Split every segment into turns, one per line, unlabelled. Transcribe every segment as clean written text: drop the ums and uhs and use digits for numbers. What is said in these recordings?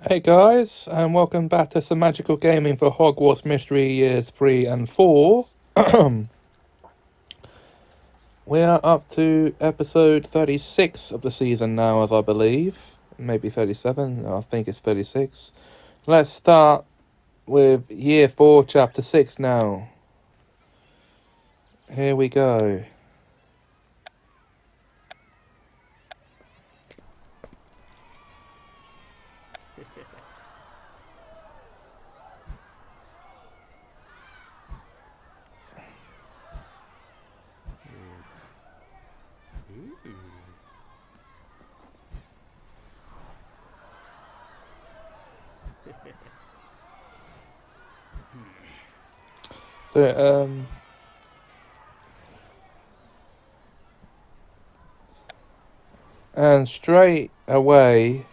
Hey guys, and welcome back to Semajical Gaming for Hogwarts Mystery Years 3 and 4. We are up to episode 36 of the season now, as I believe. Maybe 37, I think it's 36. Let's start with Year 4, Chapter 6 now. Here we go. So, and straight away,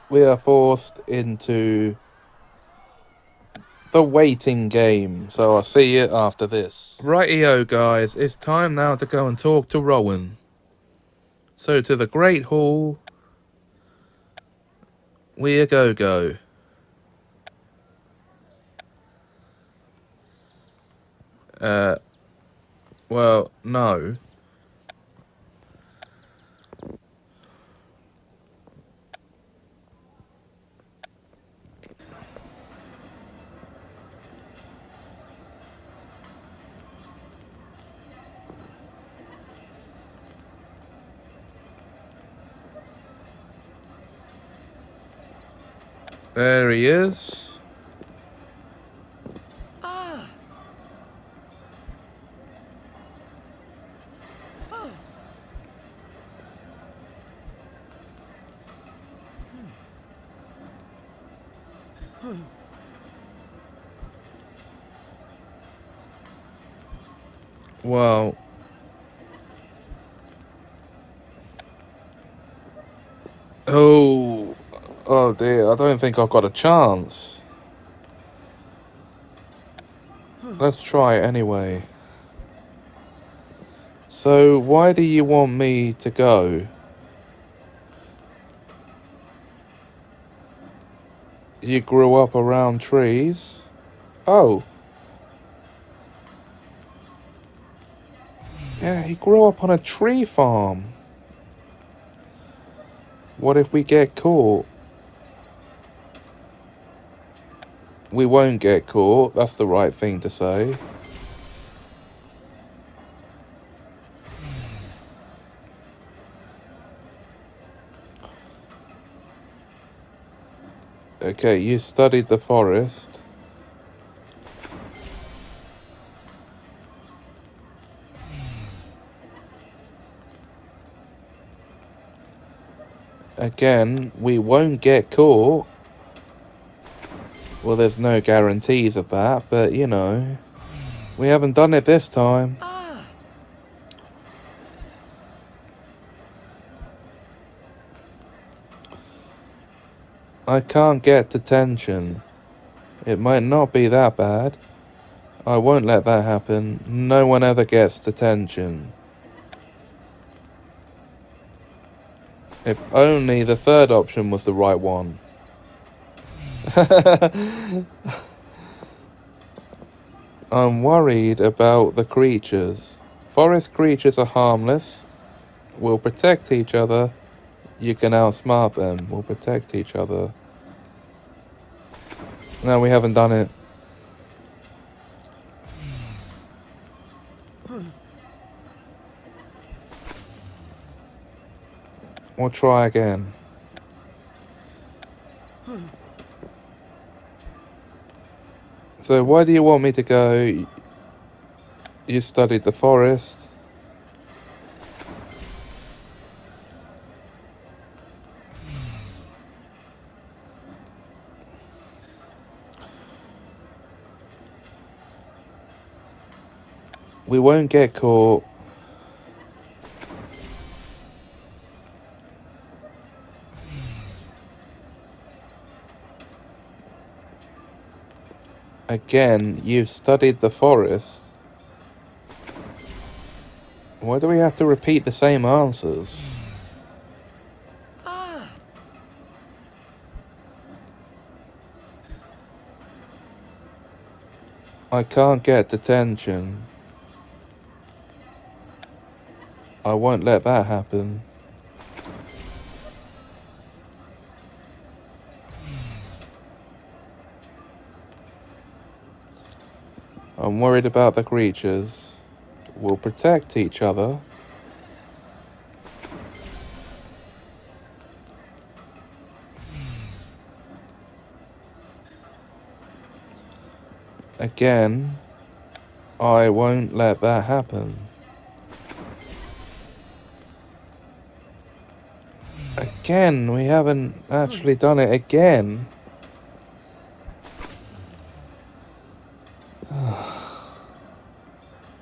we are forced into the waiting game. So I'll see you after this. Rightio, guys, it's time now to go and talk to Rowan. So to the Great Hall, we a go. Well, no. There he is. Well, oh dear, I don't think I've got a chance. Let's try it anyway. So, why do you want me to go? You grew up around trees? Oh. Yeah, he grew up on a tree farm. What if we get caught? We won't get caught, that's the right thing to say. Okay, you studied the forest. Again, we won't get caught. Well, there's no guarantees of that, but you know, we haven't done it this time. I can't get detention. It might not be that bad. I won't let that happen. No one ever gets detention. If only the third option was the right one. I'm worried about the creatures. Forest creatures are harmless. We'll protect each other. You can outsmart them. We'll protect each other. No, we haven't done it. We'll try again. So why do you want me to go? You studied the forest. We won't get caught. Again, you've studied the forest. Why do we have to repeat the same answers? I can't get detention. I won't let that happen. I'm worried about the creatures. We'll protect each other. Again, I won't let that happen. Again, we haven't actually done it again.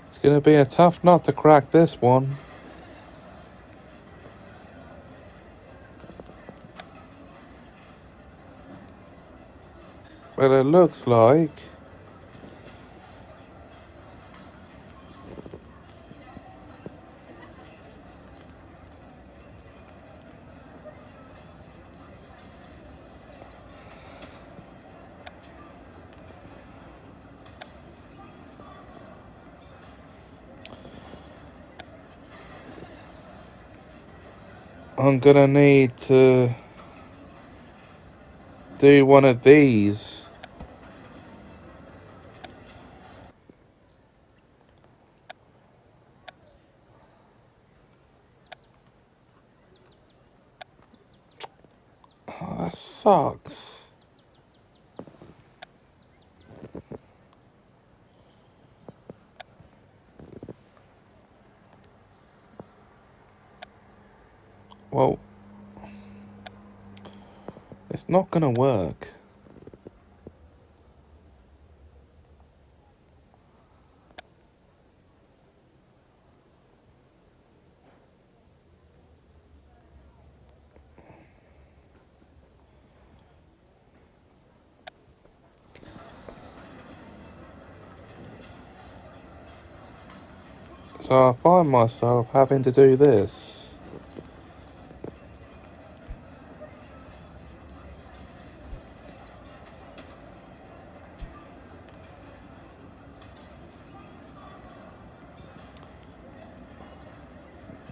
It's gonna be a tough nut to crack this one. But it looks like... I'm gonna need to do one of these. Oh, that sucks. Well, it's not gonna work. So I find myself having to do this.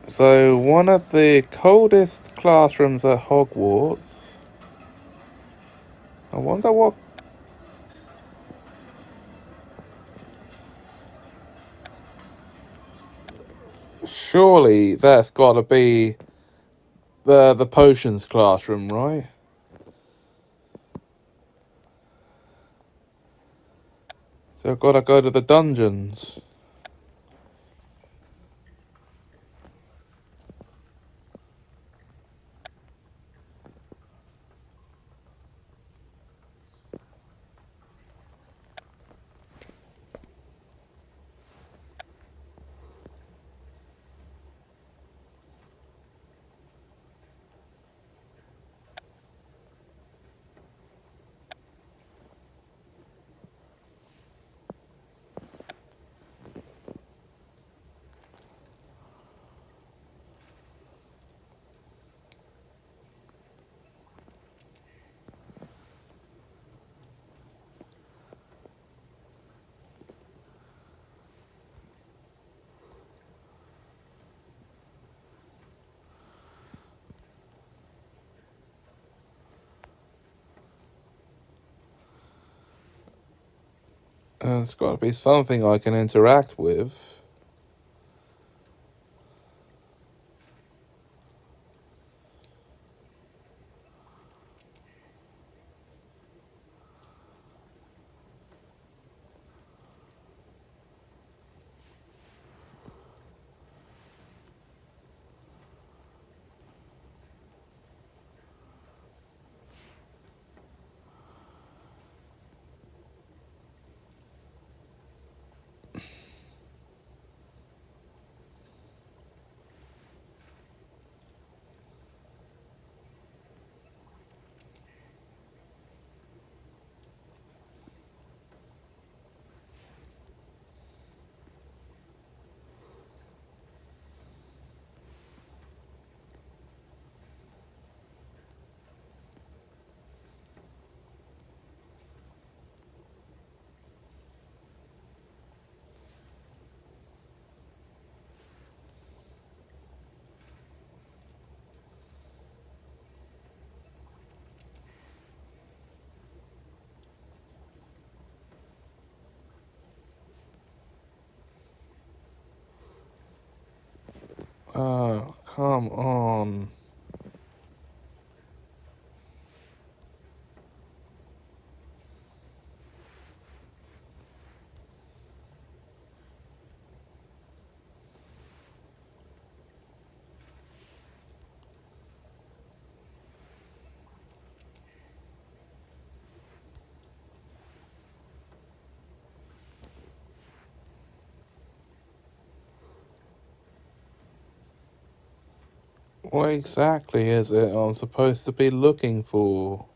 So, one of the coldest classrooms at Hogwarts. I wonder what... Surely that's gotta be the potions classroom, right? So I've gotta go to the dungeons. There's gotta be something I can interact with. Oh, come on. What exactly is it I'm supposed to be looking for?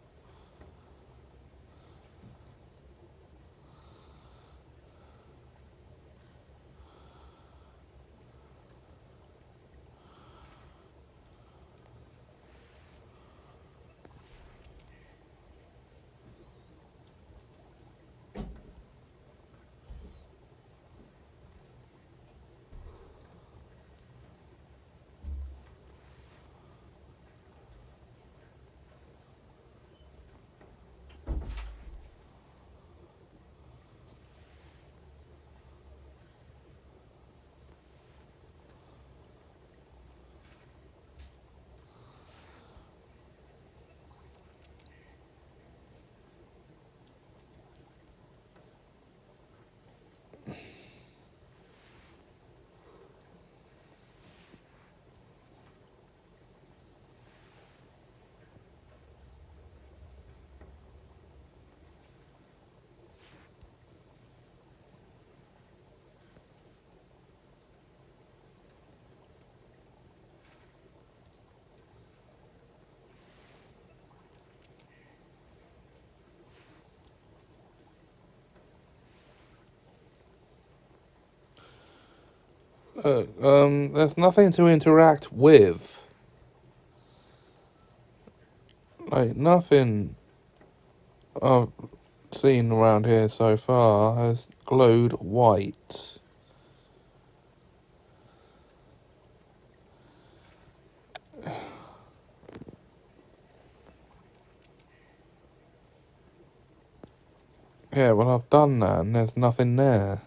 There's nothing to interact with. Like, nothing I've seen around here so far has glowed white. Yeah, well, I've done that and there's nothing there.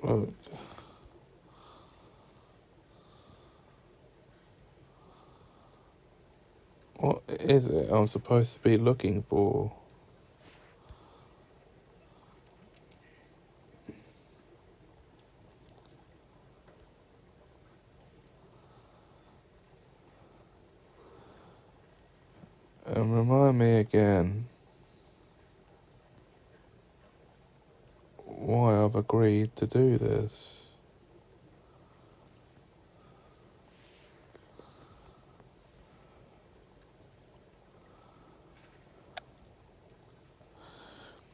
Look, what is it I'm supposed to be looking for? And remind me again why I've agreed to do this.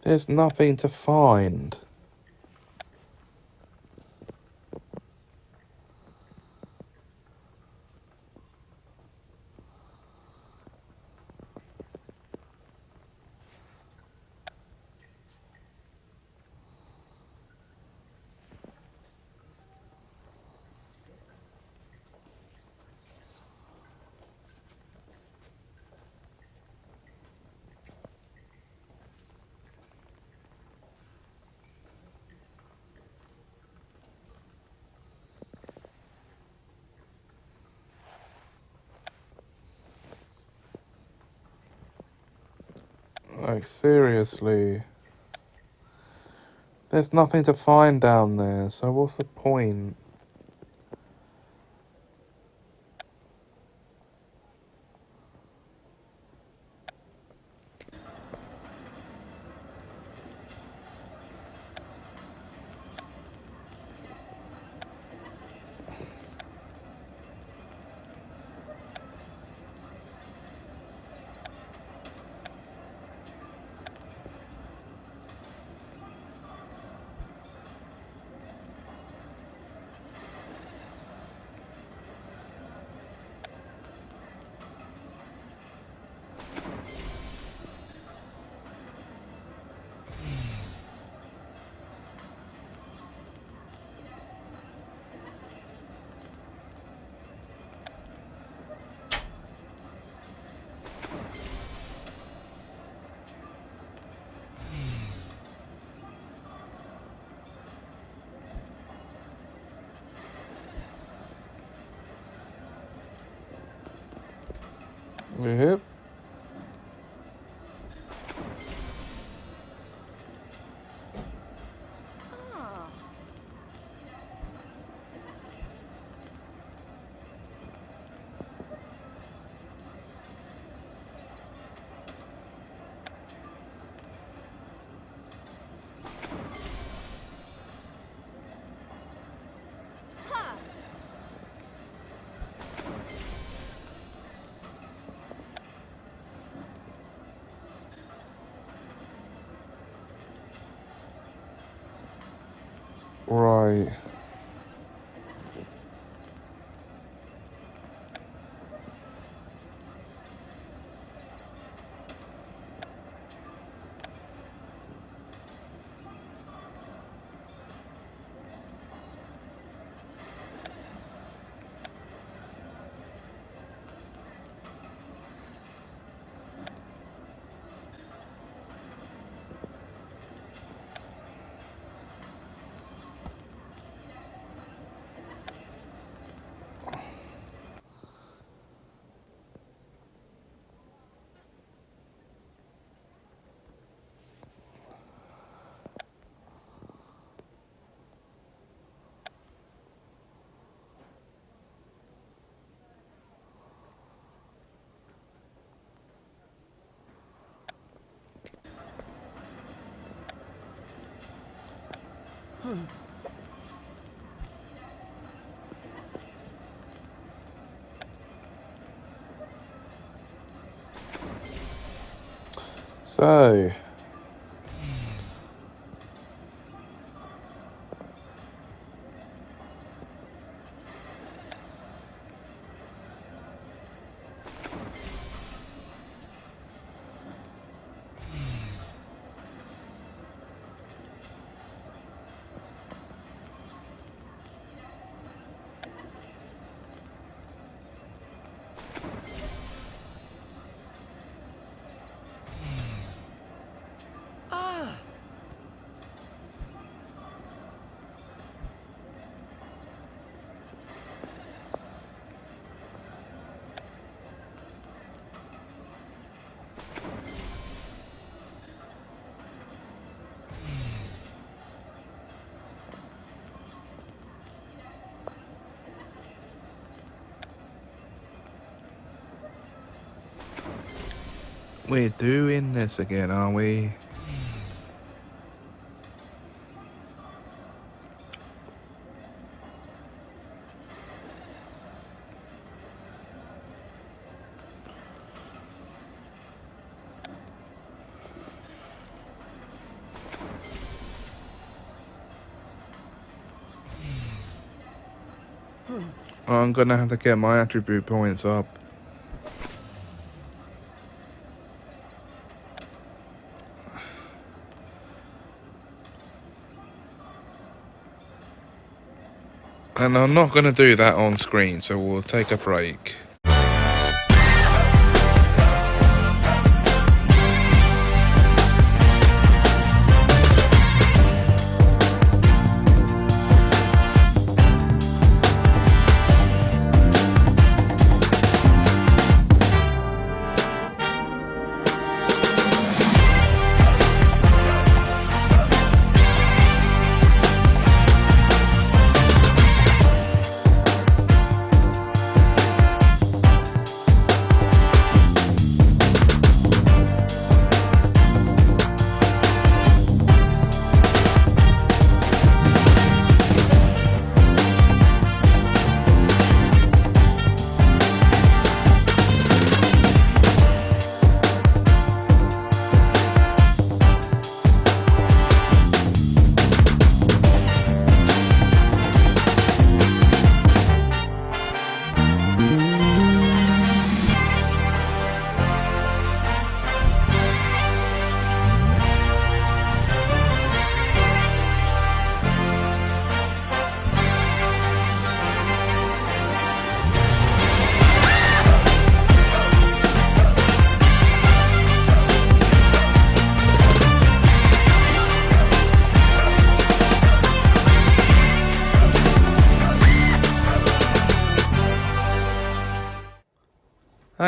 There's nothing to find. Like, seriously. There's nothing to find down there, so what's the point? Yep. Right. So, we're doing this again, are we? I'm gonna have to get my attribute points up. And I'm not gonna do that on screen, so we'll take a break.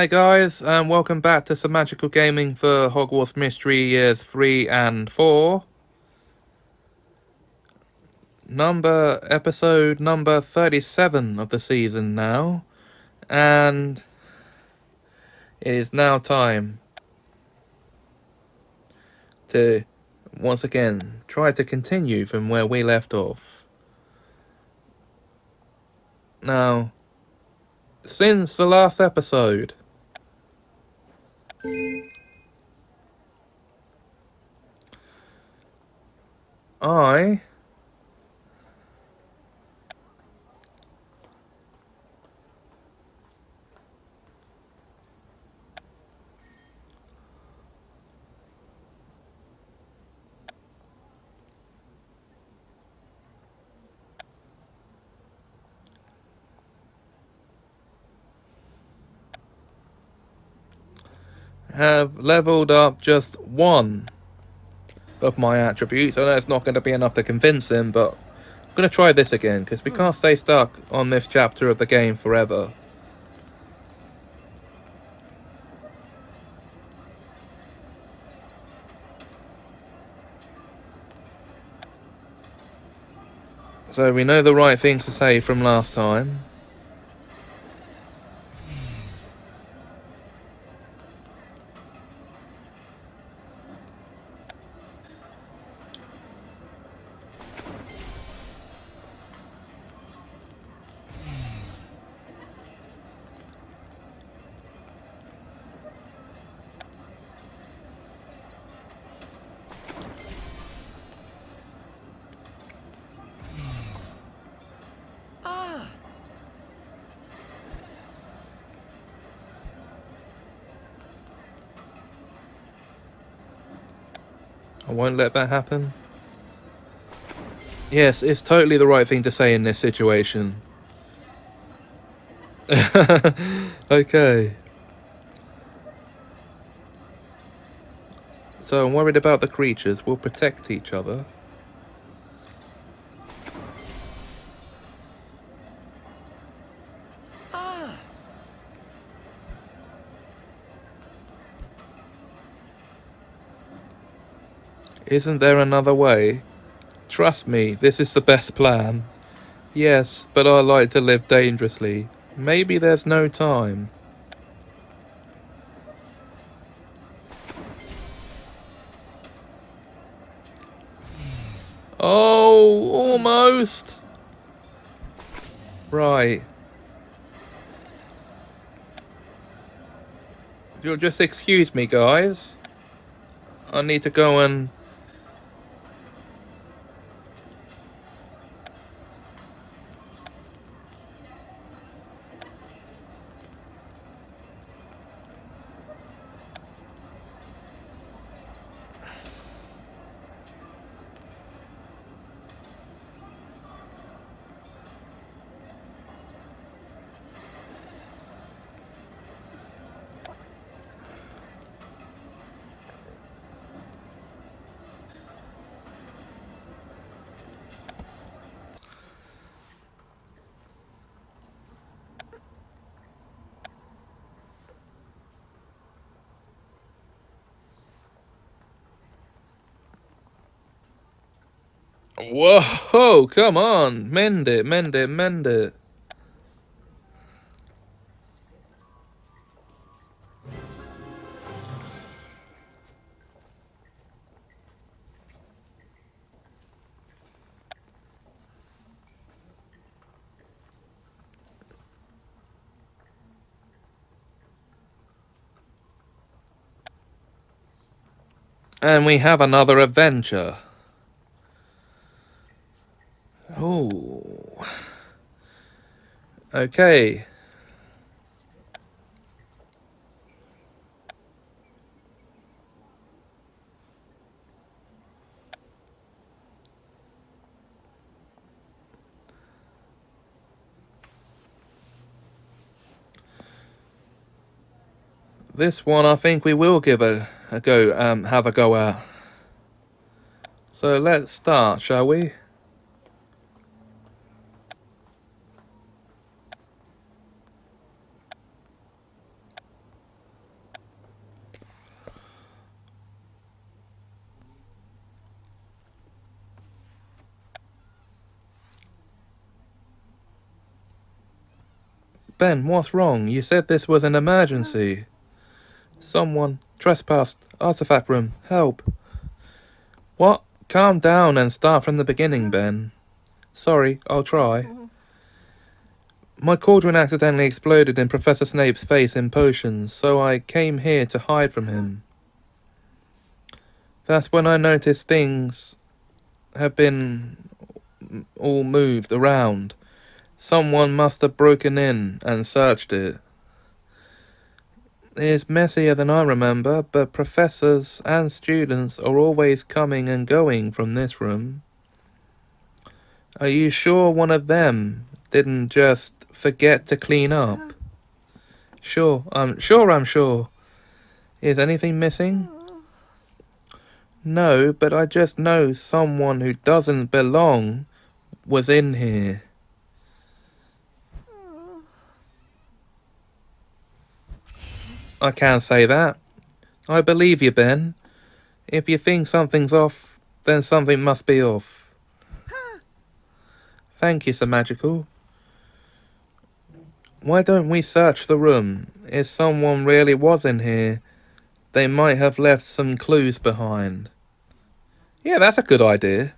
Hi guys, and welcome back to Semajical Gaming for Hogwarts Mystery Years 3 and 4. Episode number 37 of the season now. And it is now time to, once again, try to continue from where we left off. Now, since the last episode, I have leveled up just one of my attributes. I know it's not going to be enough to convince him, but I'm going to try this again, because we can't stay stuck on this chapter of the game forever. So we know the right things to say from last time. I won't let that happen. Yes, it's totally the right thing to say in this situation. Okay. So I'm worried about the creatures. We'll protect each other. Isn't there another way? Trust me, this is the best plan. Yes, but I like to live dangerously. Maybe there's no time. Oh, almost. Right. You'll just excuse me, guys. I need to go and... Whoa, come on. Mend it, mend it, mend it. And we have another adventure. Oh. Okay. This one I think we will give a go, have a go at. So let's start, shall we? Ben, what's wrong? You said this was an emergency. Someone trespassed. Artifact room. Help. What? Calm down and start from the beginning, Ben. Sorry, I'll try. My cauldron accidentally exploded in Professor Snape's face in potions, so I came here to hide from him. That's when I noticed things have been all moved around. Someone must have broken in and searched it. It is messier than I remember, but professors and students are always coming and going from this room. Are you sure one of them didn't just forget to clean up? Sure. I'm sure. Is anything missing? No, but I just know someone who doesn't belong was in here. I can't say that. I believe you, Ben. If you think something's off, then something must be off. Thank you, Semajical. Why don't we search the room? If someone really was in here, they might have left some clues behind. Yeah, that's a good idea.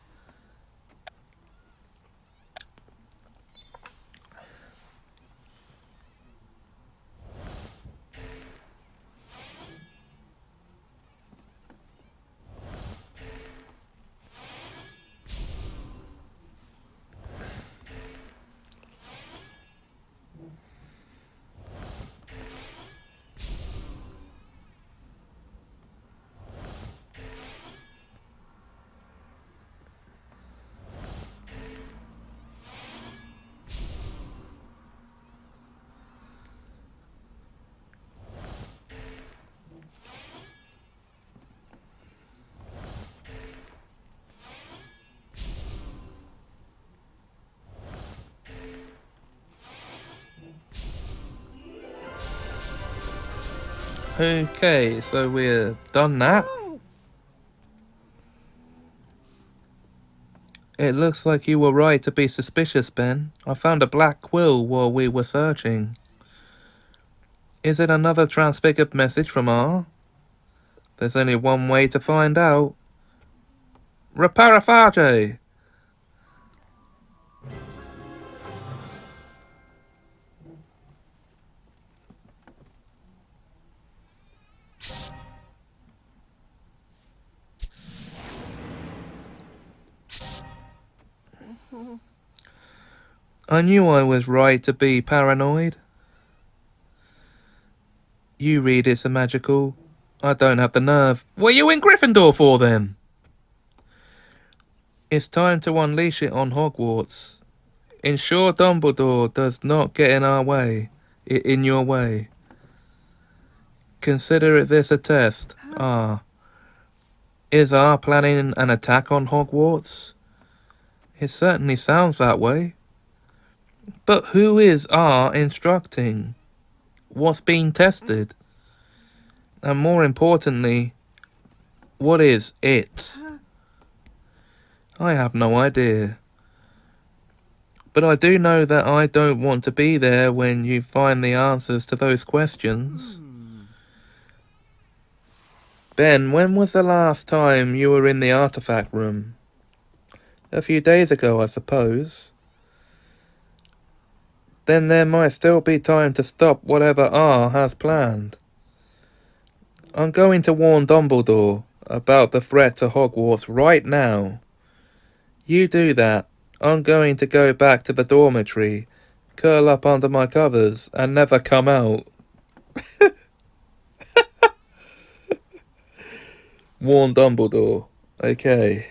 Okay, so we're done that. It looks like you were right to be suspicious, Ben. I found a black quill while we were searching. Is it another transfigured message from R? There's only one way to find out. Reparafage! I knew I was right to be paranoid. You read it's a magical. I don't have the nerve. What are you in Gryffindor for then? It's time to unleash it on Hogwarts. Ensure Dumbledore does not get in our way. In your way. Consider this a test. Is R planning an attack on Hogwarts? It certainly sounds that way. But who is R instructing? What's being tested? And more importantly, what is it? I have no idea. But I do know that I don't want to be there when you find the answers to those questions. Ben, when was the last time you were in the artifact room? A few days ago, I suppose. Then there might still be time to stop whatever R has planned. I'm going to warn Dumbledore about the threat to Hogwarts right now. You do that. I'm going to go back to the dormitory, curl up under my covers, and never come out. Warn Dumbledore. Okay.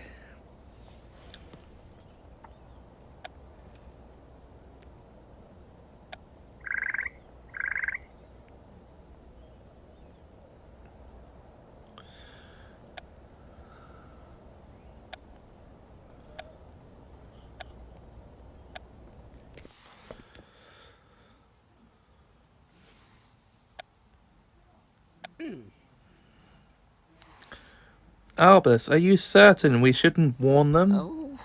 Albus, are you certain we shouldn't warn them?
Oh.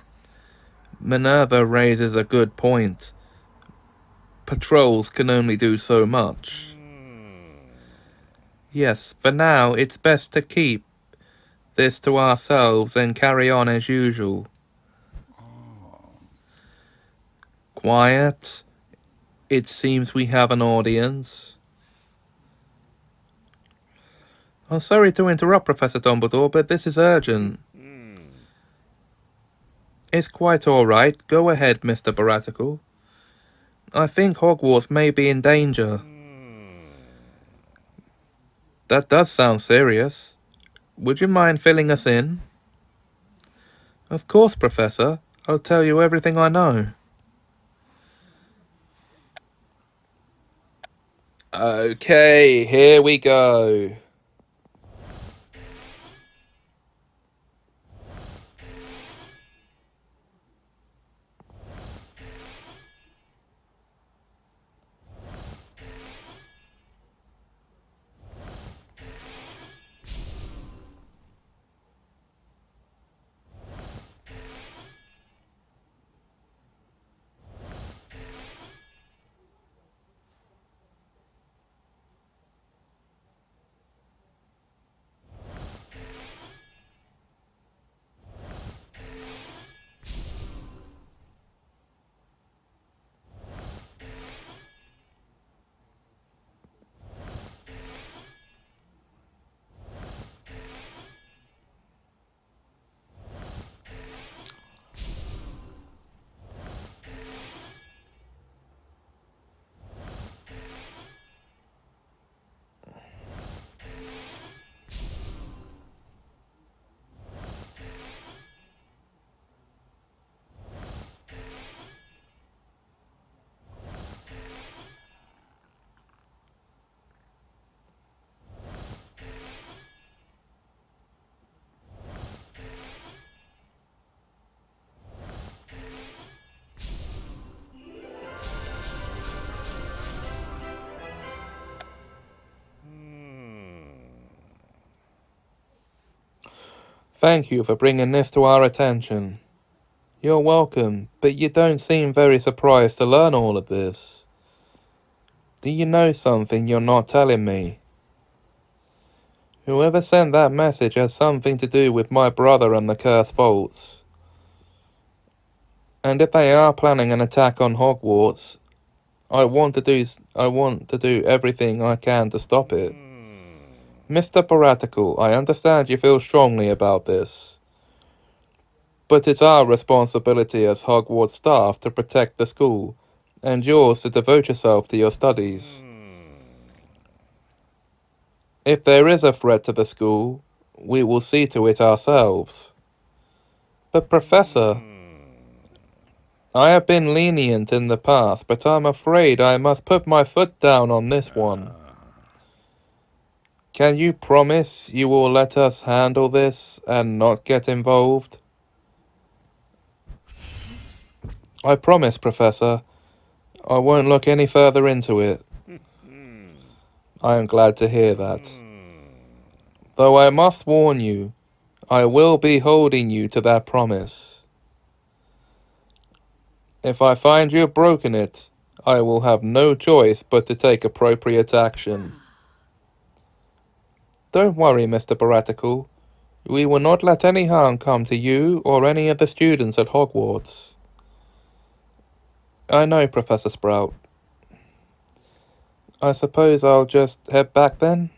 Minerva raises a good point. patrols can only do so much. Yes, for now it's best to keep this to ourselves and carry on as usual. Quiet. It seems we have an audience. Oh, sorry to interrupt, Professor Dumbledore, but this is urgent. It's quite alright. Go ahead, Mr. Baratical. I think Hogwarts may be in danger. That does sound serious. Would you mind filling us in? Of course, Professor. I'll tell you everything I know. Okay, here we go. Thank you for bringing this to our attention. You're welcome, but you don't seem very surprised to learn all of this. Do you know something you're not telling me? Whoever sent that message has something to do with my brother and the cursed vaults. And if they are planning an attack on Hogwarts, I want to do everything I can to stop it. Mr. Baratical, I understand you feel strongly about this. But it's our responsibility as Hogwarts staff to protect the school, and yours to devote yourself to your studies. If there is a threat to the school, we will see to it ourselves. But Professor, I have been lenient in the past, but I'm afraid I must put my foot down on this one. Can you promise you will let us handle this and not get involved? I promise, Professor. I won't look any further into it. I am glad to hear that. Though I must warn you, I will be holding you to that promise. If I find you have broken it, I will have no choice but to take appropriate action. Don't worry, Mr. Baratical. We will not let any harm come to you or any of the students at Hogwarts. I know, Professor Sprout. I suppose I'll just head back then?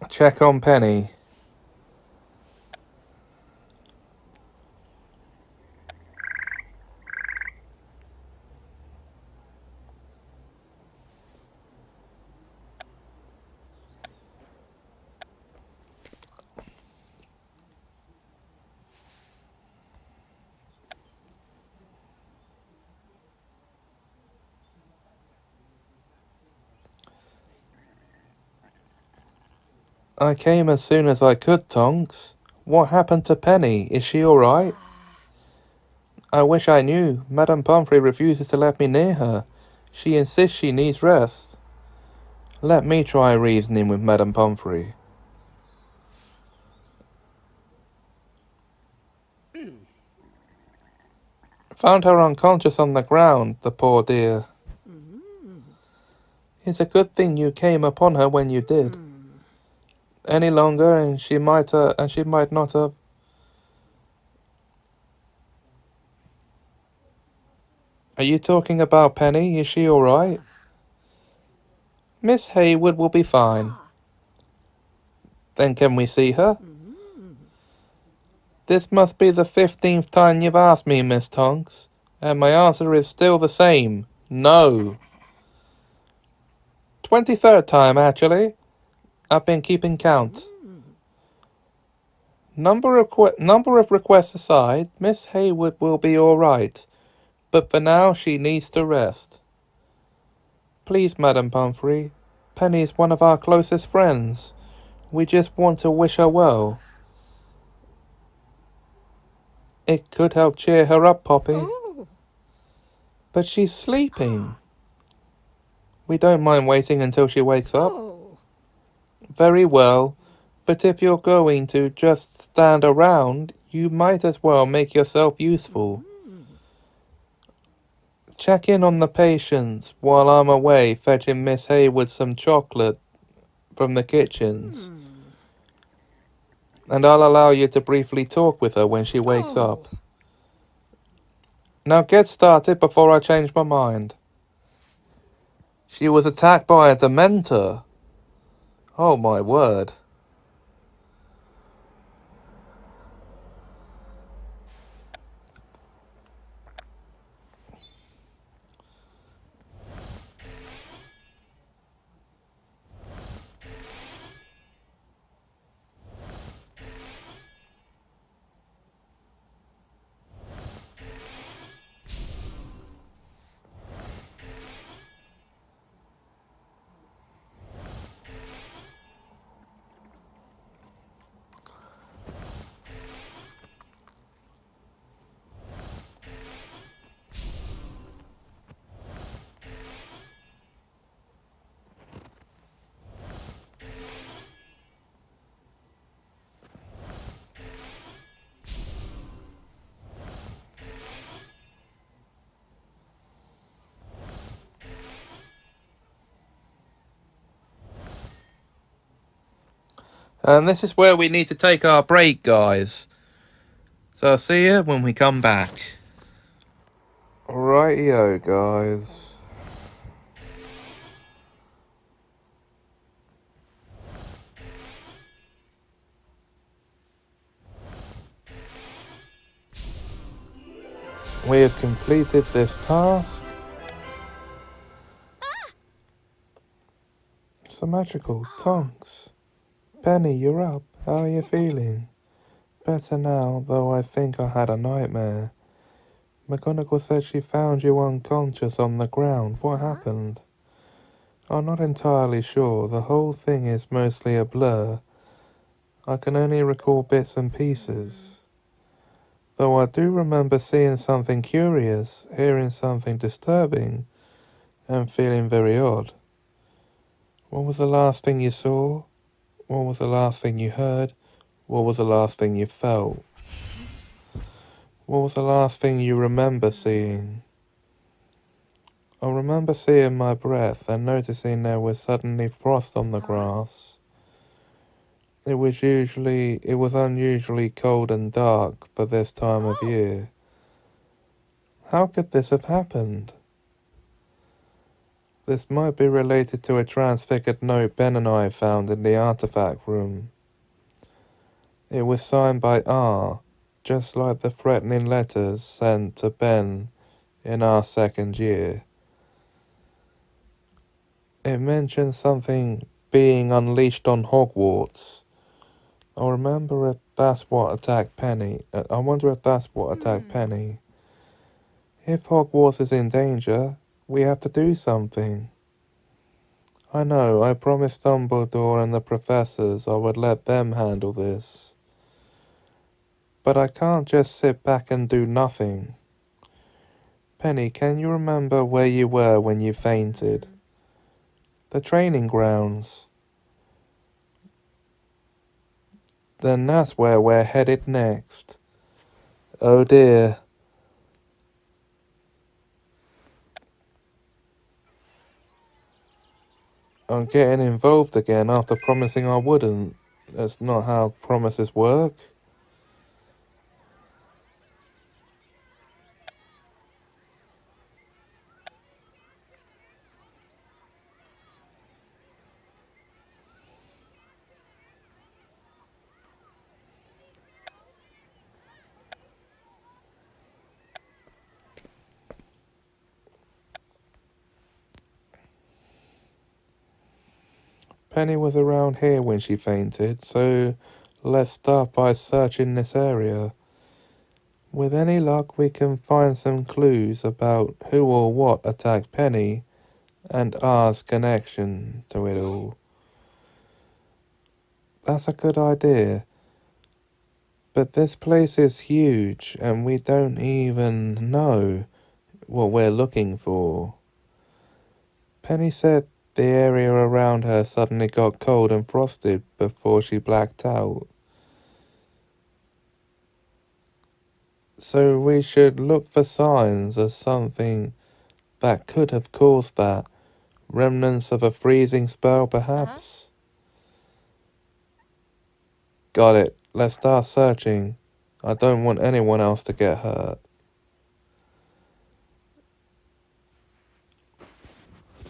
Check on Penny. I came as soon as I could, Tonks. What happened to Penny? Is she alright? I wish I knew. Madame Pomfrey refuses to let me near her. She insists she needs rest. Let me try reasoning with Madame Pomfrey. Found her unconscious on the ground, the poor dear. It's a good thing you came upon her when you did. Any longer, and she might not have. Are you talking about Penny? Is she all right? Miss Hayward will be fine. Then can we see her? This must be the 15th time you've asked me, Miss Tonks, and my answer is still the same. No. 23rd time, actually. I've been keeping count. Number of requests aside, Miss Hayward will be all right, but for now she needs to rest. Please, Madame Pomfrey, Penny's one of our closest friends. We just want to wish her well. It could help cheer her up, Poppy. But she's sleeping. We don't mind waiting until she wakes up. Very well, but if you're going to just stand around, you might as well make yourself useful. Check in on the patients while I'm away fetching Miss Hayward some chocolate from the kitchens. And I'll allow you to briefly talk with her when she wakes up. Now get started before I change my mind. She was attacked by a Dementor. Oh my word. And this is where we need to take our break, guys. So I'll see you when we come back. Rightio, guys. We have completed this task. Semajical, Tonks. Penny, you're up. How are you feeling? Better now, though I think I had a nightmare. McGonagall said she found you unconscious on the ground. What happened? I'm not entirely sure. The whole thing is mostly a blur. I can only recall bits and pieces. Though I do remember seeing something curious, hearing something disturbing, and feeling very odd. What was the last thing you saw? What was the last thing you heard? What was the last thing you felt? What was the last thing you remember seeing? I remember seeing my breath and noticing there was suddenly frost on the grass. It was unusually cold and dark for this time of year. How could this have happened? This might be related to a transfigured note Ben and I found in the artifact room. It was signed by R, just like the threatening letters sent to Ben in our second year. It mentioned something being unleashed on Hogwarts. I wonder if that's what attacked Penny. If Hogwarts is in danger, we have to do something. I know, I promised Dumbledore and the professors I would let them handle this. But I can't just sit back and do nothing. Penny, can you remember where you were when you fainted? The training grounds. Then that's where we're headed next. Oh dear. I'm getting involved again after promising I wouldn't. That's not how promises work. Penny was around here when she fainted, so let's start by searching this area. With any luck, we can find some clues about who or what attacked Penny and R's connection to it all. That's a good idea. But this place is huge and we don't even know what we're looking for. Penny said the area around her suddenly got cold and frosted before she blacked out. So we should look for signs of something that could have caused that. Remnants of a freezing spell, perhaps? Got it. Let's start searching. I don't want anyone else to get hurt.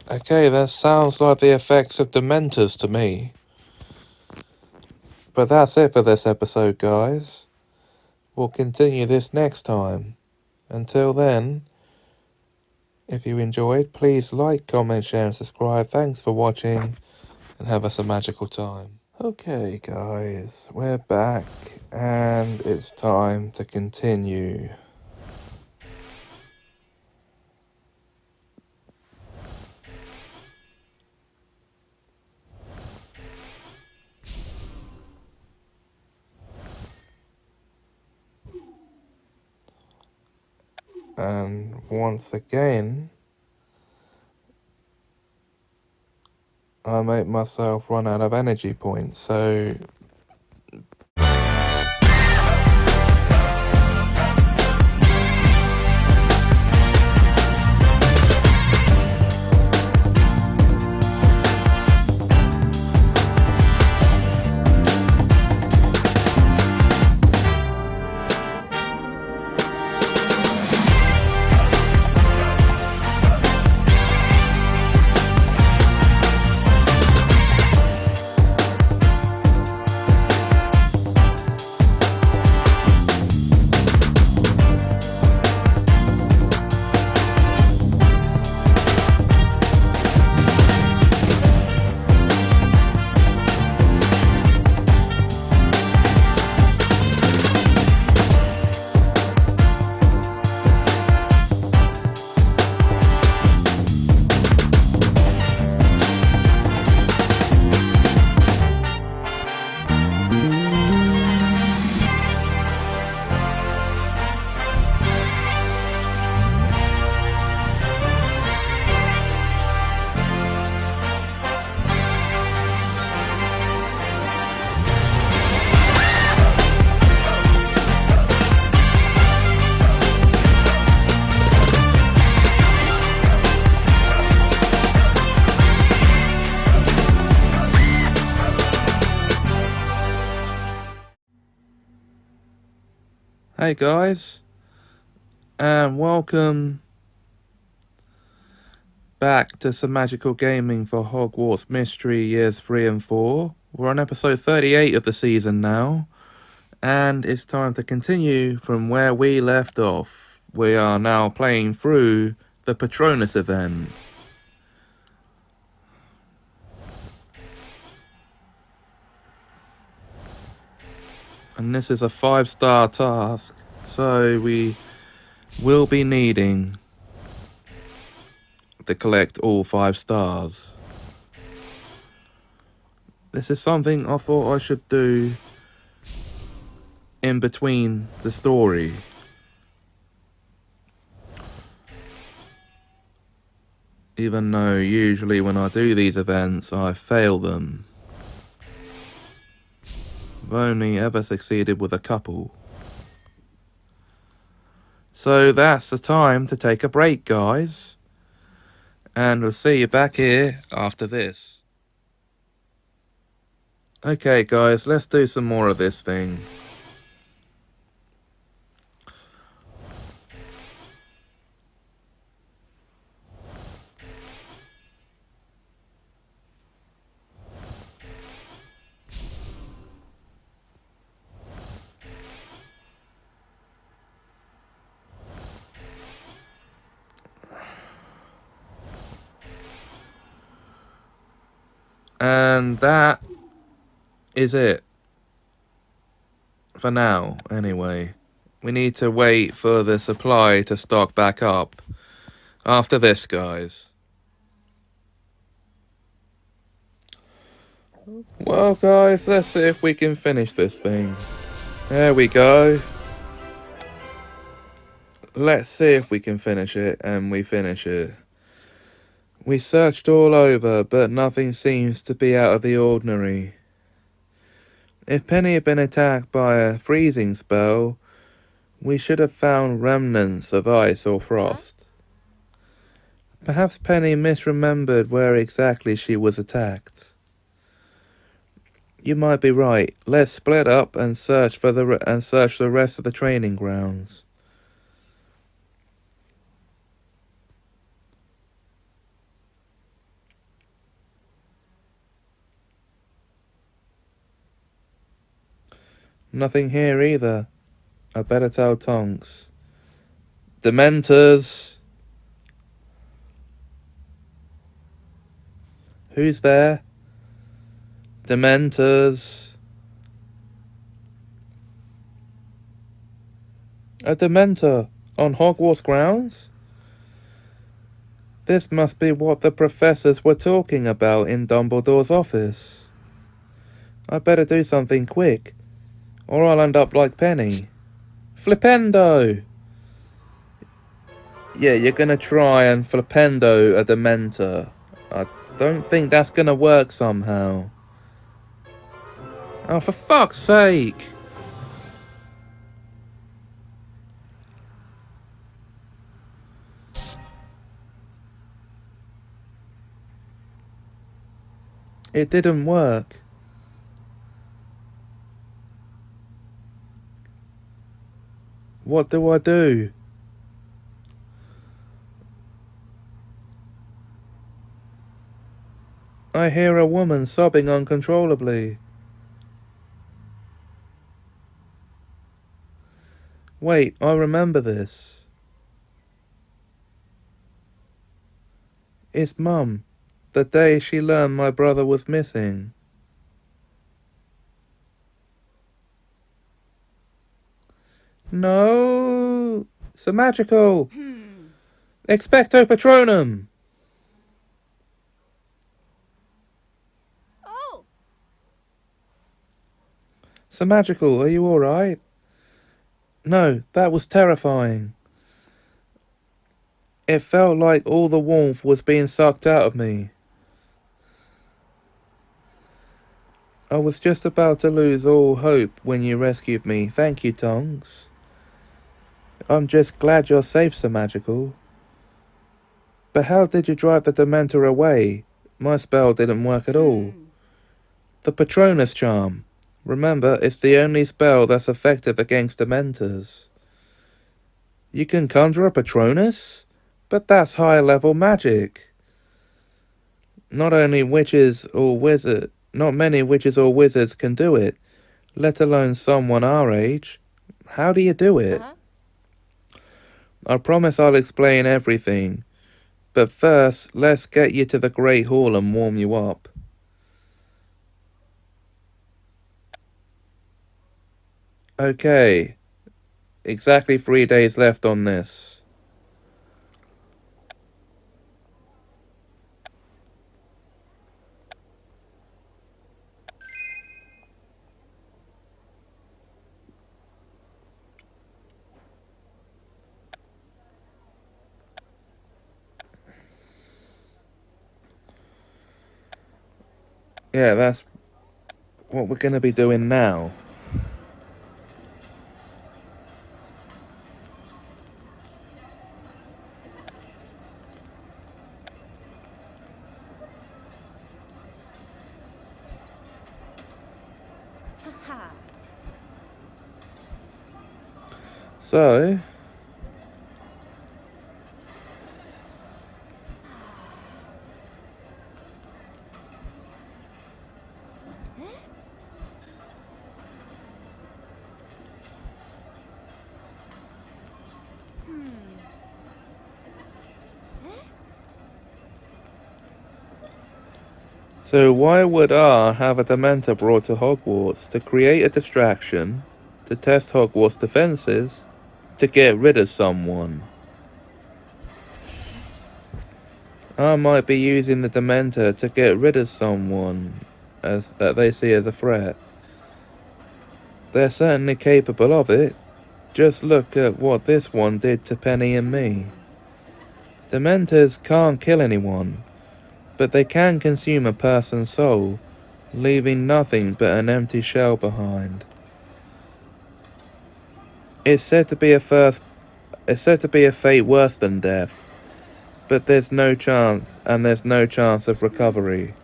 Okay, that sounds like the effects of Dementors to me. But that's it for this episode, guys. We'll continue this next time. Until then, if you enjoyed, please like, comment, share and subscribe. Thanks for watching and have us a magical time. Okay guys, we're back and it's time to continue. And once again, I make myself run out of energy points, so hey guys, and welcome back to Semajical Gaming for Hogwarts Mystery Years 3 and 4. We're on episode 38 of the season now, and it's time to continue from where we left off. We are now playing through the Patronus event. And this is a 5-star task, so we will be needing to collect all 5 stars. This is something I thought I should do in between the story. Even though usually when I do these events, I fail them. I've only ever succeeded with a couple. So that's the time to take a break, guys. And we'll see you back here after this. Okay, guys, let's do some more of this thing. And that is it. For now, anyway. We need to wait for the supply to stock back up. After this, guys. Well, guys, let's see if we can finish this thing. There we go. Let's see if we can finish it, and we finish it. We searched all over, but nothing seems to be out of the ordinary. If Penny had been attacked by a freezing spell, we should have found remnants of ice or frost. Perhaps Penny misremembered where exactly she was attacked. You might be right. Let's split up and search the rest of the training grounds. Nothing here either. I better tell Tonks. Dementors! Who's there? Dementors! A Dementor on Hogwarts grounds? This must be what the professors were talking about in Dumbledore's office. I better do something quick, or I'll end up like Penny. Flipendo! Yeah, you're gonna try and Flipendo a Dementor. I don't think that's gonna work somehow. Oh, for fuck's sake! It didn't work. What do I do? I hear a woman sobbing uncontrollably. Wait, I remember this. It's Mum. The day she learned my brother was missing. No! Semajical! Expecto Patronum!
Oh!
Semajical, are you alright? No, that was terrifying. It felt like all the warmth was being sucked out of me. I was just about to lose all hope when you rescued me. Thank you, Tonks. I'm just glad you're safe, Semajical. But how did you drive the Dementor away? My spell didn't work at all. The Patronus charm. Remember, it's the only spell that's effective against Dementors. You can conjure a Patronus? But that's high level magic. Not many witches or wizards can do it, let alone someone our age. How do you do it? I promise I'll explain everything. But first, let's get you to the Great Hall and warm you up. Okay. Exactly 3 days left on this. Yeah, that's what we're going to be doing now. So, why would R have a Dementor brought to Hogwarts to create a distraction, to test Hogwarts defenses, to get rid of someone? R might be using the Dementor to get rid of someone that they see as a threat. They're certainly capable of it. Just look at what this one did to Penny and me. Dementors can't kill anyone, but they can consume a person's soul, leaving nothing but an empty shell behind. It's said to be a fate worse than death, but there's no chance of recovery.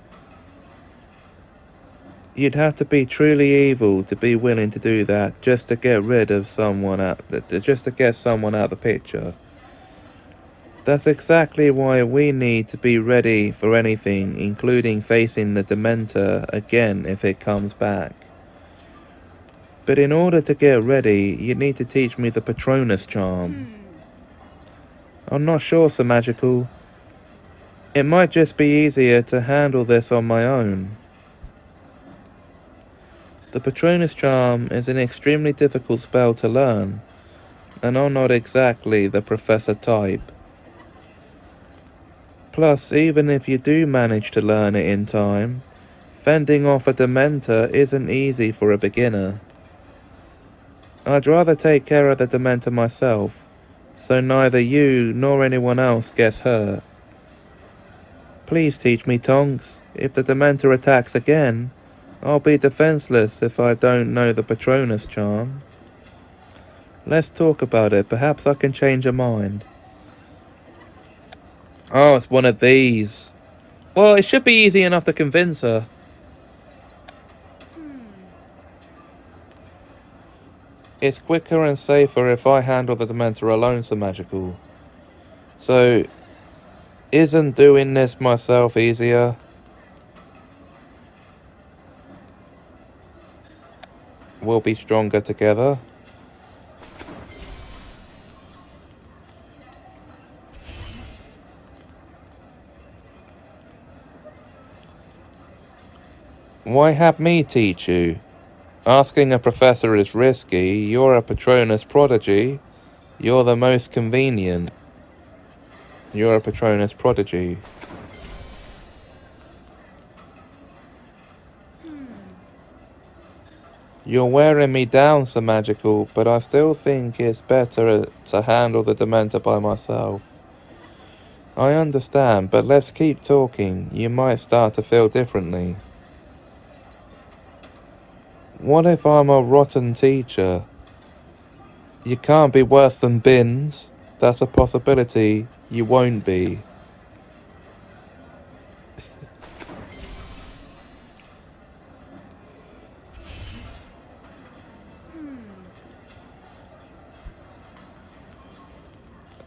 You'd have to be truly evil to be willing to do that just to get someone out of the picture. That's exactly why we need to be ready for anything, including facing the Dementor again if it comes back. But in order to get ready, you need to teach me the Patronus charm. I'm not sure, Semajical. It might just be easier to handle this on my own. The Patronus charm is an extremely difficult spell to learn, and I'm not exactly the professor type. Plus, even if you do manage to learn it in time, fending off a Dementor isn't easy for a beginner. I'd rather take care of the Dementor myself, so neither you nor anyone else gets hurt. Please teach me, Tonks. If the Dementor attacks again, I'll be defenseless if I don't know the Patronus charm. Let's talk about it. Perhaps I can change her mind. Oh, it's one of these. Well, it should be easy enough to convince her. It's quicker and safer if I handle the Dementor alone, Semajical. So, isn't doing this myself easier? We'll be stronger together. Why have me teach you? Asking a professor is risky. You're a Patronus prodigy. You're the most convenient. You're a Patronus prodigy. You're wearing me down, Semajical, but I still think it's better to handle the Dementor by myself. I understand, but let's keep talking. You might start to feel differently. What if I'm a rotten teacher? You can't be worse than Bins. That's a possibility. You won't be.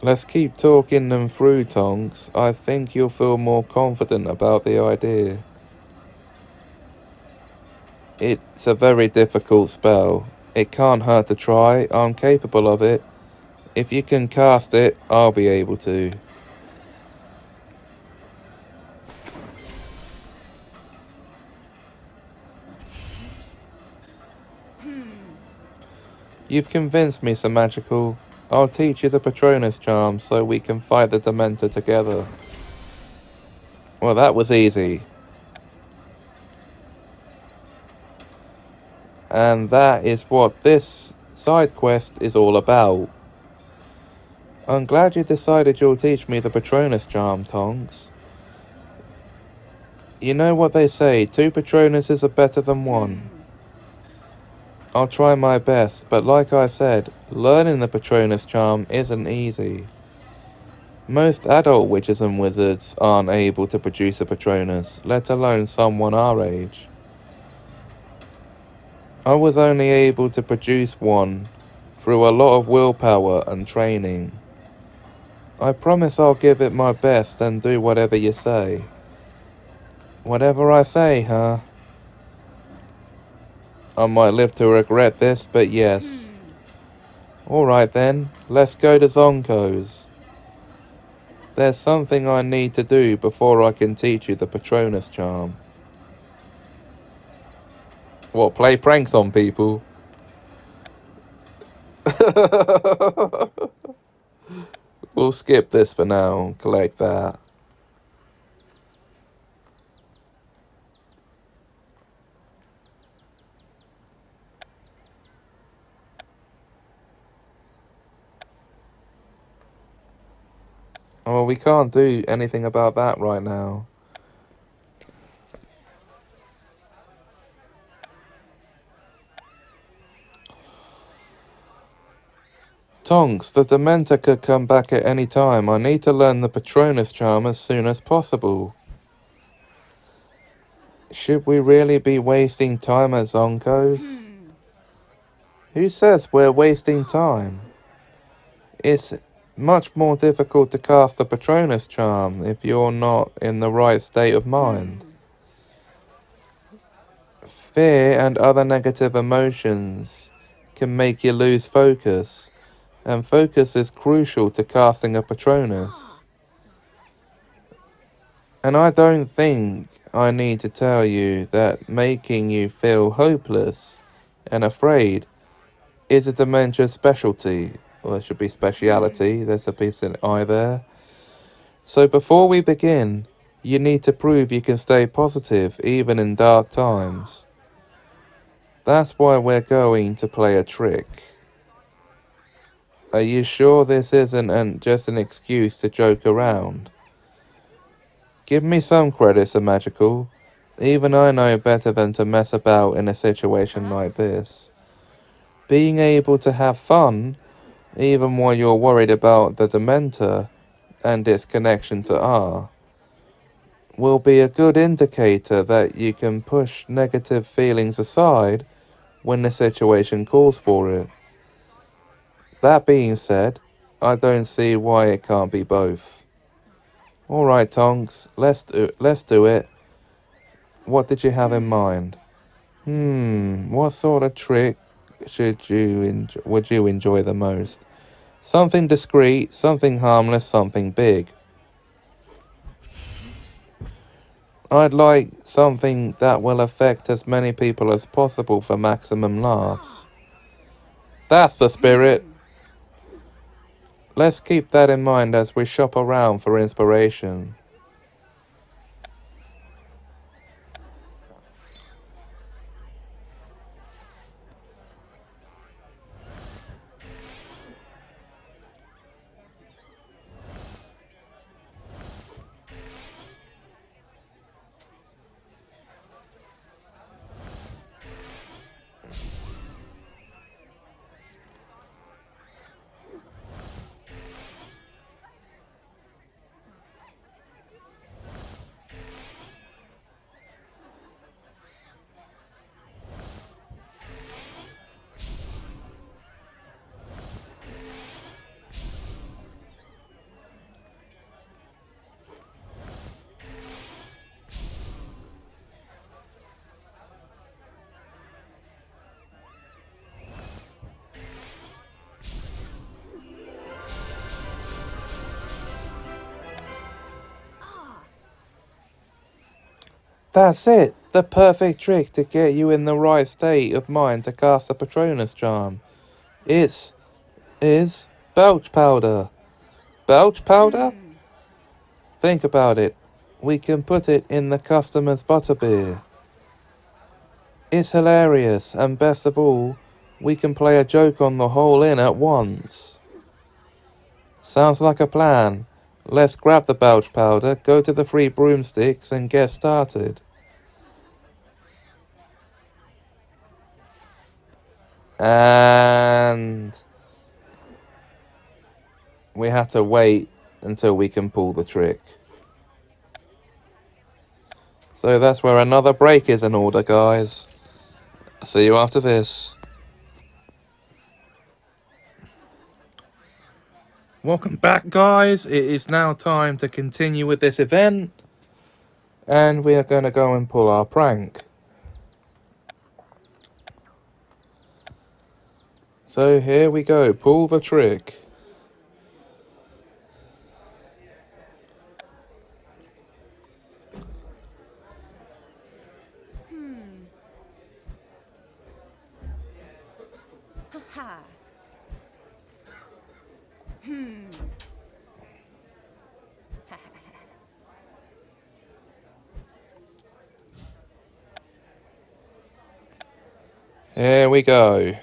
Let's keep talking them through, Tonks. I think you'll feel more confident about the idea. It's a very difficult spell. It can't hurt to try. I'm capable of it. If you can cast it, I'll be able to. You've convinced me, Semajical. I'll teach you the Patronus charm so we can fight the Dementor together. Well, that was easy. And that is what this side quest is all about. I'm glad you decided you'll teach me the Patronus charm, Tonks. You know what they say, 2 Patronuses are better than 1. I'll try my best, but like I said, learning the Patronus charm isn't easy. Most adult witches and wizards aren't able to produce a Patronus, let alone someone our age. I was only able to produce one through a lot of willpower and training. I promise I'll give it my best and do whatever you say. Whatever I say, huh? I might live to regret this, but yes. Alright then, let's go to Zonko's. There's something I need to do before I can teach you the Patronus charm. What, play pranks on people? We'll skip this for now and collect that. Oh, we can't do anything about that right now. Tonks, the Dementor could come back at any time. I need to learn the Patronus charm as soon as possible. Should we really be wasting time at Zonko's? Who says we're wasting time? It's much more difficult to cast the Patronus charm if you're not in the right state of mind. Fear and other negative emotions can make you lose focus, and focus is crucial to casting a Patronus. And I don't think I need to tell you that making you feel hopeless and afraid is a dementia specialty. Or it should be speciality, there's a piece in I there. So before we begin, you need to prove you can stay positive even in dark times. That's why we're going to play a trick. Are you sure this isn't just an excuse to joke around? Give me some credit, Semajical. Even I know better than to mess about in a situation like this. Being able to have fun, even while you're worried about the Dementor and its connection to R, will be a good indicator that you can push negative feelings aside when the situation calls for it. That being said, I don't see why it can't be both. Alright, Tonks, let's do it. What did you have in mind? What sort of trick would you enjoy the most? Something discreet, something harmless, something big. I'd like something that will affect as many people as possible for maximum laughs. That's the spirit. Let's keep that in mind as we shop around for inspiration. That's it, the perfect trick to get you in the right state of mind to cast a Patronus charm. Is belch powder. Belch powder? Think about it. We can put it in the customer's butterbeer. It's hilarious, and best of all, we can play a joke on the whole inn at once. Sounds like a plan. Let's grab the belch powder, go to the 3 broomsticks and get started. And we have to wait until we can pull the trick. So that's where another break is in order, guys. See you after this. Welcome back, guys. It is now time to continue with this event. And we are going to go and pull our prank. So here we go. Pull the trick.
Ha.
Here we go.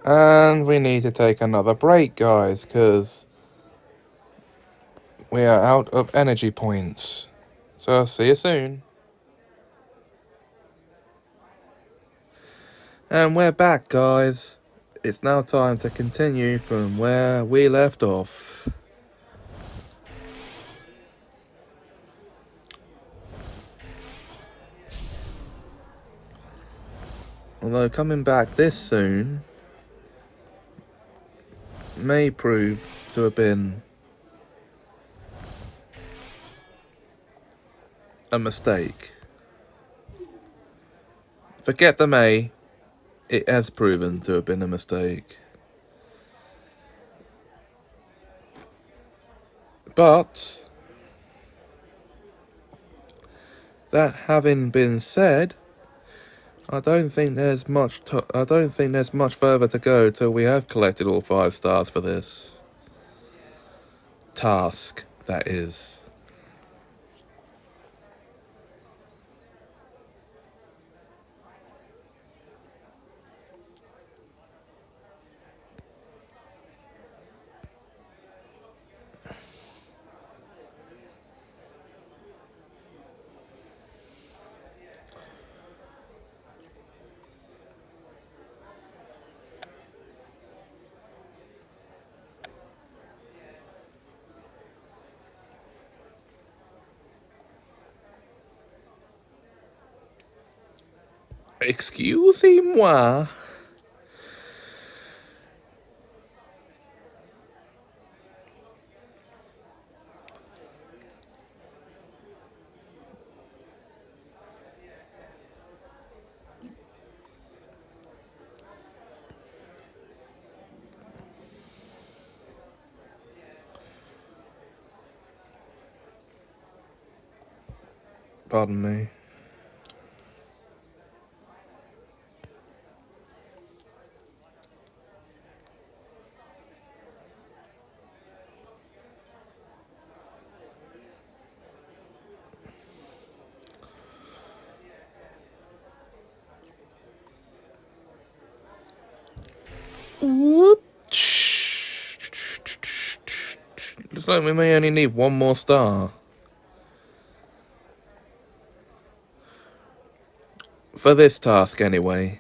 And we need to take another break, guys, because we are out of energy points. So I'll see you soon. And we're back, guys. It's now time to continue from where we left off. Although coming back this soon may prove to have been a mistake. Forget the may, it has proven to have been a mistake. But that having been said, I don't think there's much further to go till we have collected all 5 stars for this task, that is. Excusez-moi. Pardon me. Whoop. Looks like we may only need 1 more star. For this task, anyway.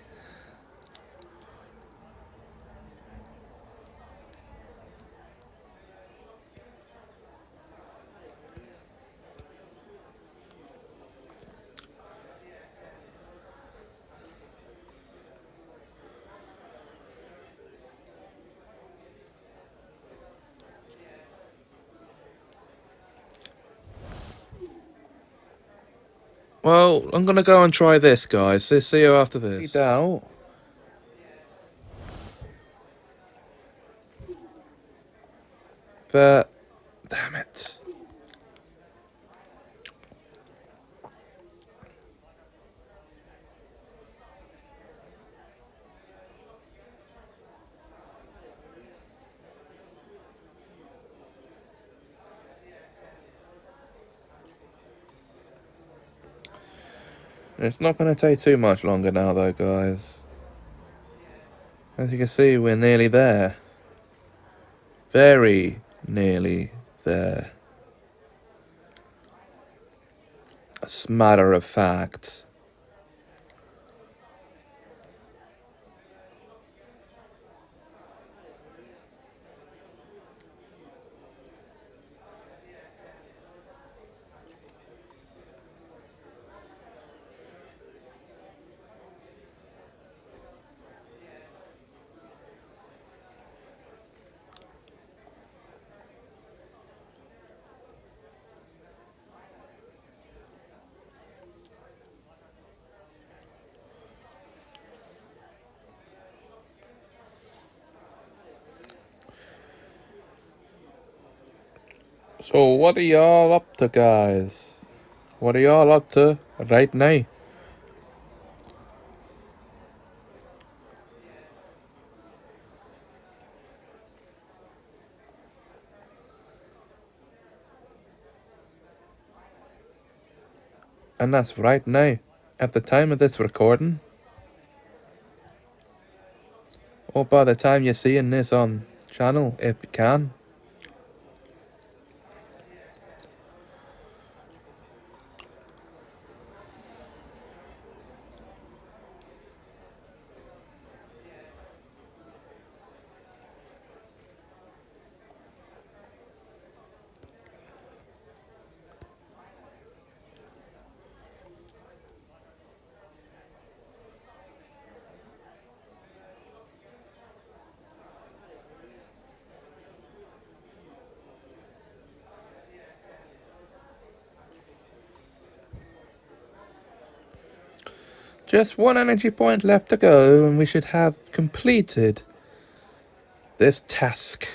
Well, I'm gonna go and try this, guys. See you after this. Out. But damn it. It's not going to take too much longer now, though, guys. As you can see, we're nearly there. Very nearly there. As a matter of fact. So what are y'all up to, guys? What are y'all up to right now? And that's right now. At the time of this recording. Or by the time you're seeing this on channel, if you can. Just one energy point left to go, and we should have completed this task.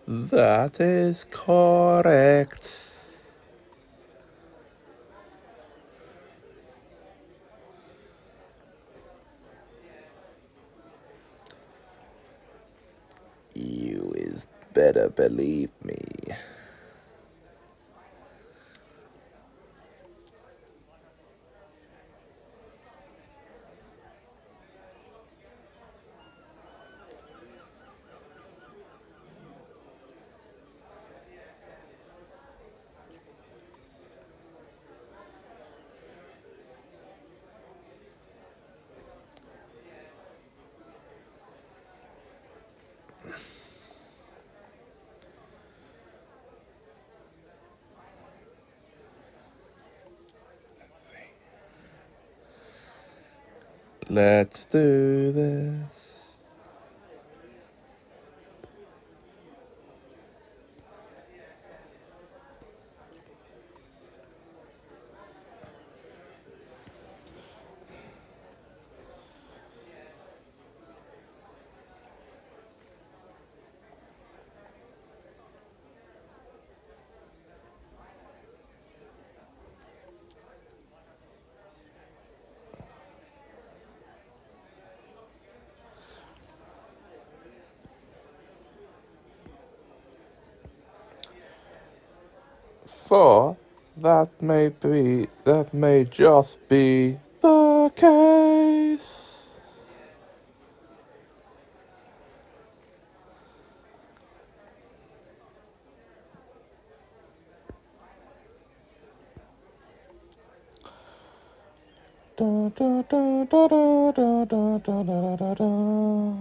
That is correct. You is better believe me. Let's do this. thought that may just be the case. Da, da, da, da, da, da, da, da, da, da.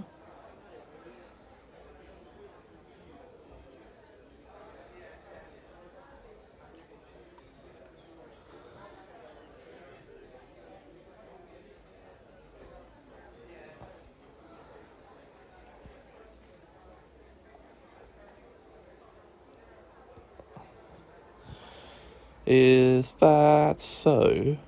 Is that so?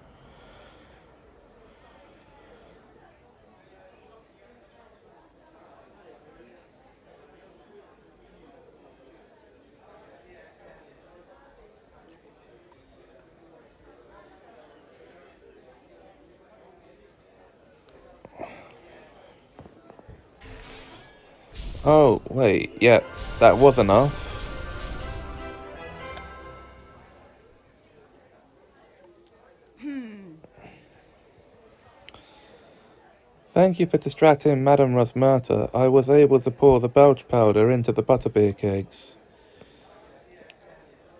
Oh, wait, yeah, that was enough. Thank you for distracting Madame Rosmerta. I was able to pour the belch powder into the butterbeer cakes.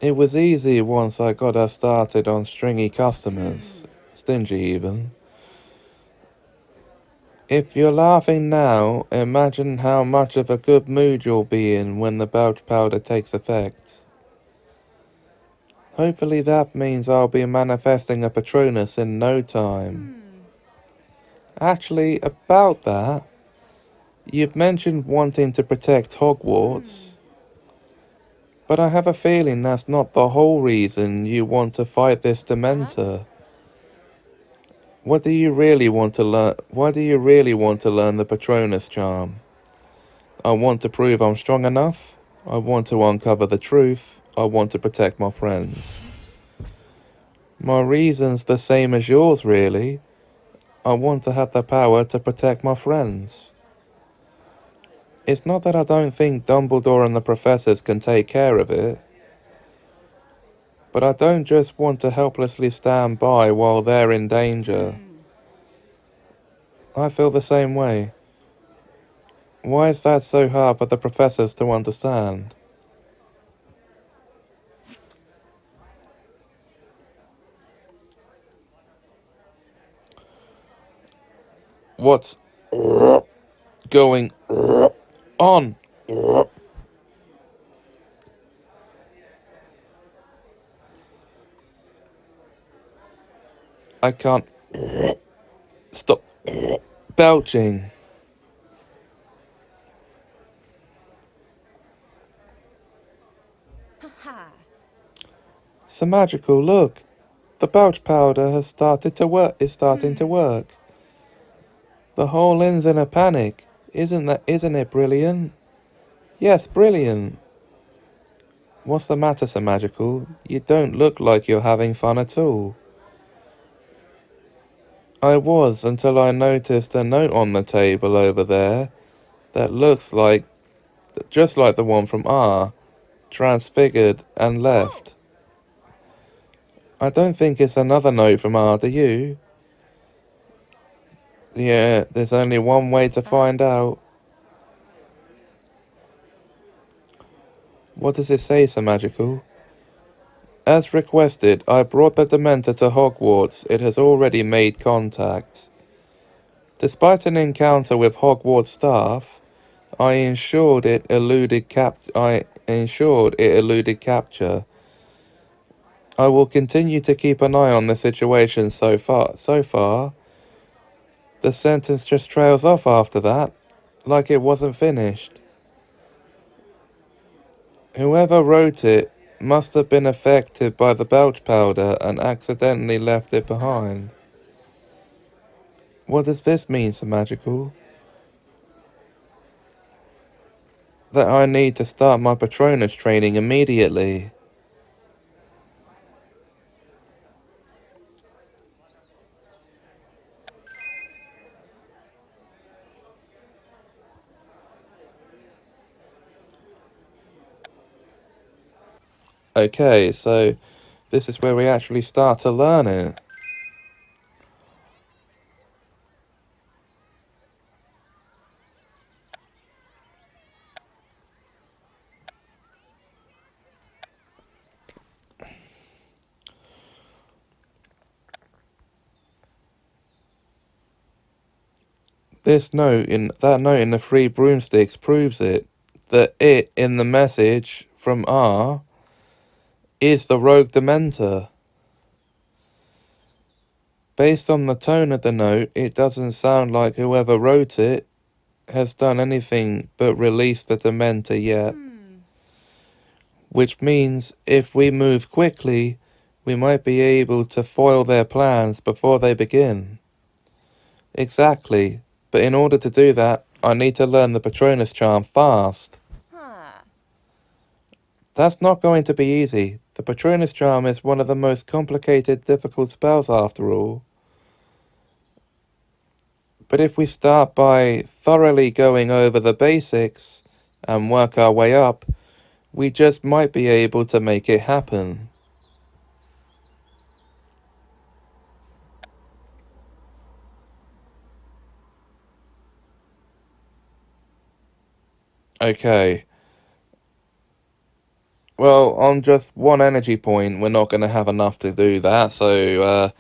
It was easy once I got us started on stringy customers. Stingy, even. If you're laughing now, imagine how much of a good mood you'll be in when the belch powder takes effect. Hopefully that means I'll be manifesting a Patronus in no time. Actually, about that, you've mentioned wanting to protect Hogwarts. But I have a feeling that's not the whole reason you want to fight this Dementor. What do you really want to learn? Why do you really want to learn the Patronus charm? I want to prove I'm strong enough. I want to uncover the truth. I want to protect my friends. My reason's the same as yours, really. I want to have the power to protect my friends. It's not that I don't think Dumbledore and the professors can take care of it. But I don't just want to helplessly stand by while they're in danger. I feel the same way. Why is that so hard for the professors to understand? What's going on? I can't stop belching. Semajical, look. The belch powder has started to work. Is starting to work. The whole inn's in a panic. Isn't it brilliant? Yes, brilliant. What's the matter, Semajical? You don't look like you're having fun at all. I was until I noticed a note on the table over there that looks like just like the one from R, transfigured and left. I don't think it's another note from R, do you? Yeah, there's only one way to find out. What does it say, Sir Magical? As requested, I brought the Dementor to Hogwarts. It has already made contact. Despite an encounter with Hogwarts staff, I ensured it eluded capture. I will continue to keep an eye on the situation so far. The sentence just trails off after that, like it wasn't finished. Whoever wrote it must have been affected by the belch powder and accidentally left it behind. What does this mean, Sir Magical? That I need to start my Patronus training immediately. Okay, so this is where we actually start to learn it. That note in the three broomsticks proves it. That it in the message from R is the rogue Dementor. Based on the tone of the note, it doesn't sound like whoever wrote it has done anything but release the Dementor yet. Which means if we move quickly, we might be able to foil their plans before they begin. Exactly, but in order to do that, I need to learn the Patronus charm fast. That's not going to be easy. The Patronus charm is one of the most complicated, difficult spells after all. But if we start by thoroughly going over the basics and work our way up, we just might be able to make it happen. Okay. Well, on just one energy point, we're not going to have enough to do that, so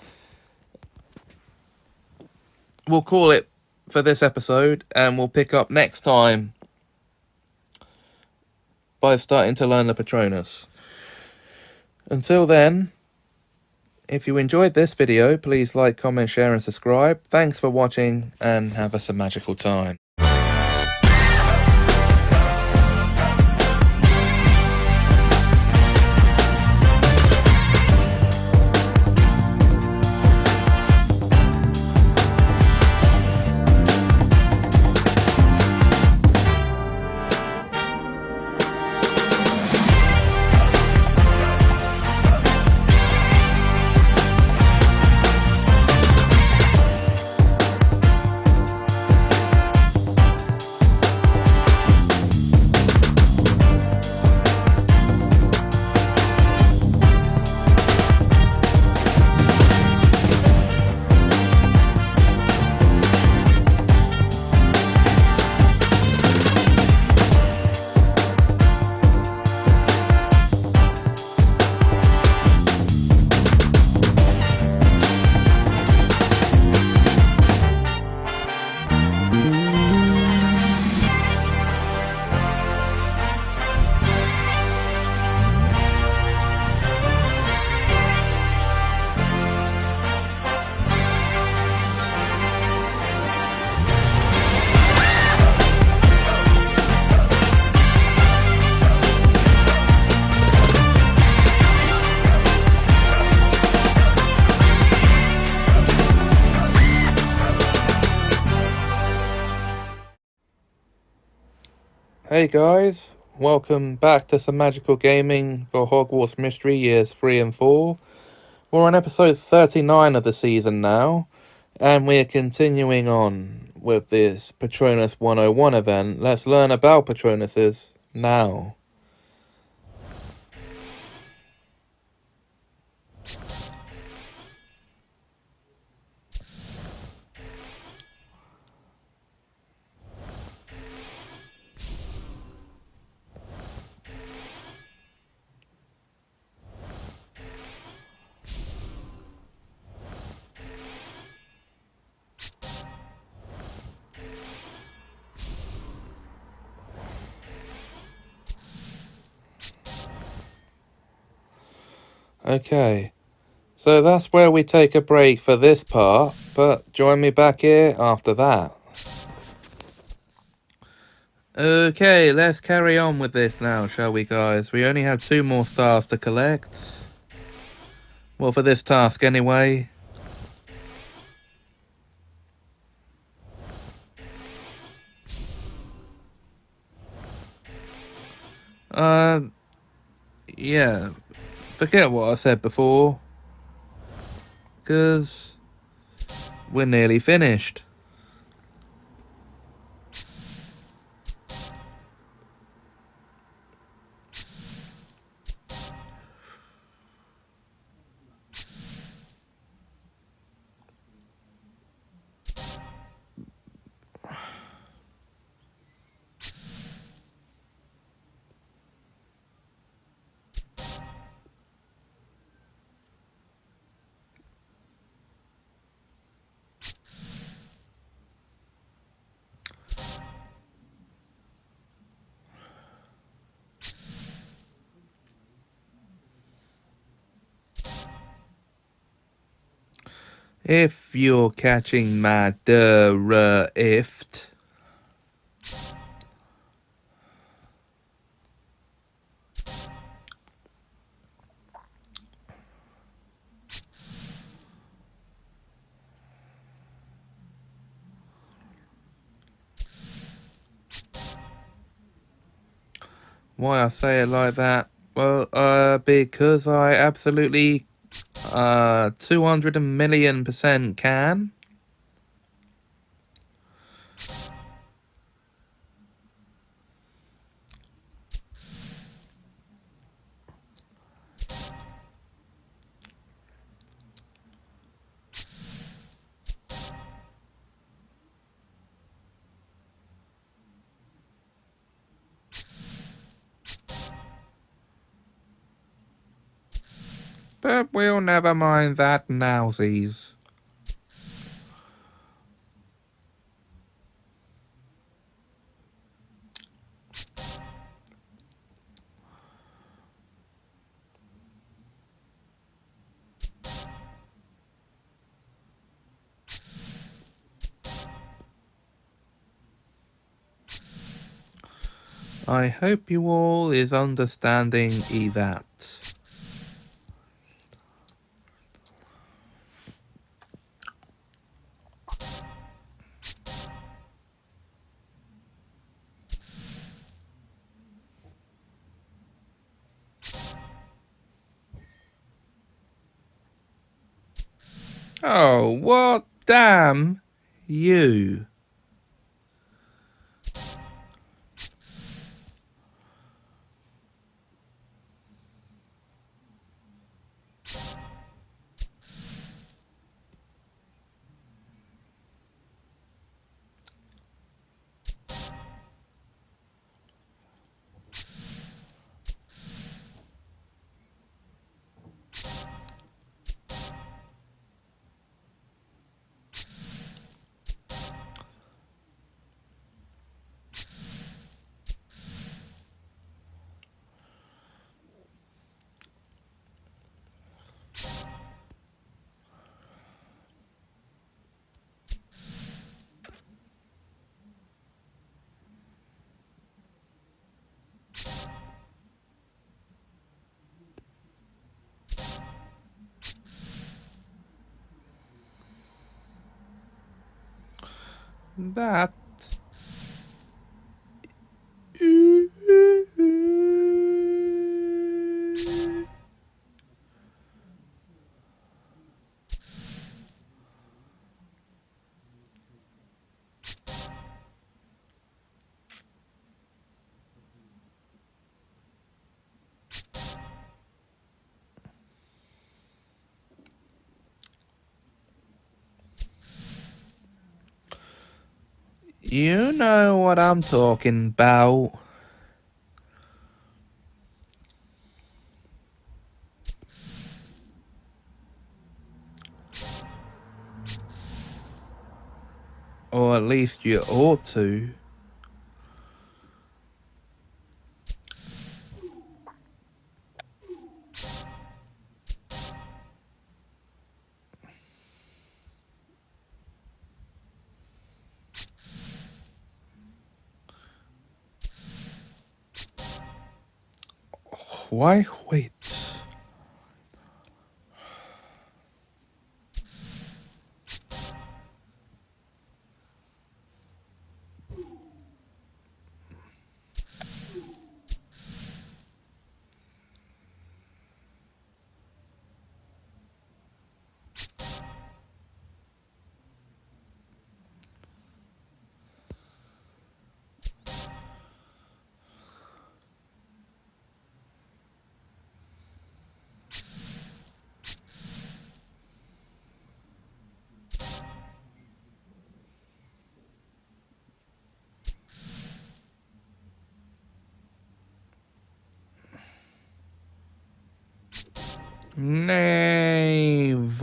we'll call it for this episode, and we'll pick up next time by starting to learn the Patronus. Until then, if you enjoyed this video, please like, comment, share, and subscribe. Thanks for watching, and have a magical time. Hey guys, welcome back to Semajical Gaming for Hogwarts Mystery Years 3 and 4. We're on episode 39 of the season now, and we're continuing on with this Patronus 101 event. Let's learn about Patronuses now. Okay, so that's where we take a break for this part, but join me back here after that. Okay, let's carry on with this now, shall we guys? We only have 2 more stars to collect. Well, for this task anyway. Yeah, forget what I said before, because we're nearly finished. If you're catching my drift. Why I say it like that? Well, because I absolutely 200,000,000% can. But we'll never mind that nowsies. I hope you all is understanding that. Oh, what damn you. That. You know what I'm talking about. Or at least you ought to. Why wait? Never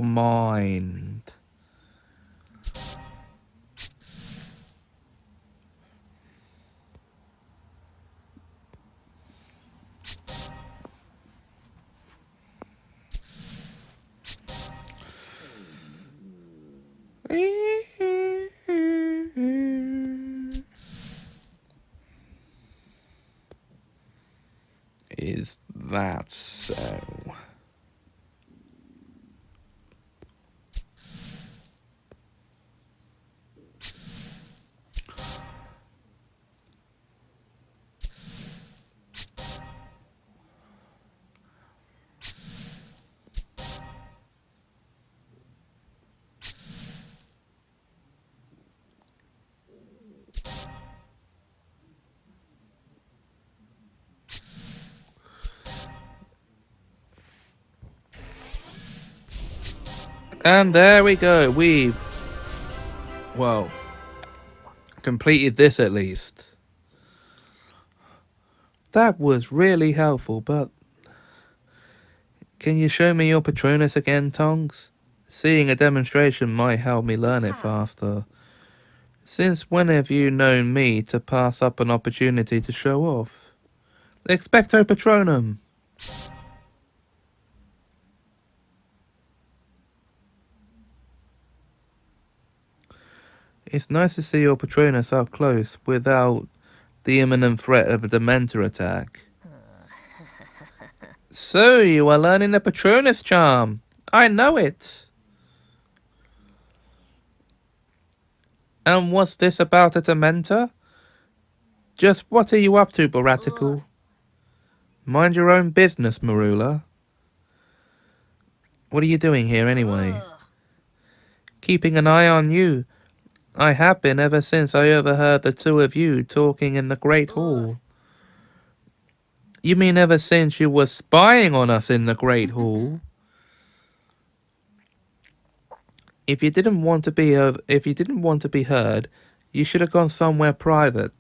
mind. Is that so? And there we go. We've, well, completed this at least. That was really helpful, but can you show me your Patronus again, Tongs? Seeing a demonstration might help me learn it faster. Since when have you known me to pass up an opportunity to show off? Expecto Patronum! It's nice to see your Patronus up close without the imminent threat of a Dementor attack. So, you are learning the Patronus charm. I know it. And what's this about a Dementor? Just what are you up to, Boratical? Mind your own business, Marula. What are you doing here anyway? Keeping an eye on you. I have been ever since I overheard the two of you talking in the Great Hall. You mean ever since you were spying on us in the Great Hall? If you didn't want to be heard, you should have gone somewhere private.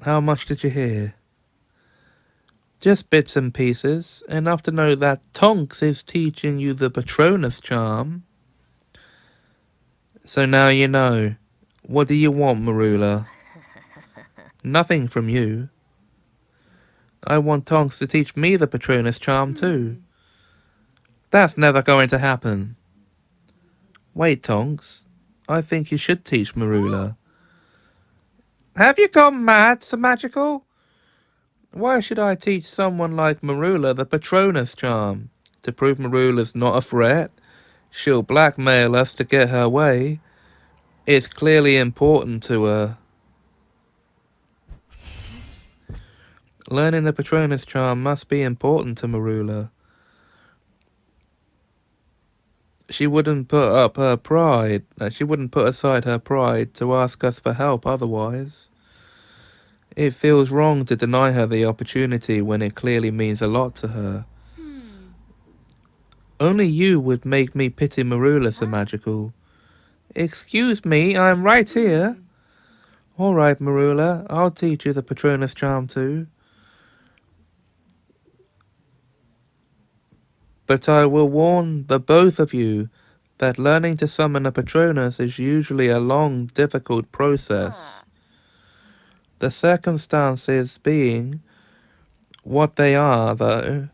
How much did you hear? Just bits and pieces, enough to know that Tonks is teaching you the Patronus charm. So now you know. What do you want, Marula? Nothing from you. I want Tonks to teach me the Patronus charm too. That's never going to happen. Wait, Tonks. I think you should teach Marula. Have you gone mad, Semajical? Why should I teach someone like Marula the Patronus charm? To prove Marula's not a threat? She'll blackmail us to get her way. It's clearly important to her. Learning the Patronus charm must be important to Marula. She wouldn't put aside her pride to ask us for help otherwise. It feels wrong to deny her the opportunity when it clearly means a lot to her. Only you would make me pity Marula, Semajical. Excuse me, I'm right here. Alright, Marula, I'll teach you the Patronus charm too. But I will warn the both of you that learning to summon a Patronus is usually a long, difficult process. The circumstances being what they are, though,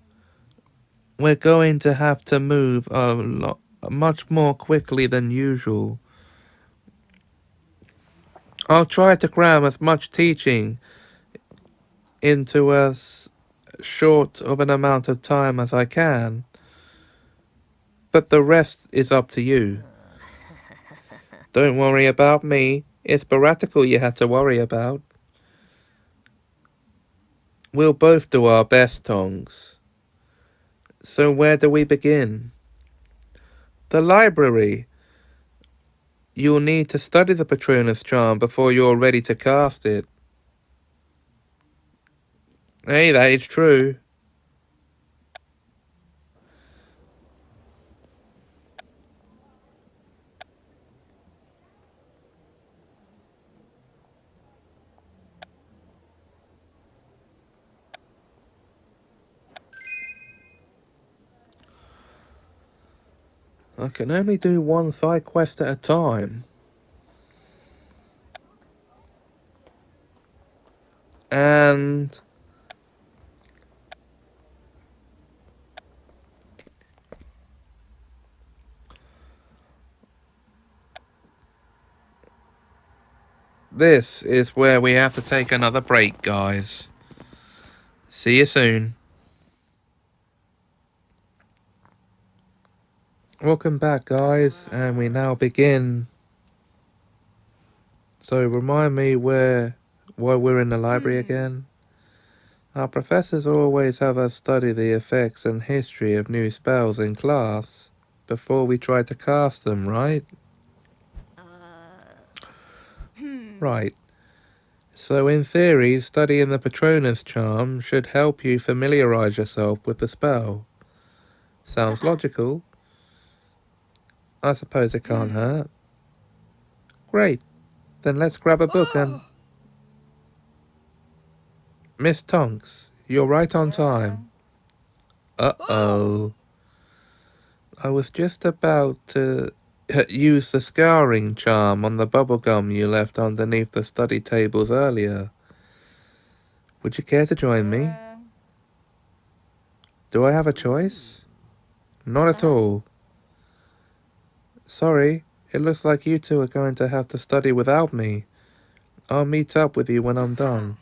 we're going to have to move much more quickly than usual. I'll try to cram as much teaching into as short of an amount of time as I can. But the rest is up to you. Don't worry about me. It's Baratical you have to worry about. We'll both do our best, Tongs. So where do we begin? The library. You'll need to study the Patronus charm before you're ready to cast it. Hey, that is true. I can only do one side quest at a time. And this is where we have to take another break, guys. See you soon. Welcome back, guys, and we now begin. So remind me why we're in the library again. Our professors always have us study the effects and history of new spells in class before we try to cast them, right? Right. So in theory, studying the Patronus charm should help you familiarize yourself with the spell. Sounds logical. I suppose it can't hurt. Great. Then let's grab a book and... Miss Tonks, you're right on time. Uh-oh. I was just about to use the scouring charm on the bubblegum you left underneath the study tables earlier. Would you care to join me? Do I have a choice? Not at all. Sorry, it looks like you two are going to have to study without me. I'll meet up with you when I'm done.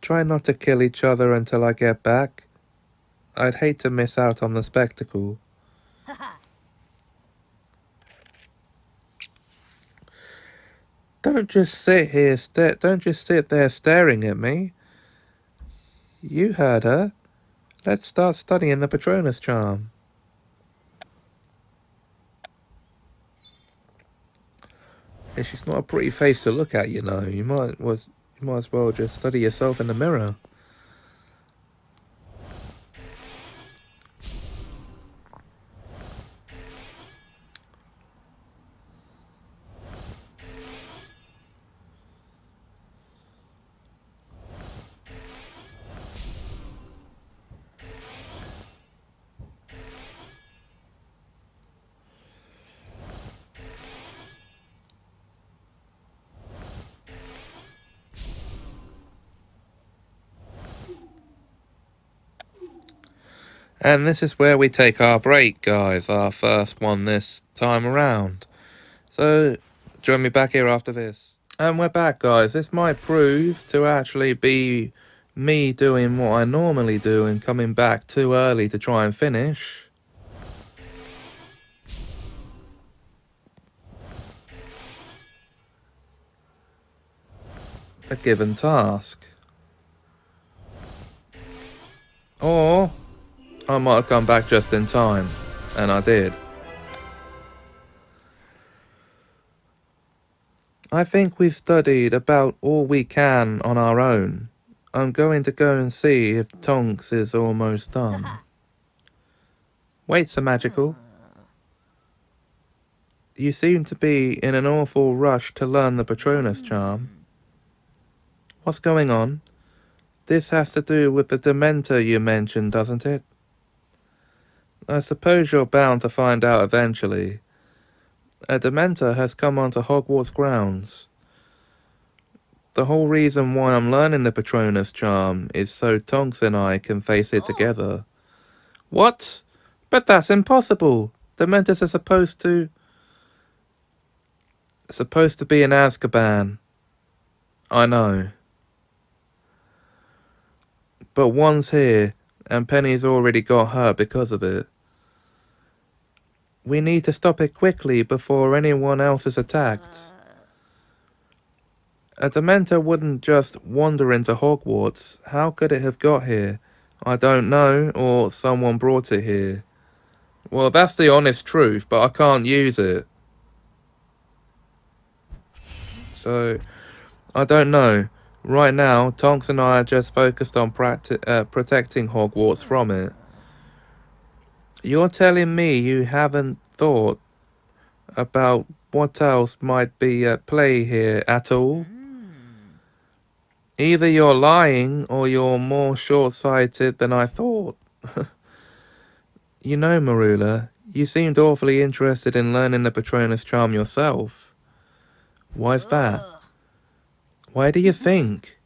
Try not to kill each other until I get back. I'd hate to miss out on the spectacle. Don't just sit there staring at me. You heard her. Let's start studying the Patronus charm. Yeah, she's not a pretty face to look at, you know. You might as well just study yourself in the mirror. And this is where we take our break, guys. Our first one this time around. So, join me back here after this. And we're back, guys. This might prove to actually be me doing what I normally do and coming back too early to try and finish a given task. Or I might have come back just in time, and I did. I think we've studied about all we can on our own. I'm going to go and see if Tonks is almost done. Wait, Semajical. You seem to be in an awful rush to learn the Patronus charm. What's going on? This has to do with the Dementor you mentioned, doesn't it? I suppose you're bound to find out eventually. A Dementor has come onto Hogwarts grounds. The whole reason why I'm learning the Patronus charm is so Tonks and I can face it together. What? But that's impossible. Dementors are supposed to be in Azkaban. I know. But one's here, and Penny's already got hurt because of it. We need to stop it quickly before anyone else is attacked. A Dementor wouldn't just wander into Hogwarts. How could it have got here? I don't know, or someone brought it here. Well, that's the honest truth, but I can't use it. So, I don't know. Right now, Tonks and I are just focused on protecting Hogwarts from it. You're telling me you haven't thought about what else might be at play here at all? Either you're lying or you're more short-sighted than I thought. You know, Marula, you seemed awfully interested in learning the Patronus charm yourself. Why's that? Why do you think?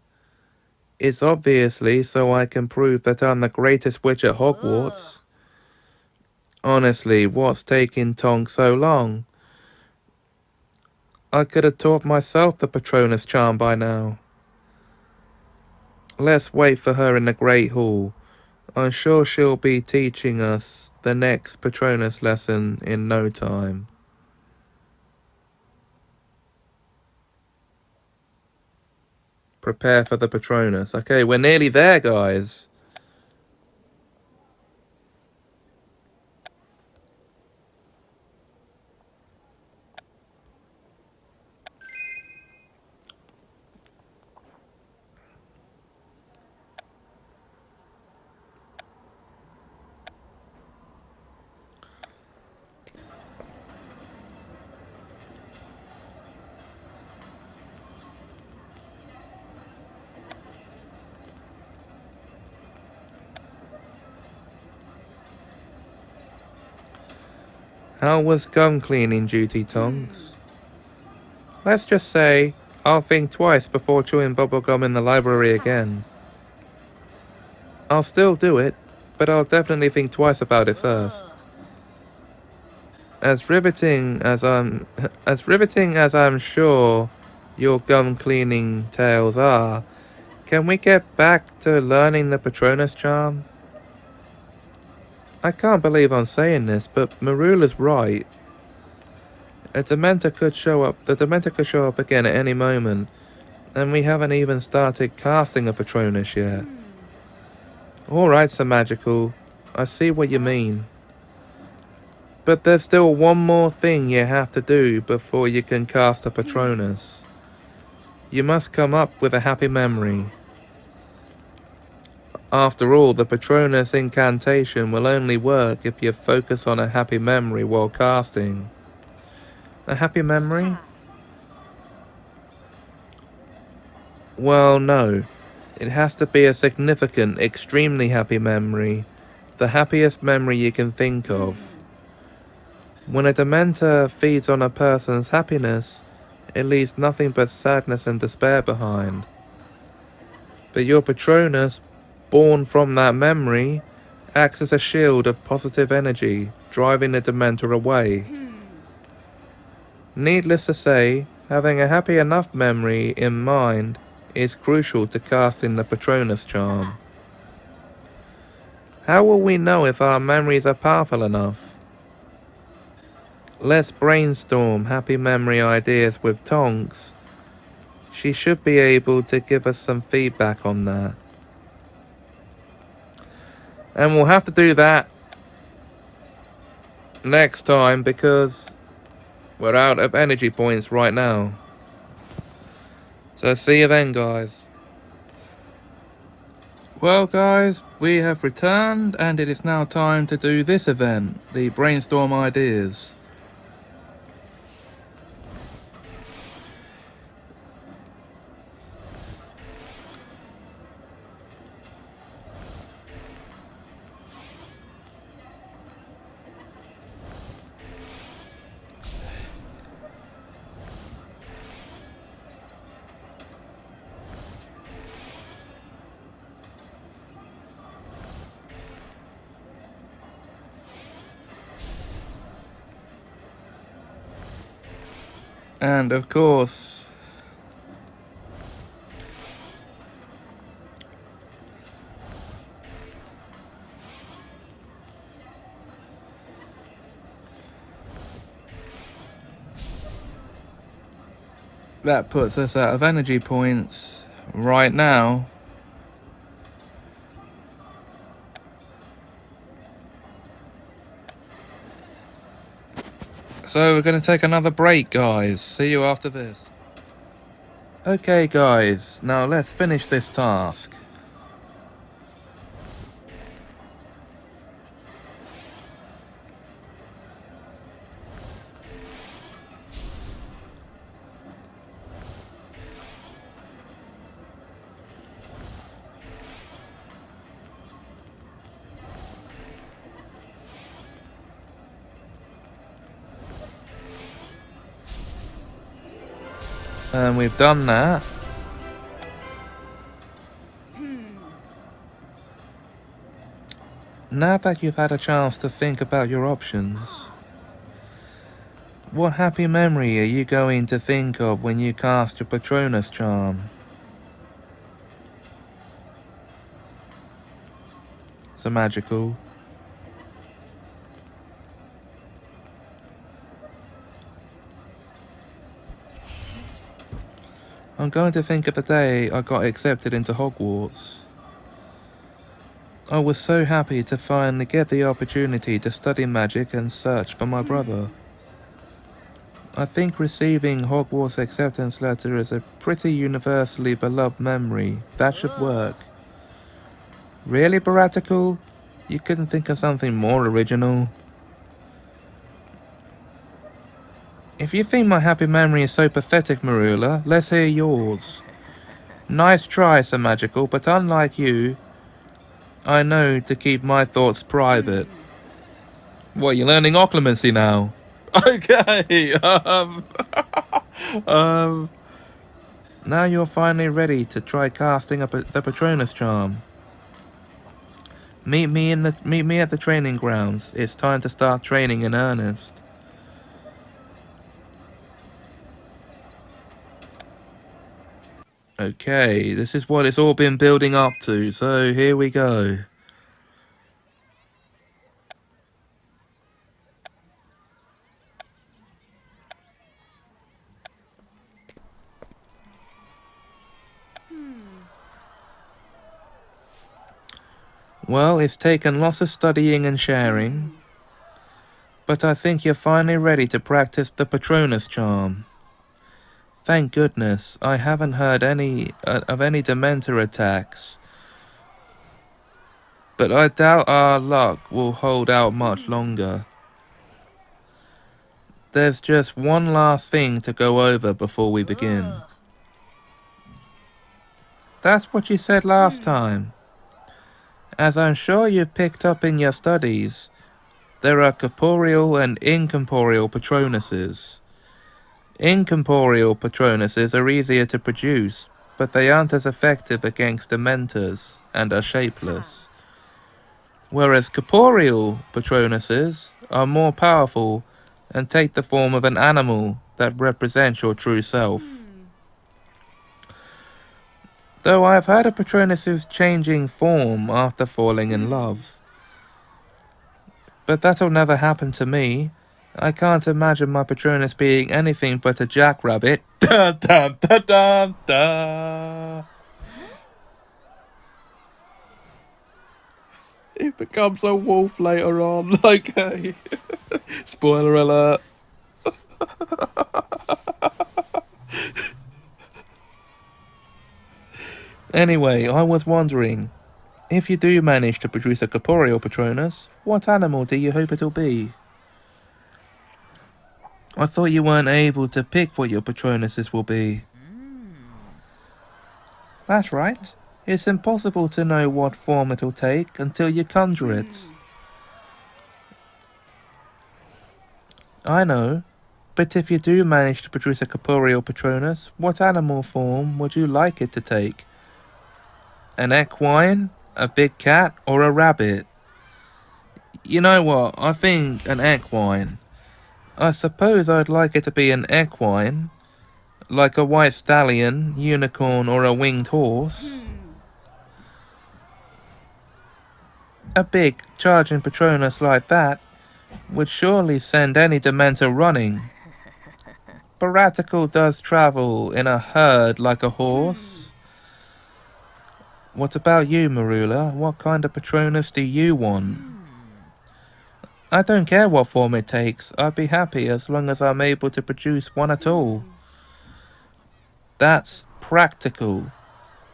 It's obviously so I can prove that I'm the greatest witch at Hogwarts. Honestly, what's taking Tonks so long? I could have taught myself the Patronus charm by now. Let's wait for her in the Great Hall. I'm sure she'll be teaching us the next Patronus lesson in no time. Prepare for the Patronus. Okay, we're nearly there, guys. How was gum cleaning duty, Tonks? Let's just say, I'll think twice before chewing bubblegum in the library again. I'll still do it, but I'll definitely think twice about it first. As riveting as I'm sure your gum cleaning tales are, can we get back to learning the Patronus charm? I can't believe I'm saying this, but Marula's right. The Dementor could show up again at any moment, and we haven't even started casting a Patronus yet. Alright, Semajical, I see what you mean. But there's still one more thing you have to do before you can cast a Patronus. You must come up with a happy memory. After all, the Patronus incantation will only work if you focus on a happy memory while casting. A happy memory? Well, no. It has to be a significant, extremely happy memory. The happiest memory you can think of. When a Dementor feeds on a person's happiness, it leaves nothing but sadness and despair behind. But your Patronus, born from that memory, acts as a shield of positive energy, driving the Dementor away. Needless to say, having a happy enough memory in mind is crucial to casting the Patronus charm. How will we know if our memories are powerful enough? Let's brainstorm happy memory ideas with Tonks. She should be able to give us some feedback on that. And we'll have to do that next time because we're out of energy points right now. So see you then, guys. Well, guys, we have returned and it is now time to do this event, the brainstorm ideas. And of course, that puts us out of energy points right now. So we're going to take another break, guys. See you after this. Okay, guys, now let's finish this task. And we've done that. Now that you've had a chance to think about your options, What happy memory are you going to think of when you cast your Patronus charm? Semajical. I'm going to think of the day I got accepted into Hogwarts. I was so happy to finally get the opportunity to study magic and search for my brother. I think receiving Hogwarts acceptance letter is a pretty universally beloved memory. That should work. Really, Baratical? You couldn't think of something more original? If you think my happy memory is so pathetic, Marula, let's hear yours. Nice try, Sir Magical, but unlike you, I know to keep my thoughts private. What, you're learning occlumency now? Okay, now you're finally ready to try casting up the Patronus charm. Meet me at the training grounds. It's time to start training in earnest. Okay, this is what it's all been building up to, so here we go. Well, it's taken lots of studying and sharing, but I think you're finally ready to practice the Patronus charm. Thank goodness, I haven't heard of any Dementor attacks. But I doubt our luck will hold out much longer. There's just one last thing to go over before we begin. That's what you said last time. As I'm sure you've picked up in your studies, there are corporeal and incorporeal Patronuses. Incorporeal Patronuses are easier to produce, but they aren't as effective against Dementors and are shapeless. Whereas corporeal Patronuses are more powerful and take the form of an animal that represents your true self. Though I have heard of Patronuses changing form after falling in love. But that'll never happen to me. I can't imagine my Patronus being anything but a jackrabbit. Dun dun dun dun dun. It becomes a wolf later on, like a spoiler alert. Anyway, I was wondering, if you do manage to produce a corporeal Patronus, what animal do you hope it'll be? I thought you weren't able to pick what your Patronuses will be. That's right. It's impossible to know what form it'll take until you conjure it. I know, but if you do manage to produce a corporeal Patronus, what animal form would you like it to take? An equine, a big cat, or a rabbit? You know what, I think an equine. I suppose I'd like it to be an equine, like a white stallion, unicorn, or a winged horse. A big, charging Patronus like that would surely send any Dementor running. Baratical does travel in a herd like a horse. What about you, Marula? What kind of Patronus do you want? I don't care what form it takes. I'd be happy as long as I'm able to produce one at all. That's practical.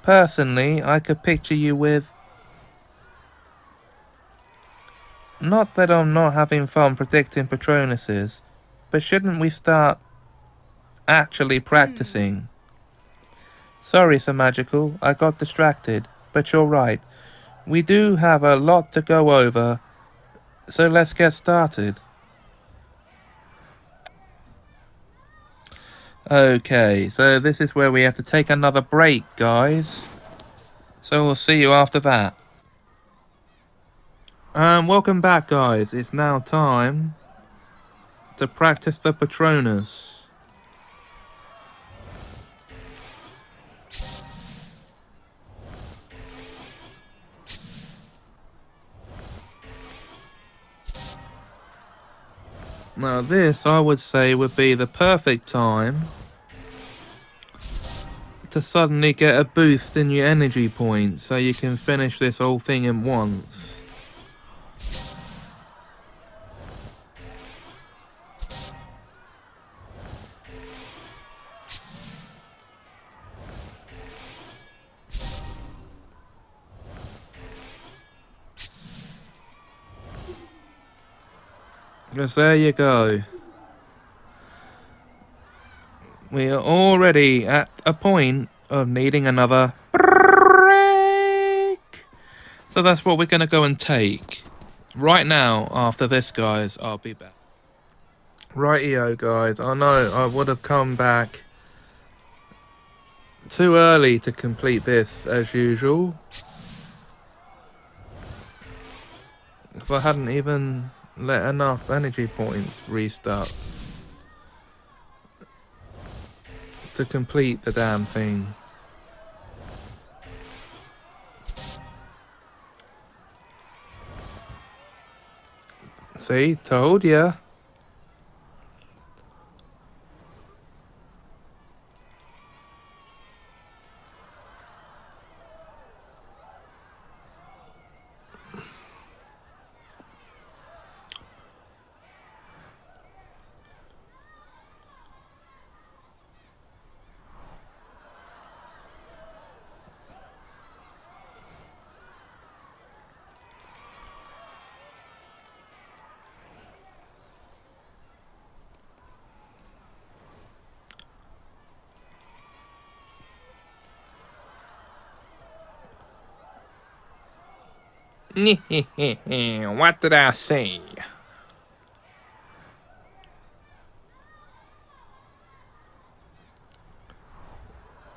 Personally, I could picture you with... Not that I'm not having fun predicting Patronuses, but shouldn't we start actually practicing? Sorry, Sir Magical, I got distracted, but you're right. We do have a lot to go over, so let's get started. Okay, so this is where we have to take another break, guys. So we'll see you after that. Welcome back, guys. It's now time to practice the Patronus. Now this, I would say, would be the perfect time to suddenly get a boost in your energy points so you can finish this whole thing in once. Because there you go. We are already at a point of needing another break. So that's what we're going to go and take. Right now, after this, guys, I'll be back. Rightio, guys. I know I would have come back too early to complete this, as usual. Because I hadn't even let enough energy points restart to complete the damn thing. See? Told ya. What did I say?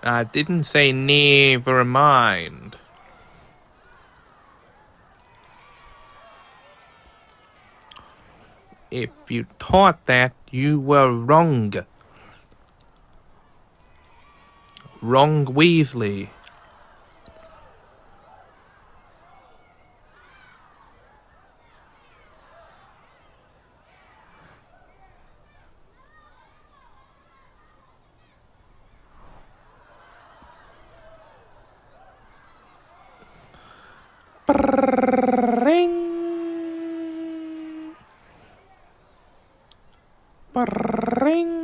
I didn't say never mind. If you thought that, you were wrong. Wrong Weasley. Ring. Ring.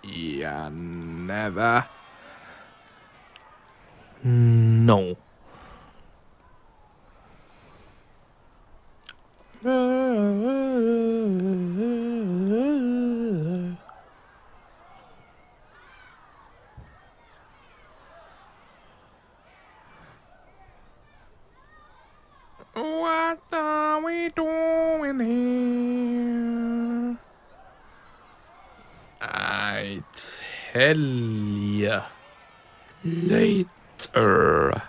Yeah, never. No. What are we doing here? I tell ya later.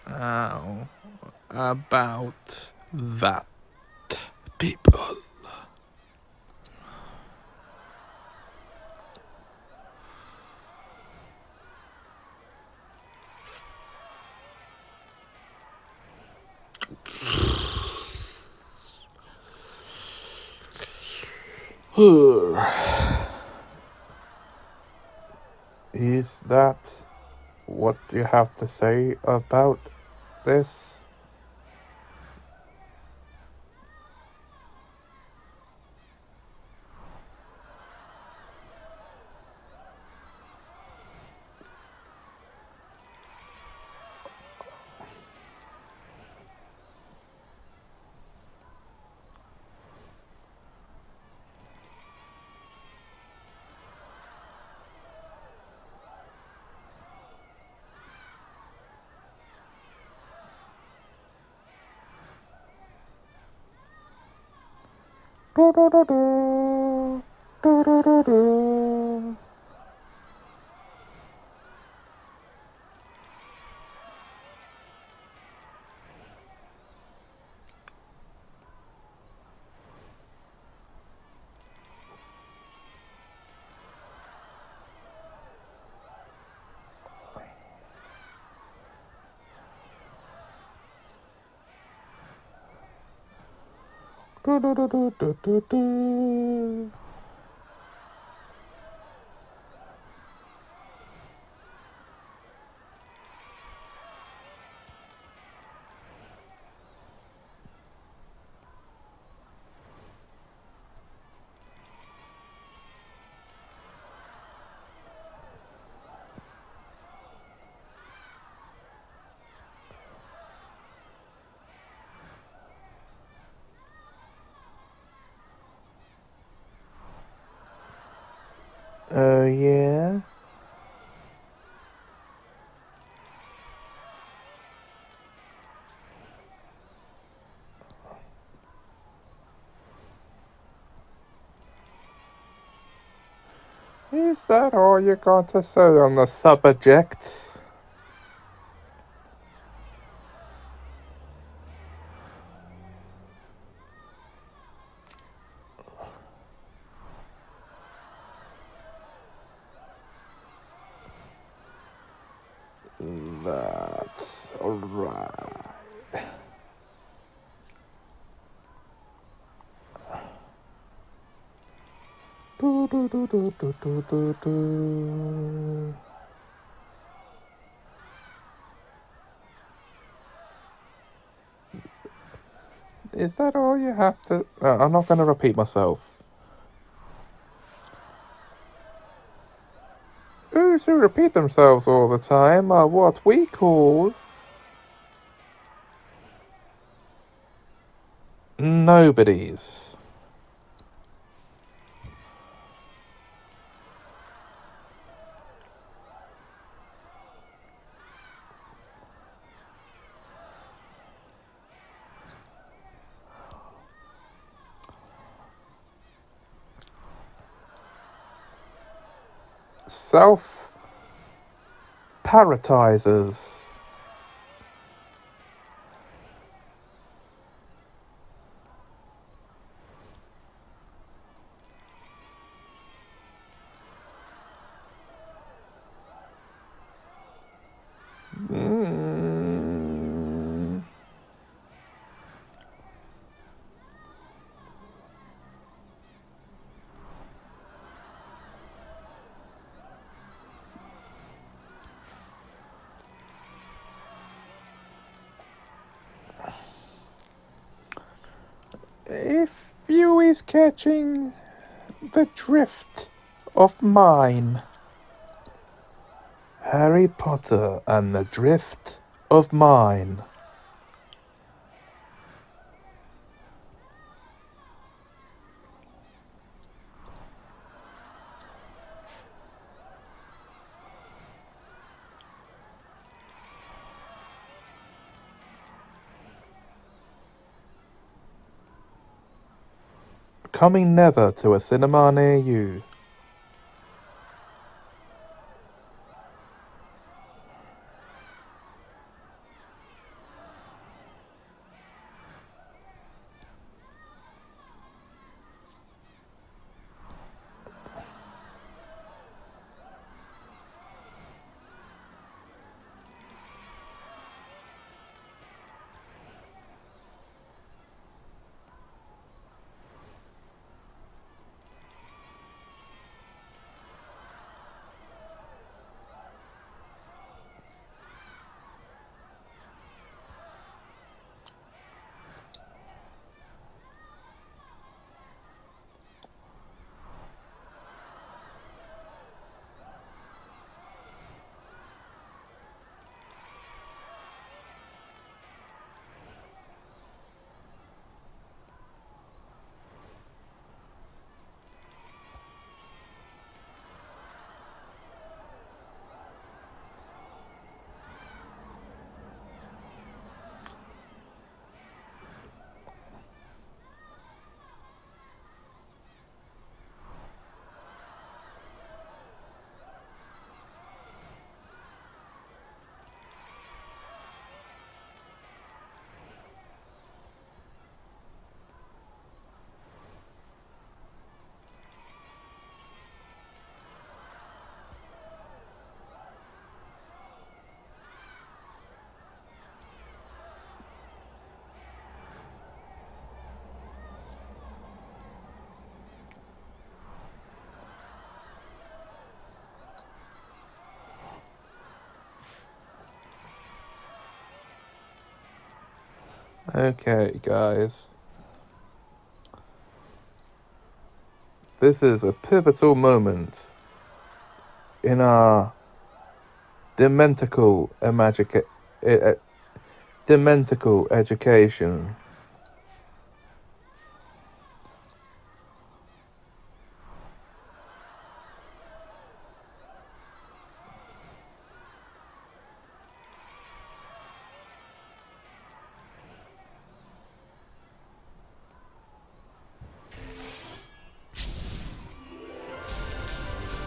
How about that, people? Is that what you have to say about this? Do do do do. Do do do do. Do do do do do do do. Oh, yeah? Is that all you got to say on the subject? That's alright. Do do do do do do do do. Is that all you have to... I'm not going to repeat myself. Those who repeat themselves all the time are what we call... nobodies. Self-parrotizers. Mm. If you is catching the drift of mine, Harry Potter and the drift of mine. Coming never to a cinema near you. Okay, guys. This is a pivotal moment in our dementical dementical education.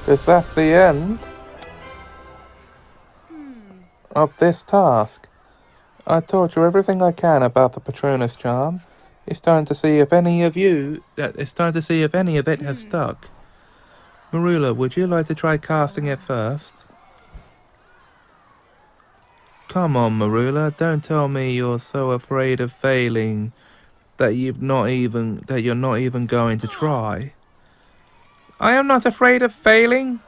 Because that's the end of this task. I told you everything I can about the Patronus charm. It's time to see if any of it has stuck. Marula, would you like to try casting it first? Come on, Marula, don't tell me you're so afraid of failing that you're not even going to try. I am not afraid of failing.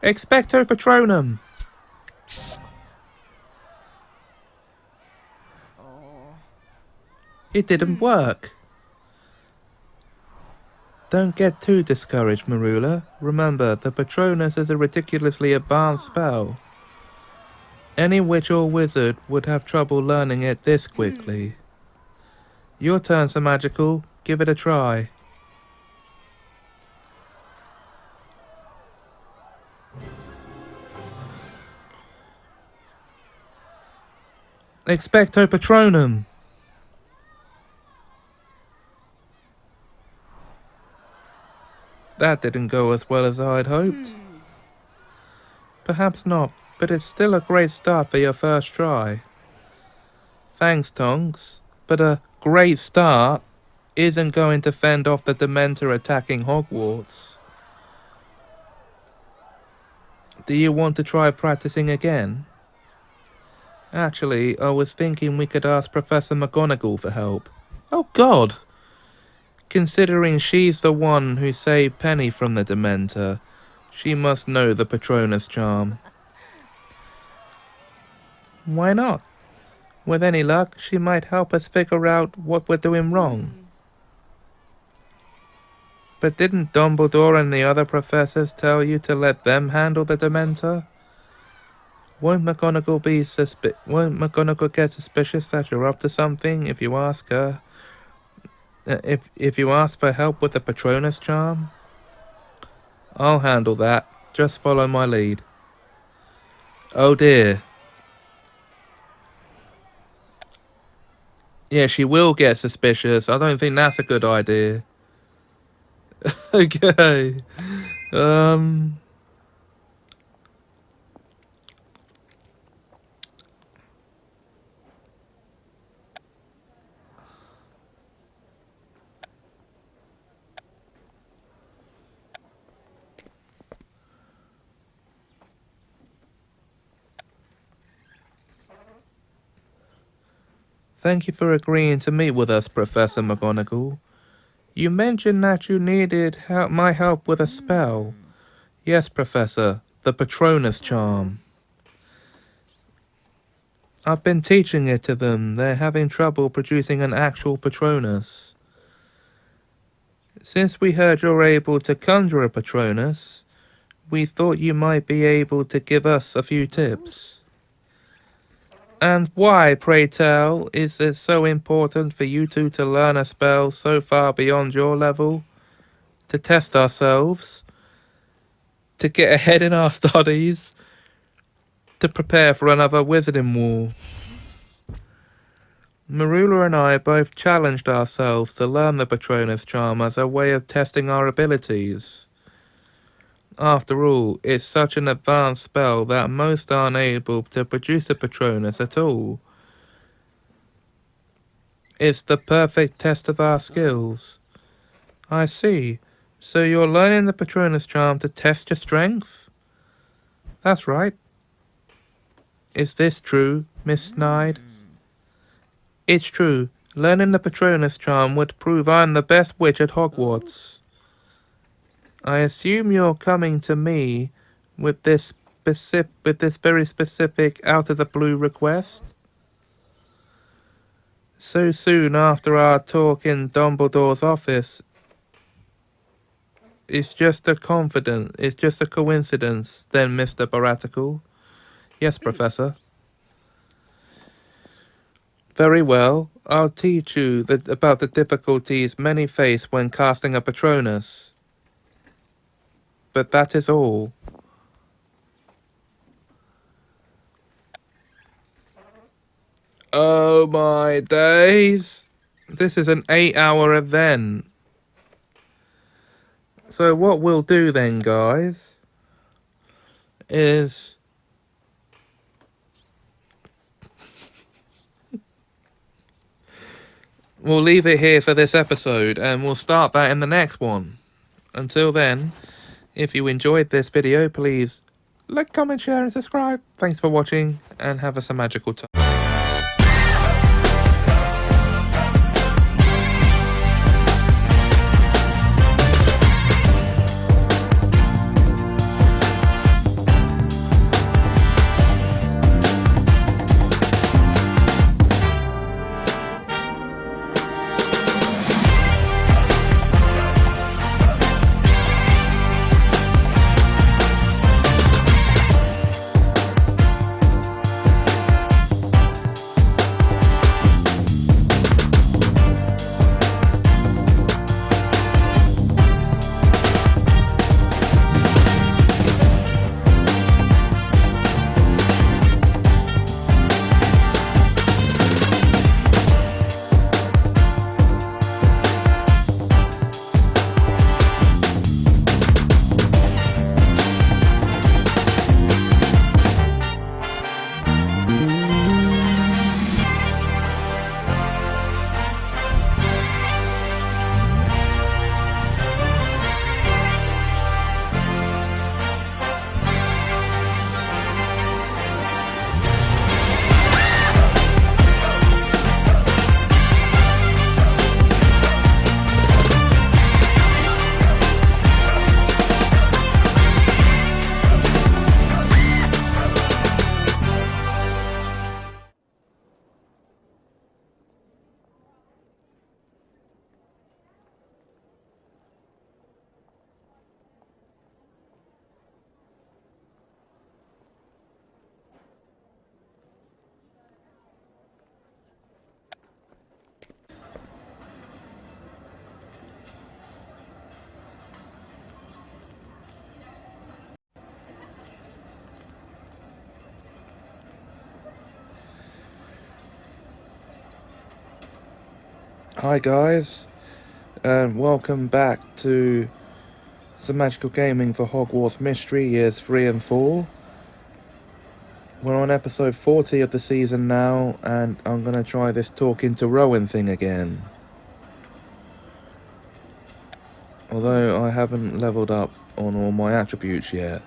Expecto Patronum. It didn't work. Don't get too discouraged, Marula. Remember, the Patronus is a ridiculously advanced spell. Any witch or wizard would have trouble learning it this quickly. Your turn, Semajical. Give it a try. Expecto Patronum. That didn't go as well as I'd hoped. Perhaps not, but it's still a great start for your first try. Thanks, Tonks, but a great start isn't going to fend off the Dementor attacking Hogwarts. Do you want to try practicing again? Actually, I was thinking we could ask Professor McGonagall for help. Oh God! Considering she's the one who saved Penny from the Dementor, she must know the Patronus charm. Why not? With any luck, she might help us figure out what we're doing wrong. But didn't Dumbledore and the other professors tell you to let them handle the Dementor? Won't McGonagall get suspicious that you're up to something if you ask her? If you ask for help with the Patronus charm? I'll handle that. Just follow my lead. Oh dear. Yeah, she will get suspicious. I don't think that's a good idea. Okay. Thank you for agreeing to meet with us, Professor McGonagall. You mentioned that you needed my help with a spell. Yes, Professor, the Patronus charm. I've been teaching it to them. They're having trouble producing an actual Patronus. Since we heard you're able to conjure a Patronus, we thought you might be able to give us a few tips. And why, pray tell, is it so important for you two to learn a spell so far beyond your level? To test ourselves? To get ahead in our studies? To prepare for another wizarding war? Marula and I both challenged ourselves to learn the Patronus charm as a way of testing our abilities. After all, it's such an advanced spell that most aren't able to produce a Patronus at all. It's the perfect test of our skills. I see. So you're learning the Patronus charm to test your strength? That's right. Is this true, Miss Snide? It's true. Learning the Patronus charm would prove I'm the best witch at Hogwarts. I assume you're coming to me with this very specific out of the blue request? So soon after our talk in Dumbledore's office. It's just a coincidence, then, Mr. Baratical. Yes, Professor. Very well. I'll teach you about the difficulties many face when casting a Patronus. But that is all. Oh my days. This is an 8-hour event. So what we'll do then, guys, is we'll leave it here for this episode and we'll start that in the next one. Until then, if you enjoyed this video, please like, comment, share and subscribe. Thanks for watching and have a magical time. Hi guys, and welcome back to Semajical Gaming for Hogwarts Mystery Years 3 and 4. We're on episode 40 of the season now, and I'm going to try this talking to Rowan thing again. Although I haven't leveled up on all my attributes yet.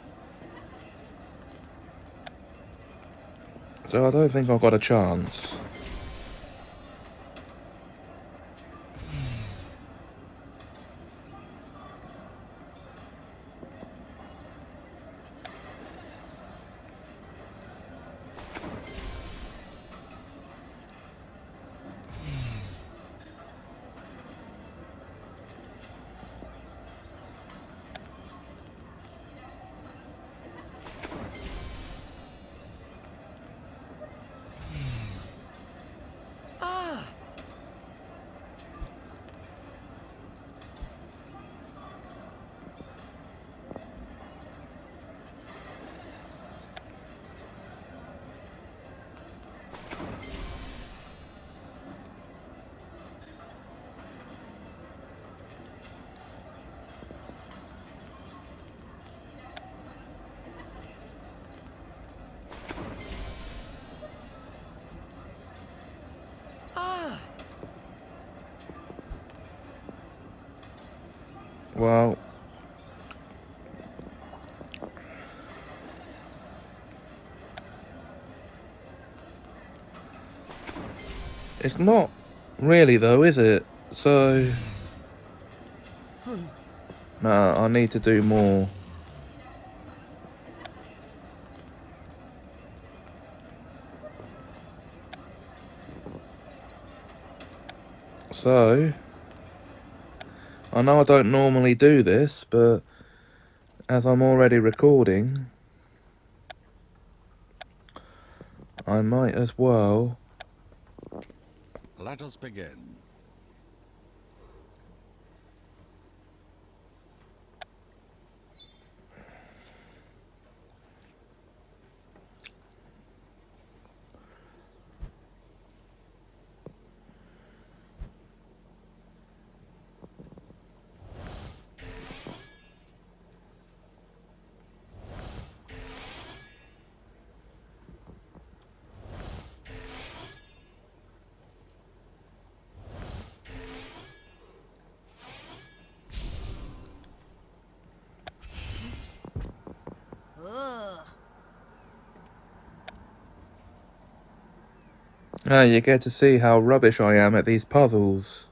So I don't think I've got a chance. Well, it's not really though, is it? So, no, I need to do more. So, I know I don't normally do this, but as I'm already recording, I might as well.
Let us begin.
You get to see how rubbish I am at these puzzles.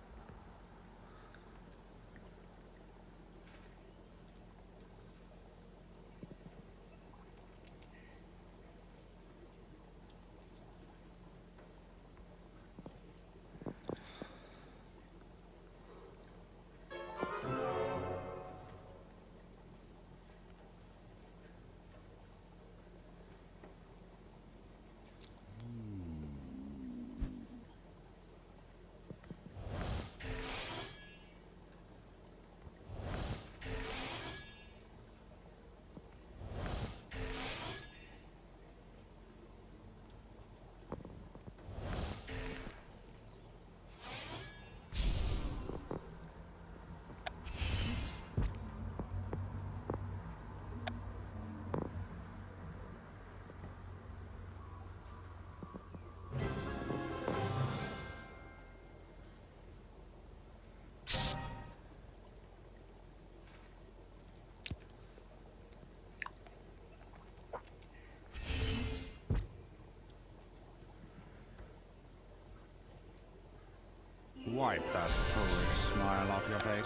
Wipe that foolish smile off your face.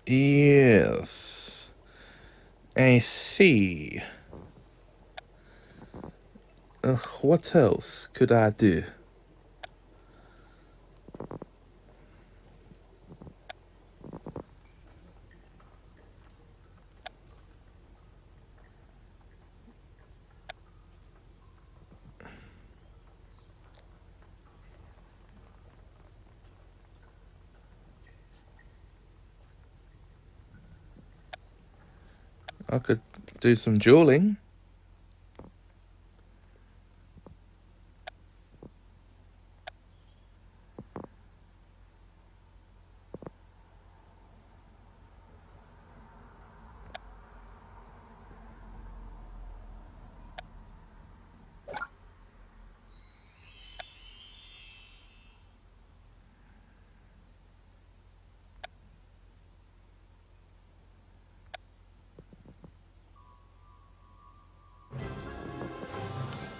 Yes. I see. What else could I do? I could do some dueling.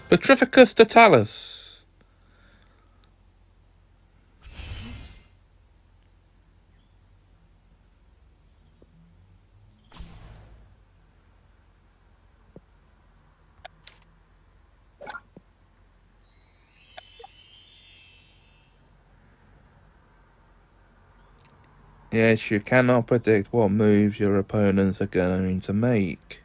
Petrificus totalis. Yes, you cannot predict what moves your opponents are going to make.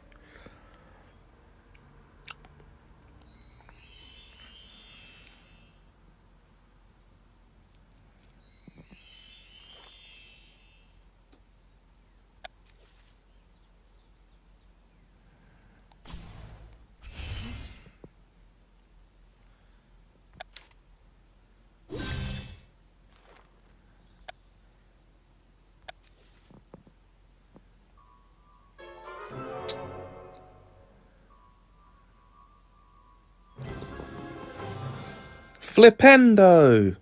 Flipendo!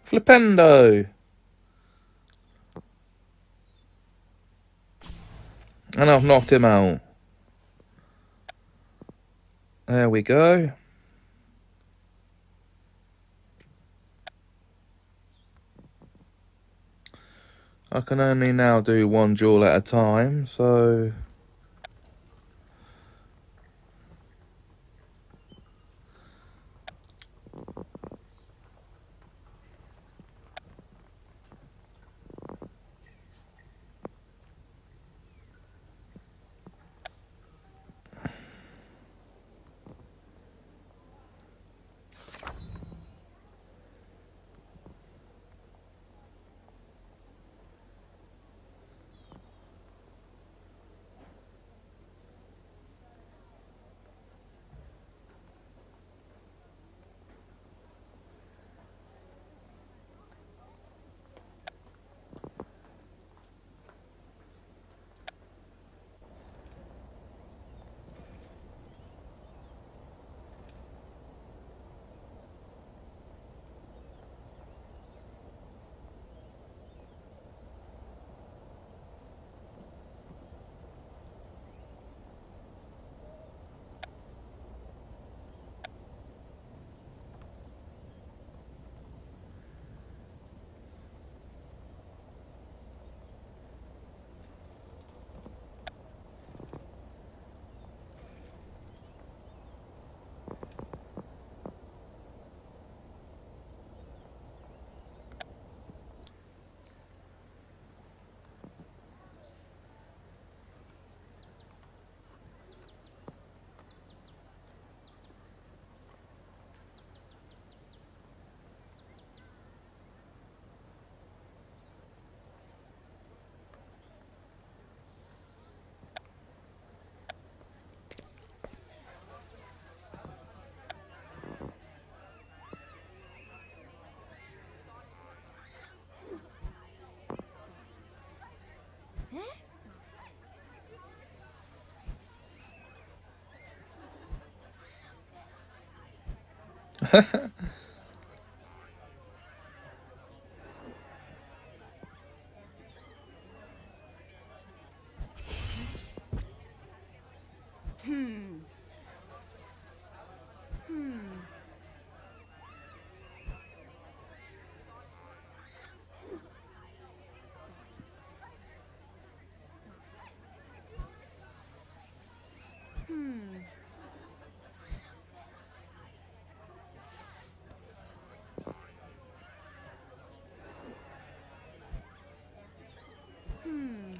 Flipendo! And I've knocked him out. There we go. I can only now do one duel at a time, so...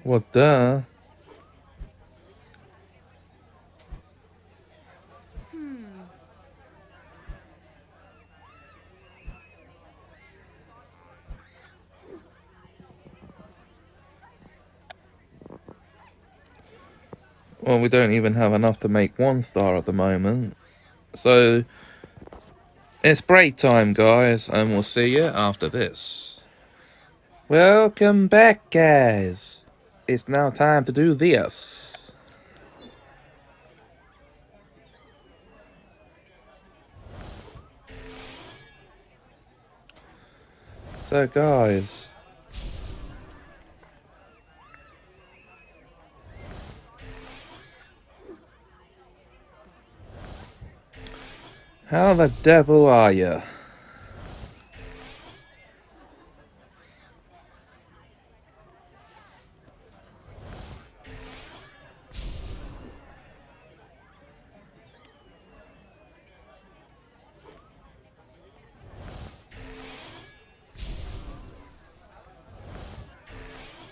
Well, duh. Well, we don't even have enough to make 1 star at the moment. So, it's break time, guys, and we'll see you after this. Welcome back, guys. It's now time to do this. So, guys, how the devil are you?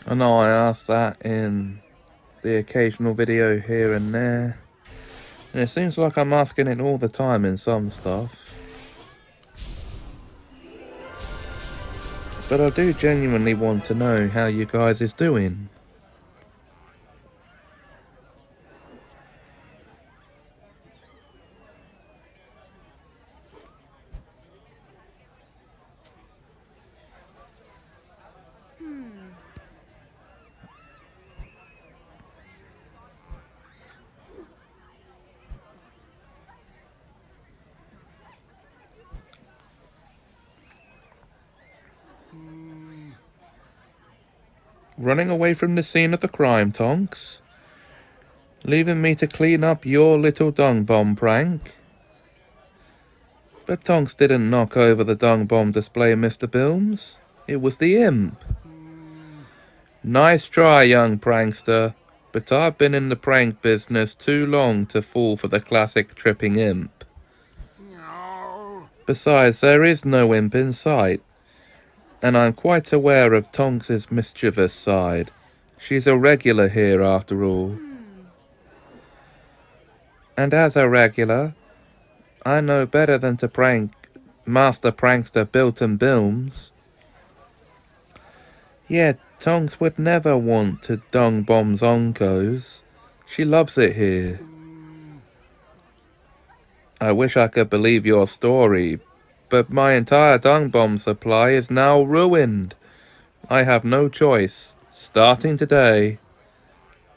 I know I asked that in the occasional video here and there, and it seems like I'm asking it all the time in some stuff. But I do genuinely want to know how you guys is doing. Running away from the scene of the crime, Tonks? Leaving me to clean up your little dung bomb prank? But Tonks didn't knock over the dung bomb display, Mr. Bilms. It was the imp. Nice try, young prankster, but I've been in the prank business too long to fall for the classic tripping imp.
No.
Besides, there is no imp in sight, and I'm quite aware of Tonks's mischievous side. She's a regular here after all. And as a regular, I know better than to prank Master Prankster Bilton Bilms. Yet Tonks would never want to dung bomb Zonkos. She loves it here. I wish I could believe your story, but my entire dung bomb supply is now ruined. I have no choice. Starting today,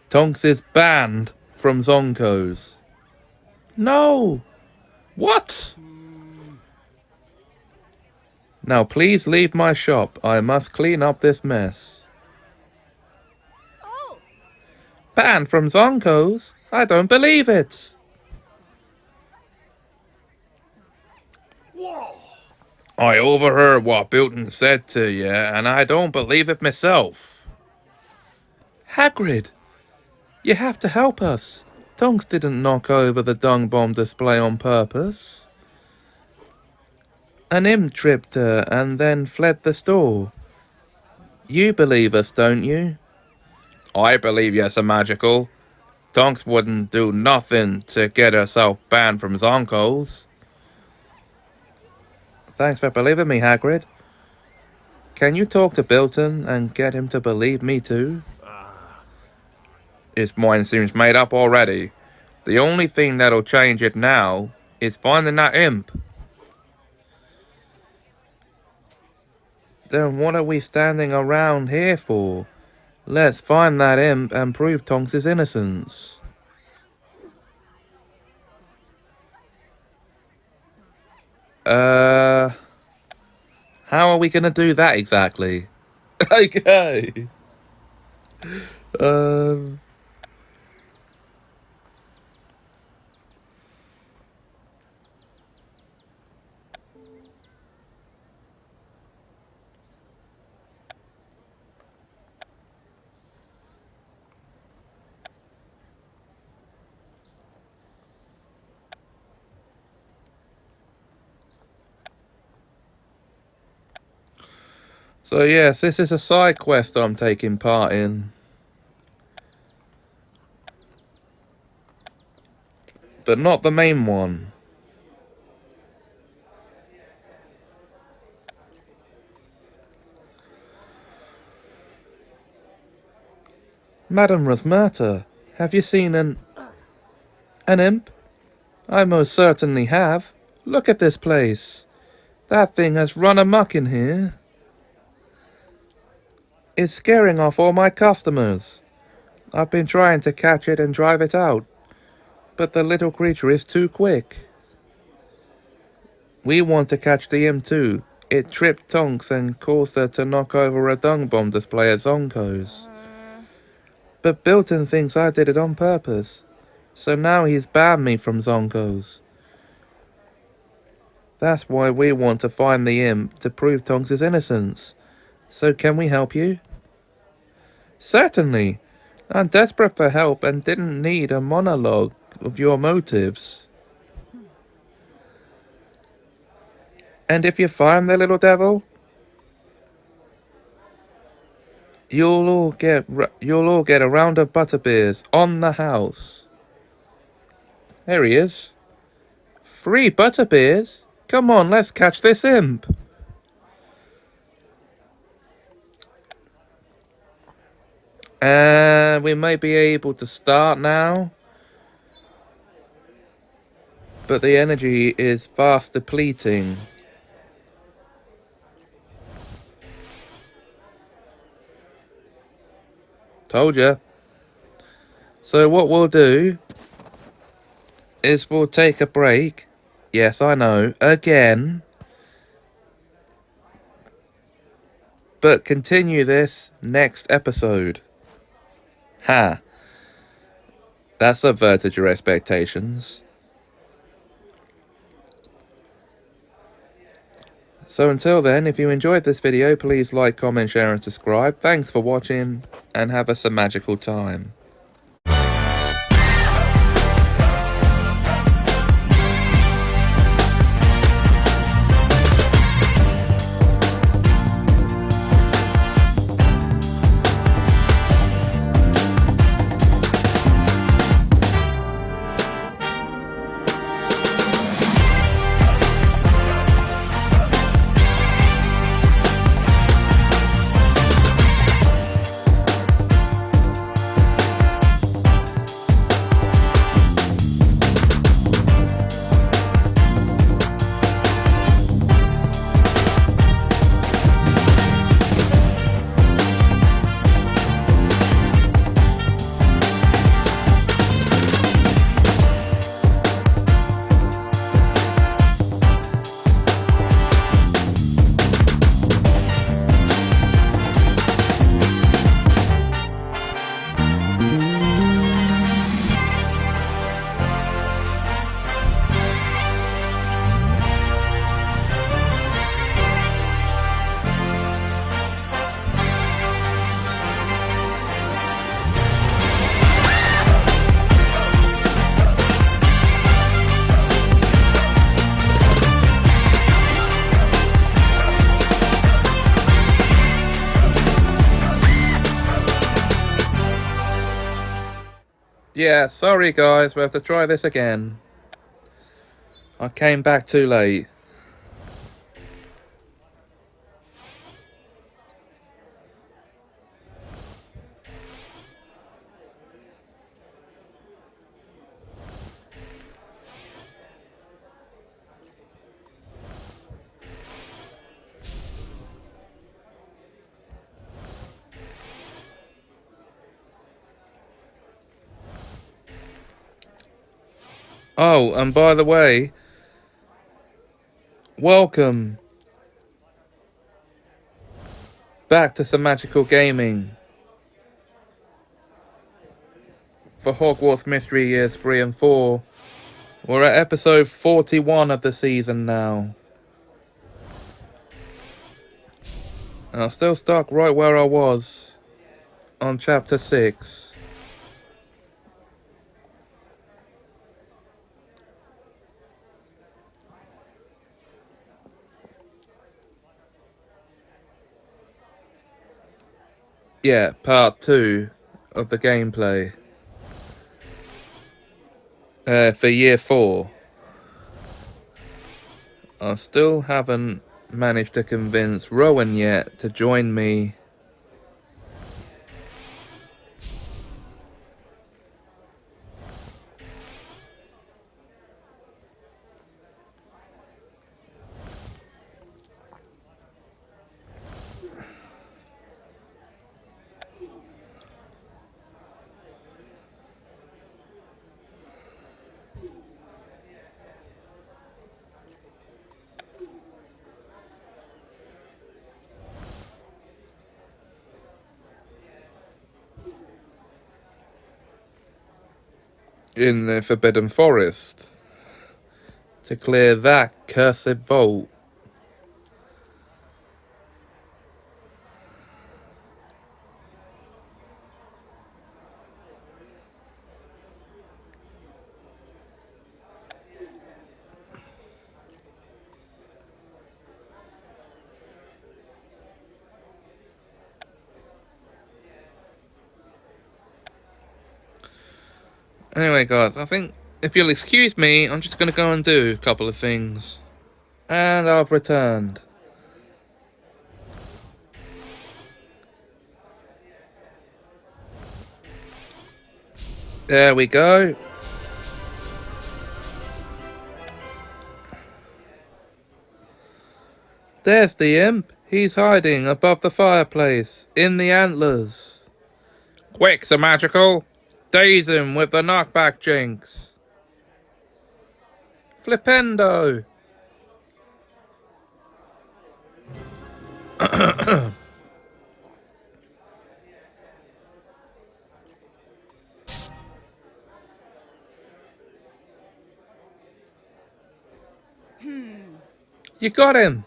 Tonks is banned from Zonkos. No! What? Now please leave my shop. I must clean up this mess.
Oh,
Banned from Zonkos? I don't believe it.
Whoa.
I overheard what Bilton said to you, and I don't believe it myself. Hagrid, you have to help us. Tonks didn't knock over the dung bomb display on purpose. An imp tripped her and then fled the store. You believe us, don't you? I believe you, Semajical. Tonks wouldn't do nothing to get herself banned from Zonkos. Thanks for believing me, Hagrid. Can you talk to Bilton and get him to believe me too? His mind seems made up already. The only thing that'll change it now is finding that imp. Then what are we standing around here for? Let's find that imp and prove Tonks' innocence. How are we gonna do that exactly? Okay. Um... So yes, this is a side quest I'm taking part in. But not the main one. Madam Rosmerta, have you seen an imp? I most certainly have. Look at this place. That thing has run amok in here. It's scaring off all my customers. I've been trying to catch it and drive it out, but the little creature is too quick. We want to catch the imp too. It tripped Tonks and caused her to knock over a dung bomb display at Zonko's. But Bilton thinks I did it on purpose, so now he's banned me from Zonko's. That's why we want to find the imp to prove Tonks' innocence. So can we help you? Certainly. I'm desperate for help and didn't need a monologue of your motives. And if you find the little devil, you'll all get a round of butterbeers on the house. There he is. 3 butterbeers? Come on, let's catch this imp. And we may be able to start now. But the energy is fast depleting. Told ya. So what we'll do is we'll take a break. Yes, I know. Again. but continue this next episode. Ha! That subverted your expectations. So until then, if you enjoyed this video, please like, comment, share and subscribe. Thanks for watching, and have a Semajical time. Yeah, sorry guys, we have to try this again. I came back too late. Oh, and by the way, welcome back to Semajical Gaming for Hogwarts Mystery Years 3 and 4. We're at episode 41 of the season now. And I'm still stuck right where I was on chapter 6. Yeah, part 2 of the gameplay. For year 4. I still haven't managed to convince Rowan yet to join me. In the Forbidden Forest to clear that cursed vault. Anyway guys, I think if you'll excuse me, I'm just going to go and do a couple of things. And I've returned. There we go. There's the imp. He's hiding above the fireplace, in the antlers. Quick, Semajical! Daze him with the knockback jinx. Flipendo! You got him!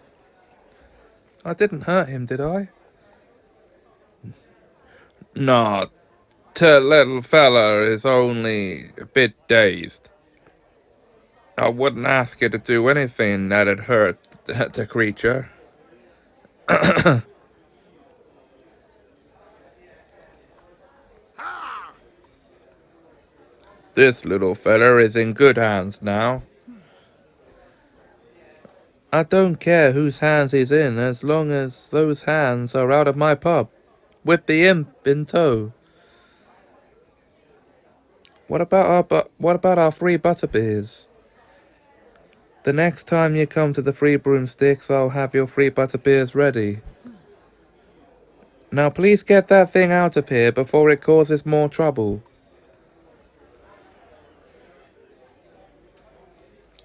I didn't hurt him, did I? Nah, the little fella is only a bit dazed. I wouldn't ask you to do anything that'd hurt the creature.
Ah!
This little fella is in good hands now. I don't care whose hands he's in, as long as those hands are out of my pub, with the imp in tow. What about our free butterbeers? The next time you come to the free broomsticks, I'll have your free butterbeers ready. Now please get that thing out of here before it causes more trouble.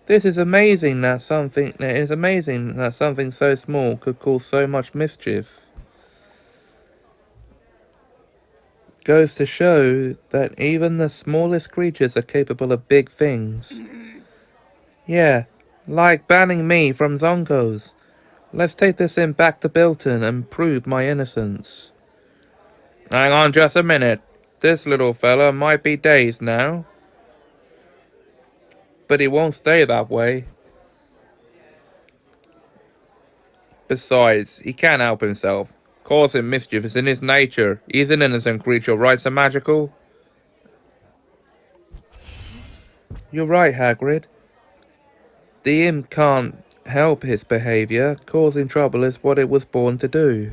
It is amazing that something so small could cause so much mischief. Goes to show that even the smallest creatures are capable of big things. Yeah, like banning me from Zonkos. Let's take this in back to Bilton and prove my innocence. Hang on just a minute. This little fella might be dazed now, but he won't stay that way. Besides, he can't help himself. Causing mischief is in his nature. He's an innocent creature, right, Semajical? You're right, Hagrid. The imp can't help his behaviour. Causing trouble is what it was born to do.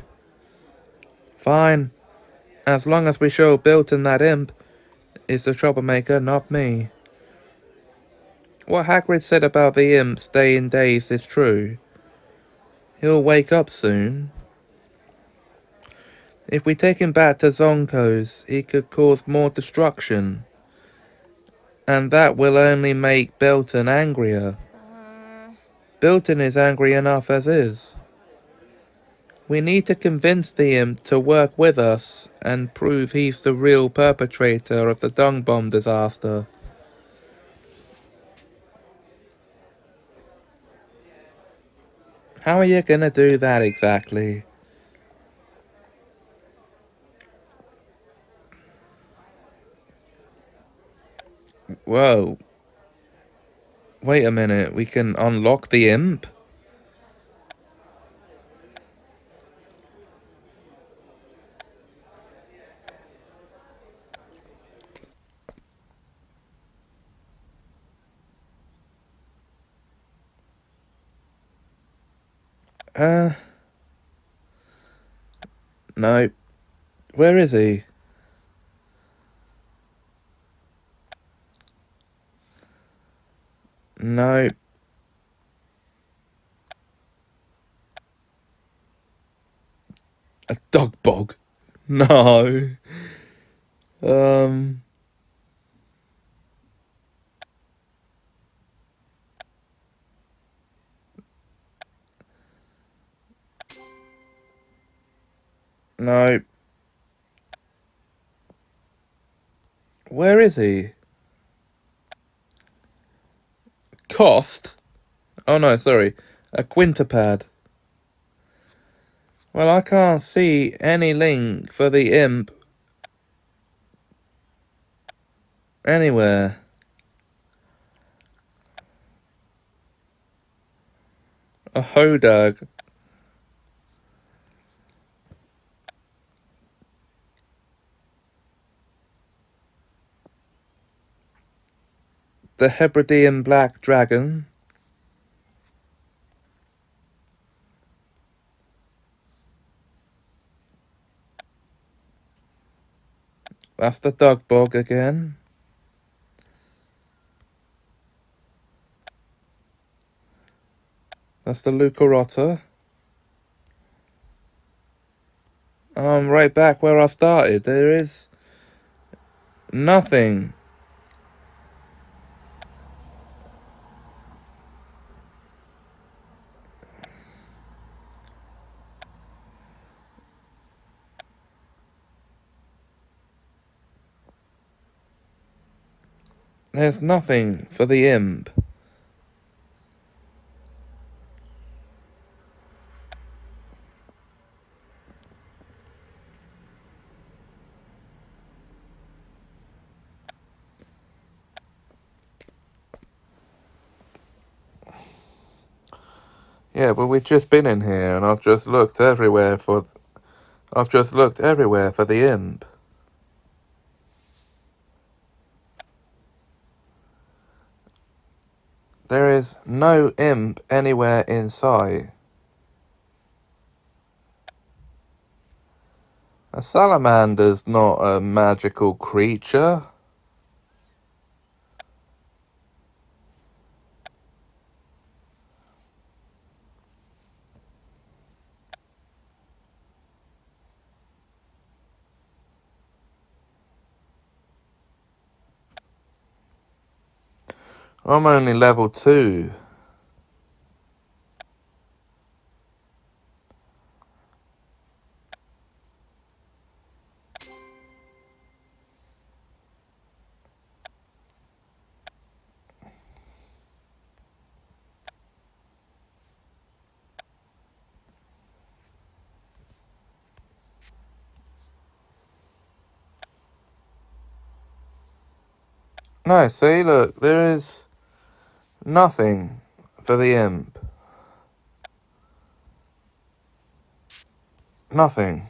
Fine. As long as we show Bilton that imp is the troublemaker, not me. What Hagrid said about the imp staying dazed is true. He'll wake up soon. If we take him back to Zonko's, he could cause more destruction. And that will only make Bilton angrier. Bilton is angry enough as is. We need to convince the imp to work with us and prove he's the real perpetrator of the dung bomb disaster. How are you gonna do that exactly? Whoa. Wait a minute, we can unlock the imp? No. Where is he? No. A dog bog? No. Um. No. Where is he? Cost? Oh no, sorry. A quintupad. Well, I can't see any link for the imp anywhere. A hodag. The Hebridean black dragon. That's the dog bog again. That's the Lucarotta. I'm right back where I started. There is nothing. There's nothing for the imp. Yeah, but we've just been in here, and I've just looked everywhere for. I've just looked everywhere for the imp. There is no imp anywhere in sight. A salamander's not a magical creature. I'm only level 2. No, see, look, there is nothing for the imp. Nothing.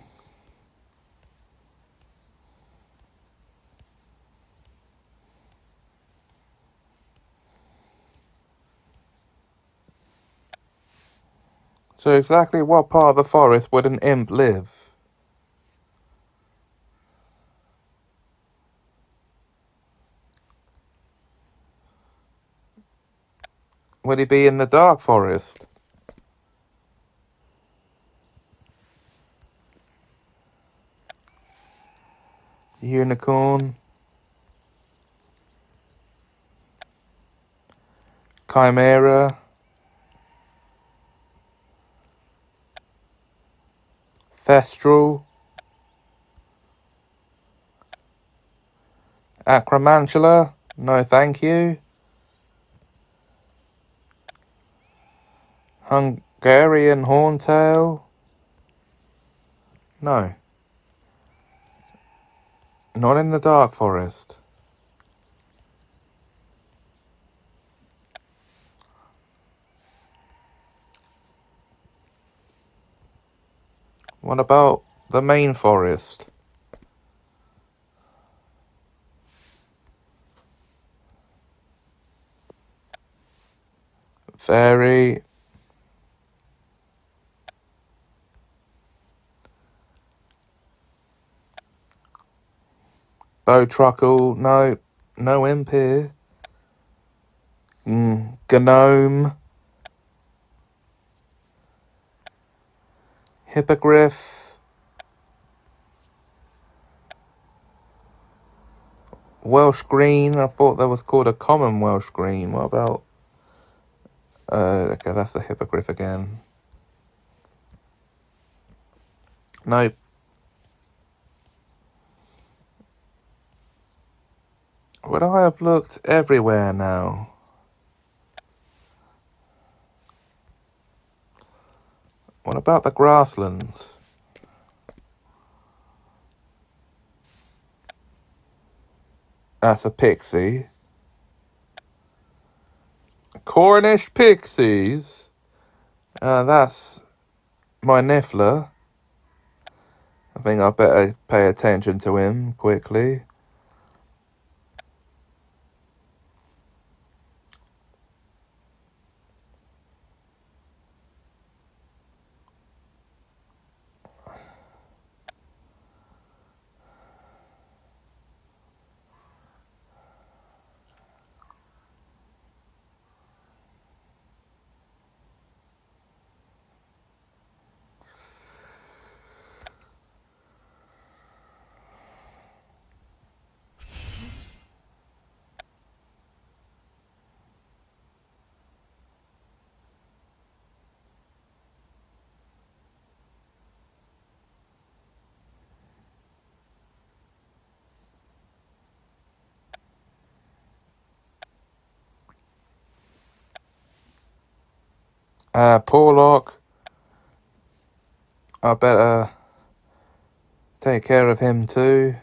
So exactly what part of the forest would an imp live? Would he be in the dark forest? Unicorn? Chimera? Thestral? Acromantula? No thank you. Hungarian horntail? No. Not in the dark forest. What about the main forest? Fairy? Bowtruckle? No. No imp here. Gnome? Hippogriff? Welsh green? I thought that was called a common Welsh green. What about... okay, that's the hippogriff again. Nope. Would I have looked everywhere now? What about the grasslands? That's a pixie. Cornish pixies? That's my Niffler. I think I better pay attention to him quickly. Porlock. I better take care of him too.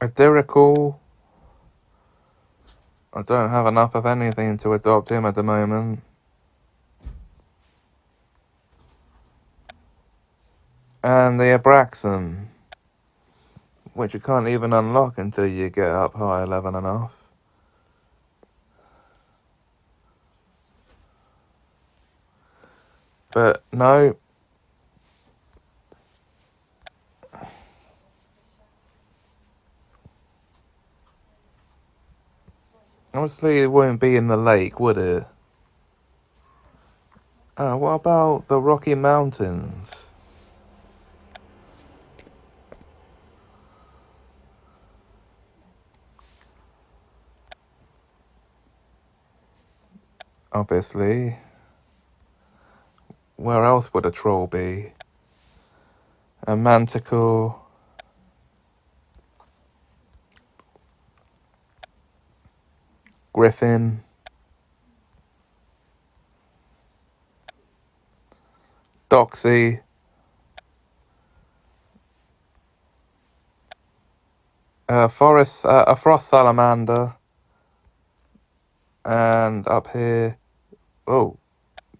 Adirical. I don't have enough of anything to adopt him at the moment. And the Abraxan, which you can't even unlock until you get up high level enough. But no. Obviously it won't be in the lake, would it? What about the Rocky Mountains? Obviously. Where else would a troll be? A manticore. Griffin. Doxy. A frost salamander. And up here, the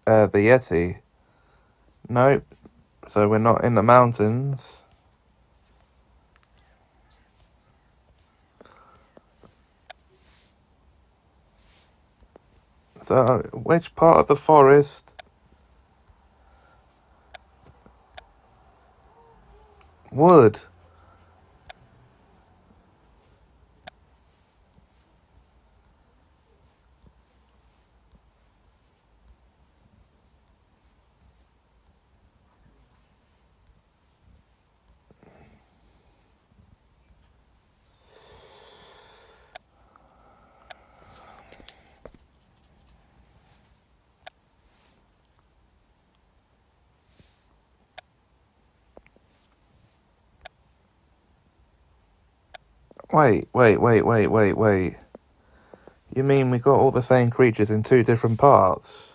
Yeti. Nope. So we're not in the mountains. So which part of the forest would? Wait. You mean we got all the same creatures in two different parts?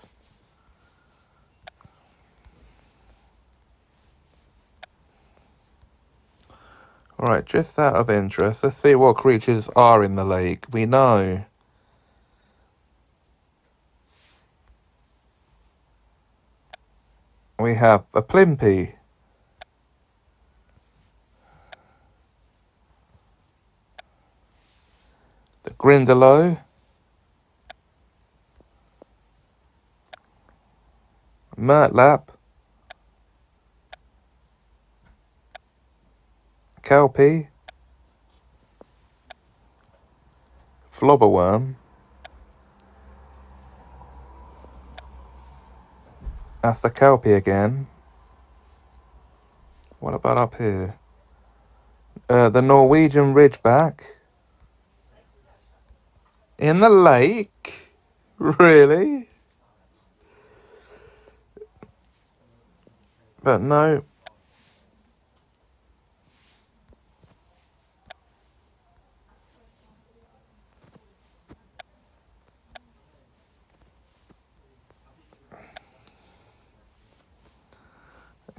Alright, just out of interest, let's see what creatures are in the lake. We know. We have a Plimpy. The Grindylow. Murtlap. Kelpie. Flobberworm. That's the Kelpie again. What about up here? The Norwegian Ridgeback. In the lake? Really? But no.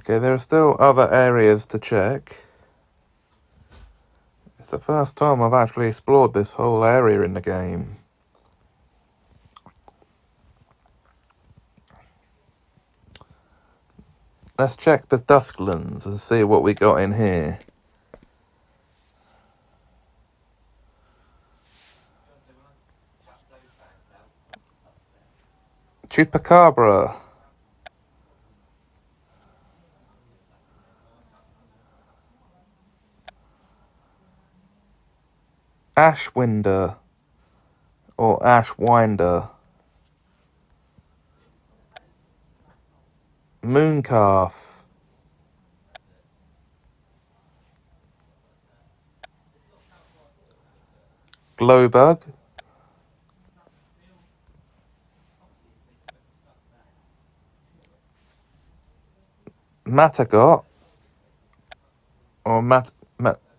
Okay, there are still other areas to check. It's the first time I've actually explored this whole area in the game. Let's check the Dusklands and see what we got in here. Chupacabra. Ashwinder. Or Ashwinder. Mooncalf. Glowbug. Matagot. Or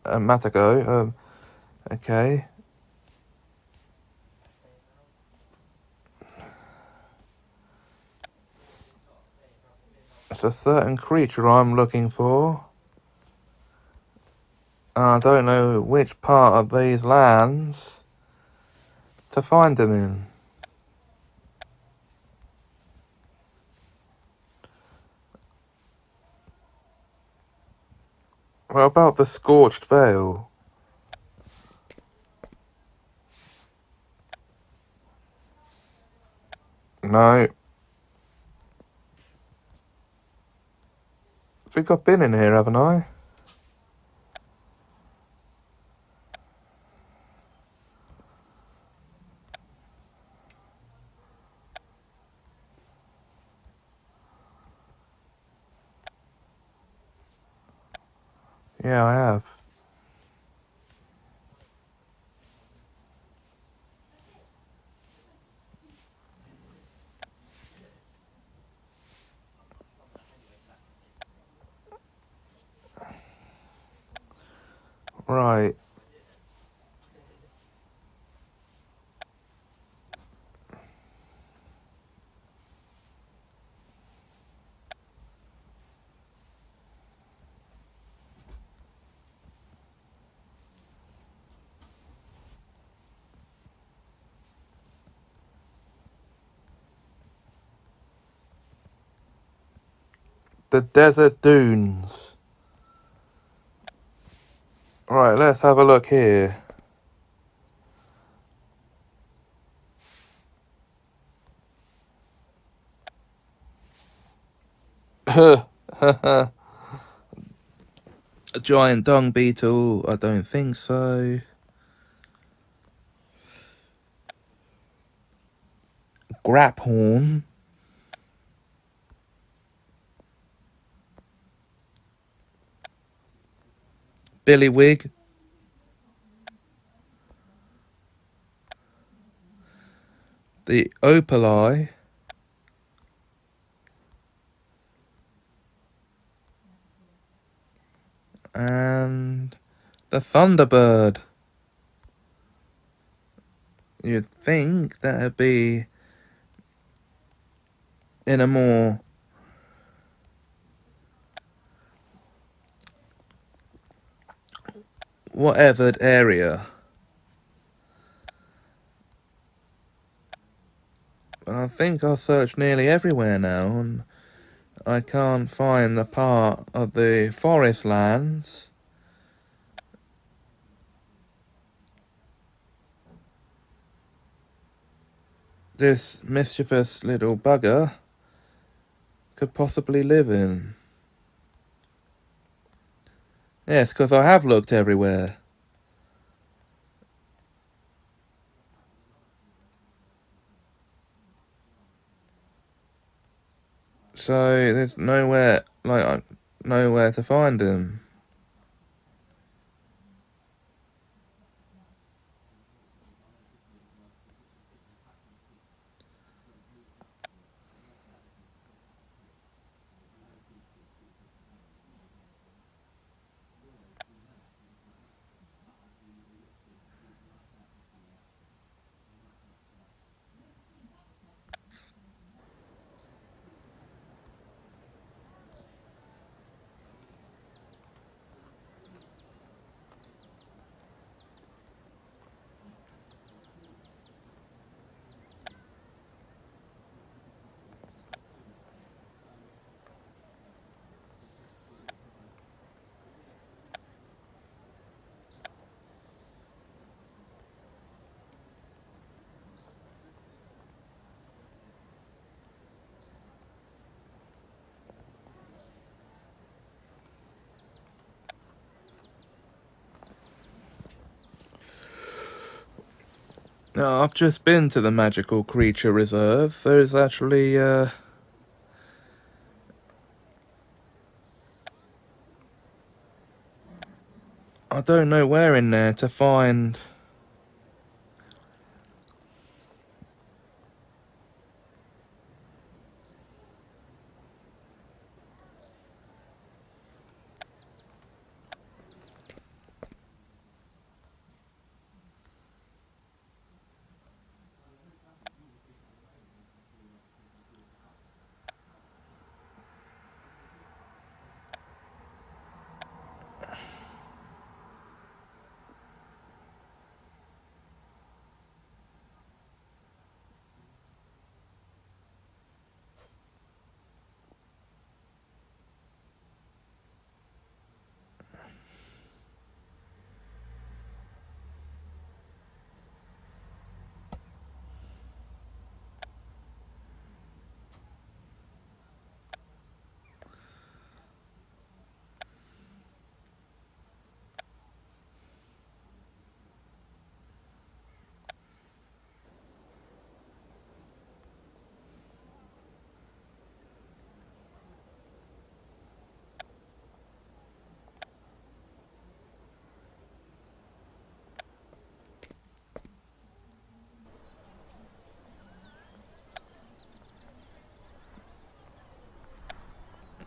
Matago. Okay. It's a certain creature I'm looking for. I don't know which part of these lands to find them in. What about the Scorched Vale? No. I think I've been in here, haven't I? Yeah, I have. Right. The Desert Dunes. Right, let's have a look here. A giant dung beetle? I don't think so. Graphorn. Billywig. The Opali. And the Thunderbird. You'd think that'd be in a more whatever area. But I think I've searched nearly everywhere now, and I can't find the part of the forest lands. This mischievous little bugger could possibly live in. Yes, because I have looked everywhere. So there's nowhere, nowhere to find him. No, I've just been to the Magical Creature Reserve. There's actually, I don't know where in there to find.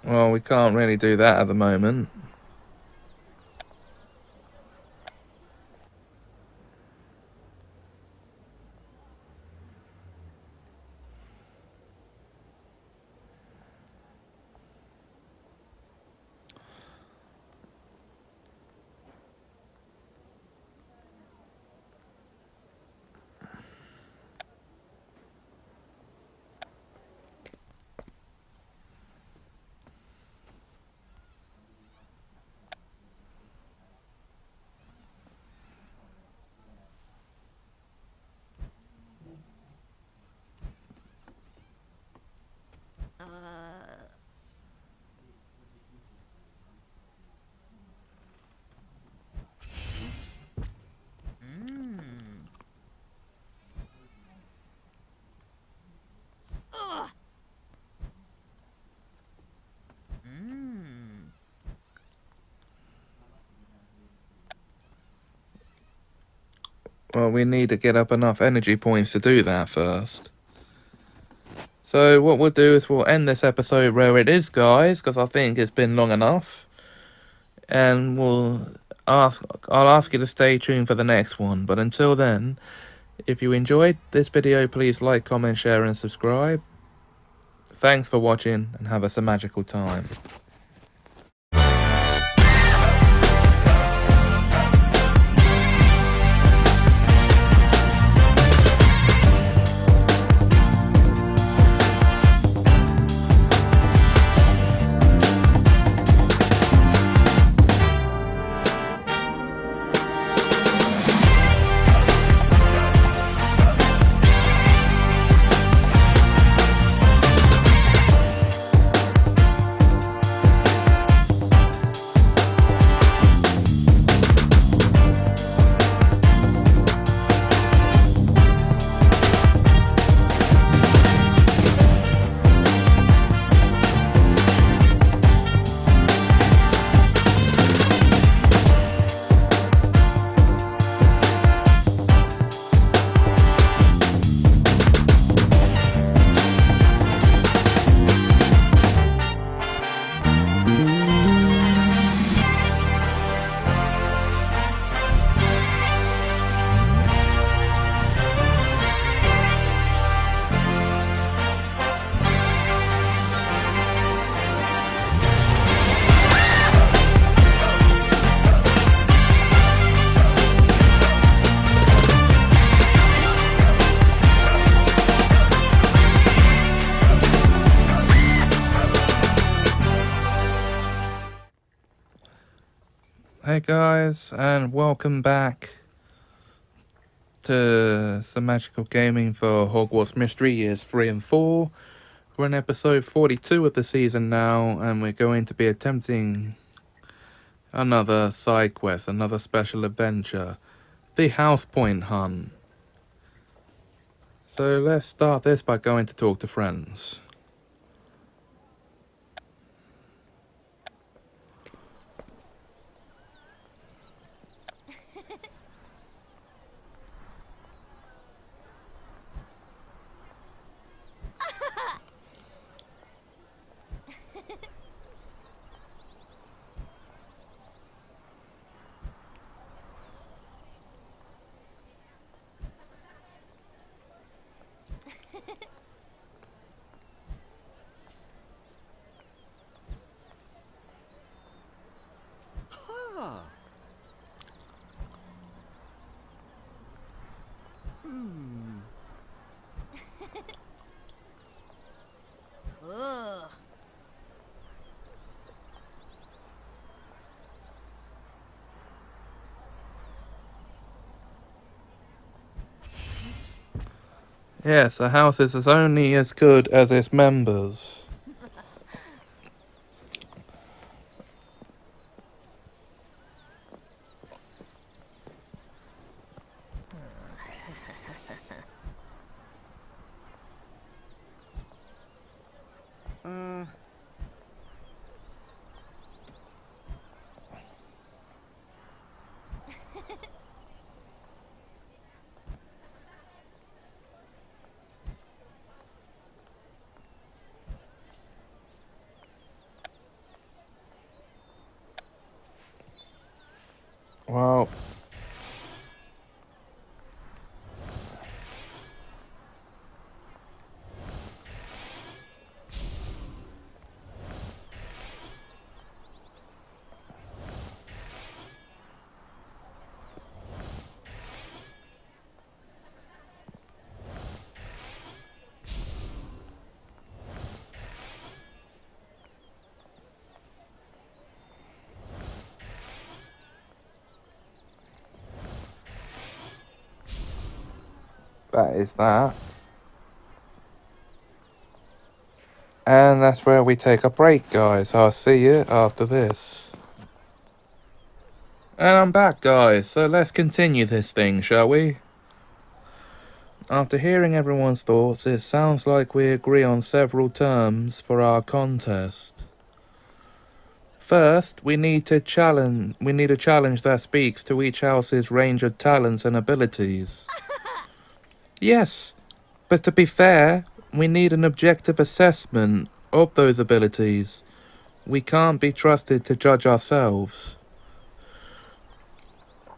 Well, we can't really do that at the moment. Well, we need to get up enough energy points to do that first. So what we'll do is we'll end this episode where it is, guys, because I think it's been long enough. And I'll ask you to stay tuned for the next one. But until then, if you enjoyed this video, please like, comment, share, and subscribe. Thanks for watching, and have a magical time. Hey guys, and welcome back to Semajical Gaming for Hogwarts Mystery Years 3 and 4. We're in episode 42 of the season now, and we're going to be attempting another side quest, another special adventure, the House Point Hunt. So let's start this by going to talk to friends. Yes, a house is only as good as its members. Well, that is that. And that's where we take a break, guys. I'll see you after this. And I'm back, guys, so let's continue this thing, shall we? After hearing everyone's thoughts, it sounds like we agree on several terms for our contest. First, we need a challenge that speaks to each house's range of talents and abilities. Yes, but to be fair, we need an objective assessment of those abilities. We can't be trusted to judge ourselves.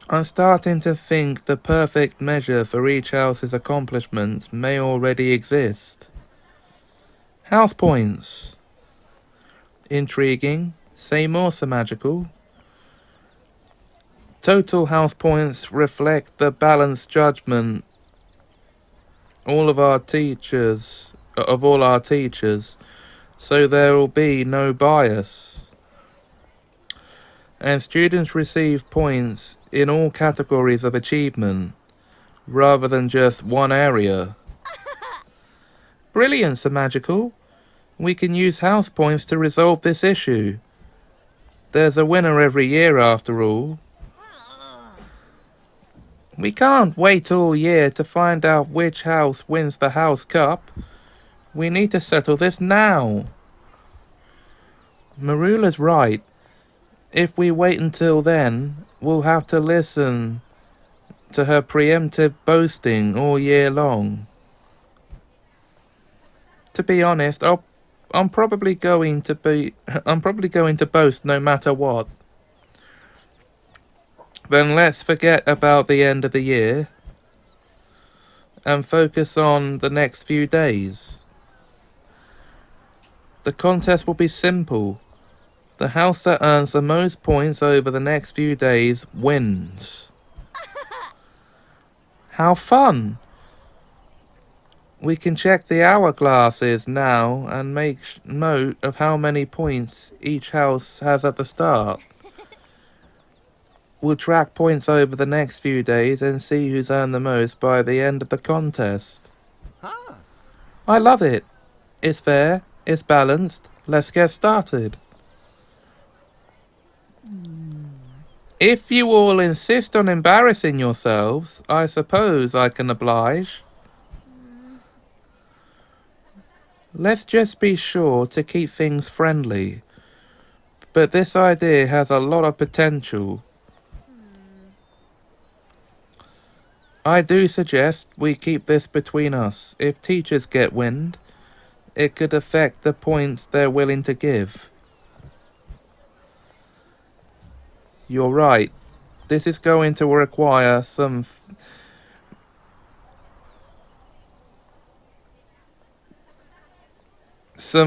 I'm starting to think the perfect measure for each house's accomplishments may already exist. House points. Intriguing. Say more, Semajical. Total house points reflect the balanced judgment all our teachers, so there will be no bias. And students receive points in all categories of achievement, rather than just one area. Brilliant, Semajical. We can use house points to resolve this issue. There's a winner every year, after all. We can't wait all year to find out which house wins the House Cup. We need to settle this now. Marula's right. If we wait until then, we'll have to listen to her preemptive boasting all year long. To be honest, I'm probably going to boast no matter what. Then let's forget about the end of the year and focus on the next few days. The contest will be simple. The house that earns the most points over the next few days wins. How fun! We can check the hourglasses now and make note of how many points each house has at the start. We'll track points over the next few days and see who's earned the most by the end of the contest. I love it. It's fair, it's balanced. Let's get started. If you all insist on embarrassing yourselves, I suppose I can oblige. Let's just be sure to keep things friendly. But this idea has a lot of potential. I do suggest we keep this between us. If teachers get wind, it could affect the points they're willing to give. You're right. This is going to require some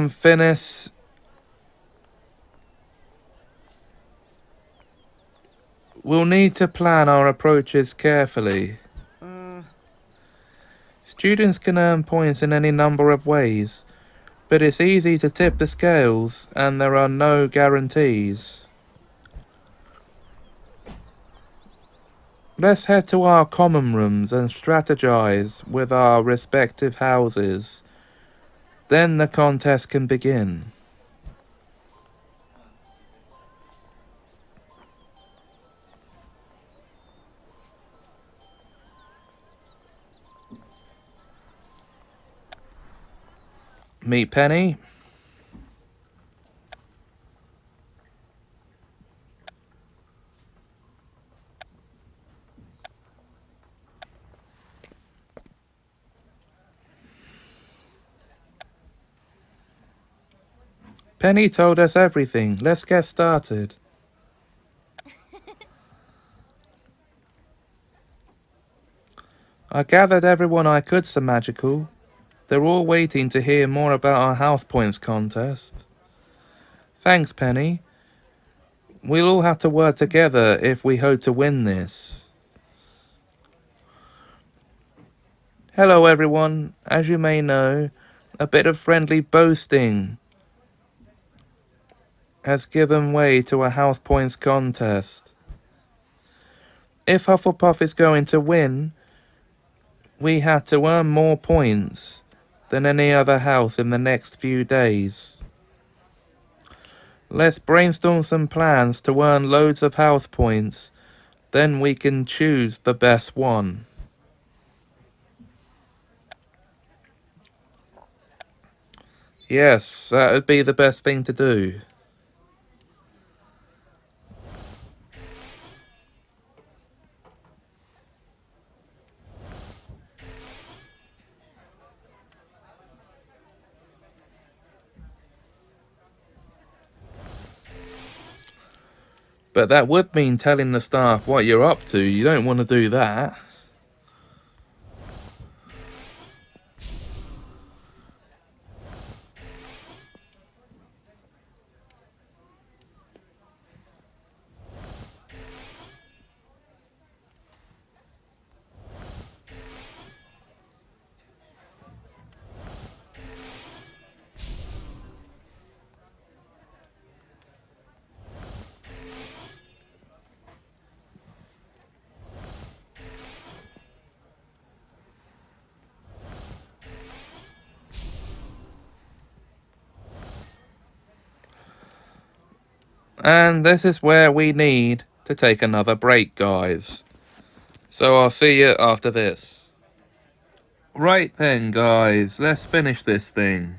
finesse. We'll need to plan our approaches carefully. Students can earn points in any number of ways, but it's easy to tip the scales and there are no guarantees. Let's head to our common rooms and strategize with our respective houses. Then the contest can begin. Meet Penny. Penny told us everything. Let's get started. I gathered everyone I could, Semajical. They're all waiting to hear more about our house points contest. Thanks, Penny. We'll all have to work together if we hope to win this. Hello, everyone. As you may know, a bit of friendly boasting has given way to a house points contest. If Hufflepuff is going to win, we have to earn more points than any other house in the next few days. Let's brainstorm some plans to earn loads of house points, then we can choose the best one. Yes, that would be the best thing to do. But that would mean telling the staff what you're up to. You don't want to do that. And this is where we need to take another break, guys. So I'll see you after this. Right then, guys, let's finish this thing.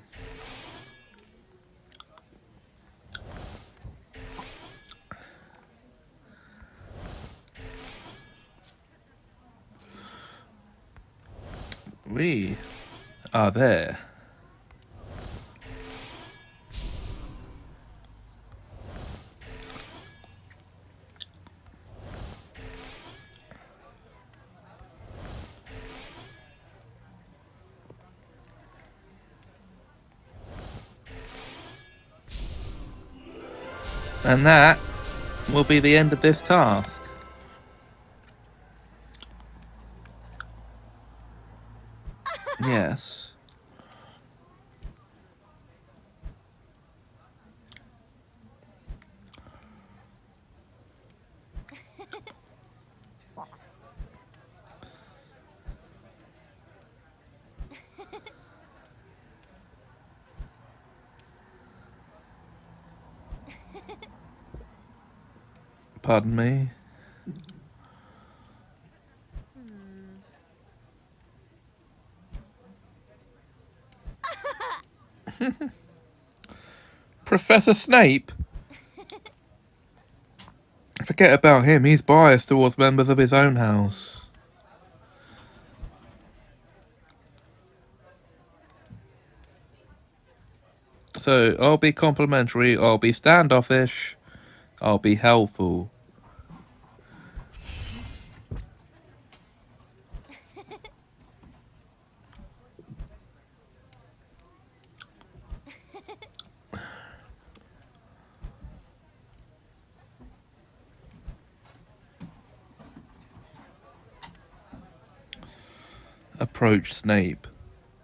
We are there. And that will be the end of this task. Yes. Pardon me. Professor Snape? Forget about him, he's biased towards members of his own house. So, I'll be complimentary, I'll be standoffish, I'll be helpful. Approach Snape.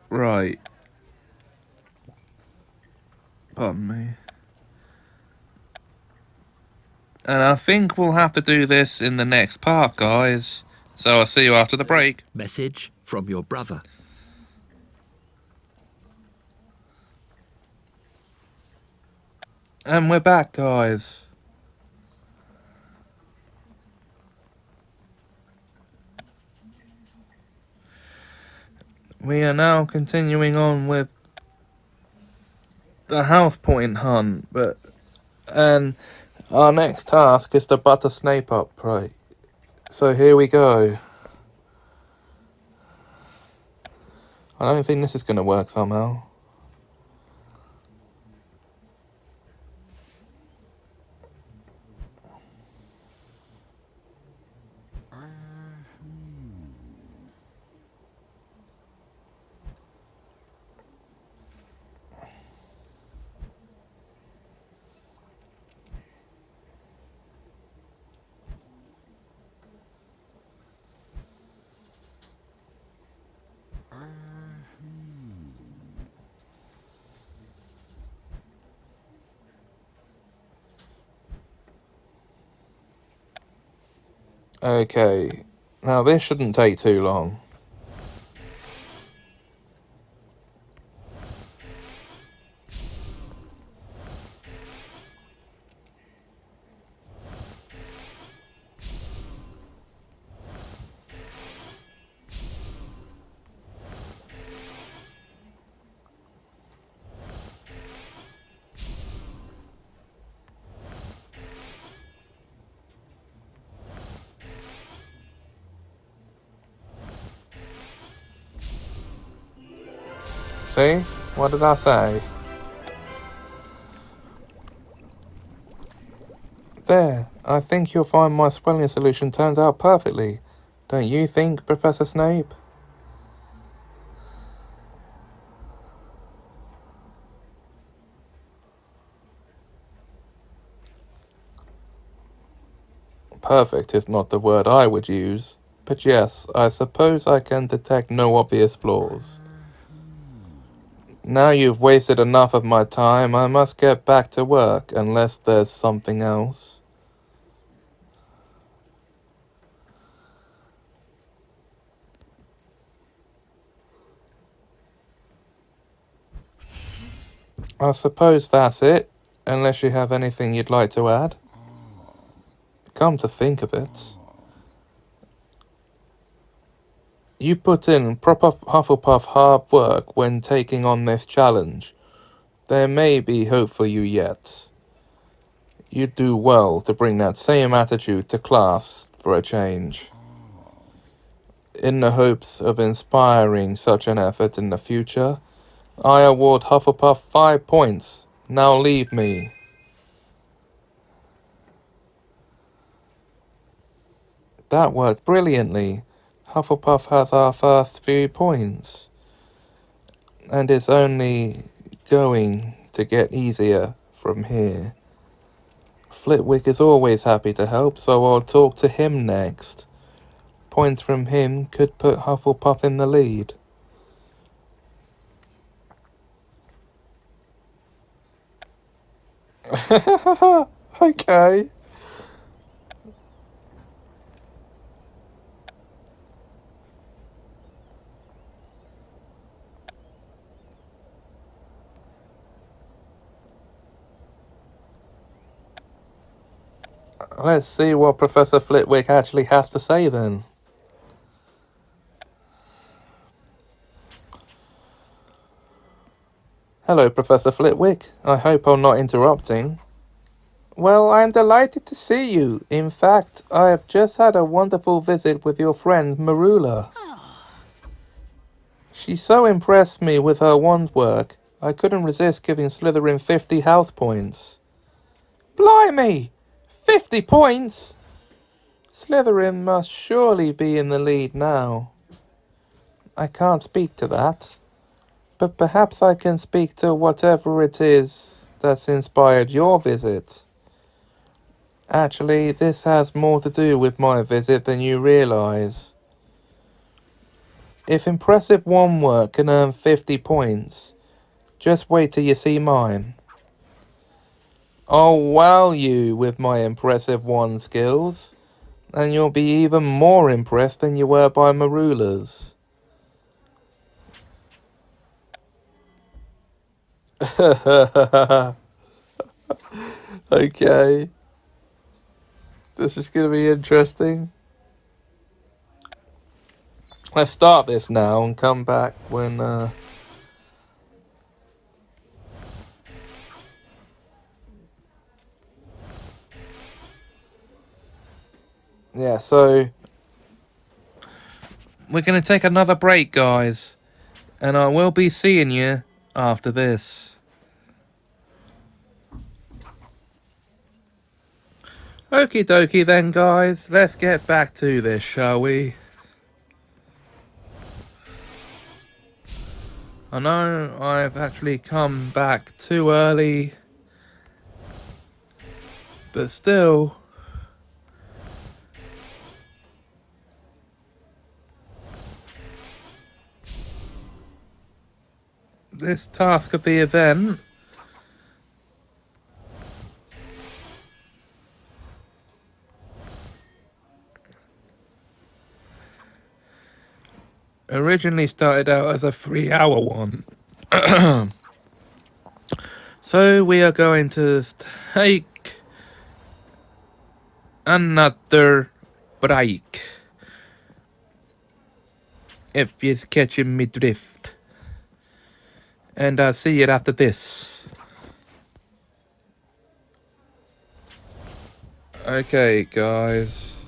Right. Pardon me. And I think we'll have to do this in the next part, guys. So I'll see you after the break.
Message from your brother.
And we're back, guys. We are now continuing on with the house point hunt, and our next task is to butter Snape up, right? So here we go. I don't think this is going to work somehow. Okay, now this shouldn't take too long. See? What did I say? There, I think you'll find my spelling solution turned out perfectly. Don't you think, Professor Snape? Perfect is not the word I would use, but yes, I suppose I can detect no obvious flaws. Now you've wasted enough of my time, I must get back to work, unless there's something else. I suppose that's it, unless you have anything you'd like to add. Come to think of it, you put in proper Hufflepuff hard work when taking on this challenge. There may be hope for you yet. You'd do well to bring that same attitude to class for a change. In the hopes of inspiring such an effort in the future, I award Hufflepuff 5 points. Now leave me. That worked brilliantly. Hufflepuff has our first few points. And it's only going to get easier from here. Flitwick is always happy to help, so I'll talk to him next. Points from him could put Hufflepuff in the lead. Okay. Let's see what Professor Flitwick actually has to say then. Hello, Professor Flitwick. I hope I'm not interrupting. Well, I'm delighted to see you. In fact, I have just had a wonderful visit with your friend Marula. She so impressed me with her wand work, I couldn't resist giving Slytherin 50 health points. Blimey! 50 points? Slytherin must surely be in the lead now. I can't speak to that, but perhaps I can speak to whatever it is that's inspired your visit. Actually, this has more to do with my visit than you realise. If impressive wand work can earn 50 points, just wait till you see mine. I'll wow you with my impressive wand skills, and you'll be even more impressed than you were by Marula's. Okay, this is going to be interesting. Let's start this now and come back when... Yeah, so... We're going to take another break, guys. And I will be seeing you after this. Okie dokie then, guys. Let's get back to this, shall we? I know I've actually come back too early, but still, this task of the event originally started out as a 3-hour one. So we are going to take another break. If you're catching me drift. And I'll see you after this. Okay, guys.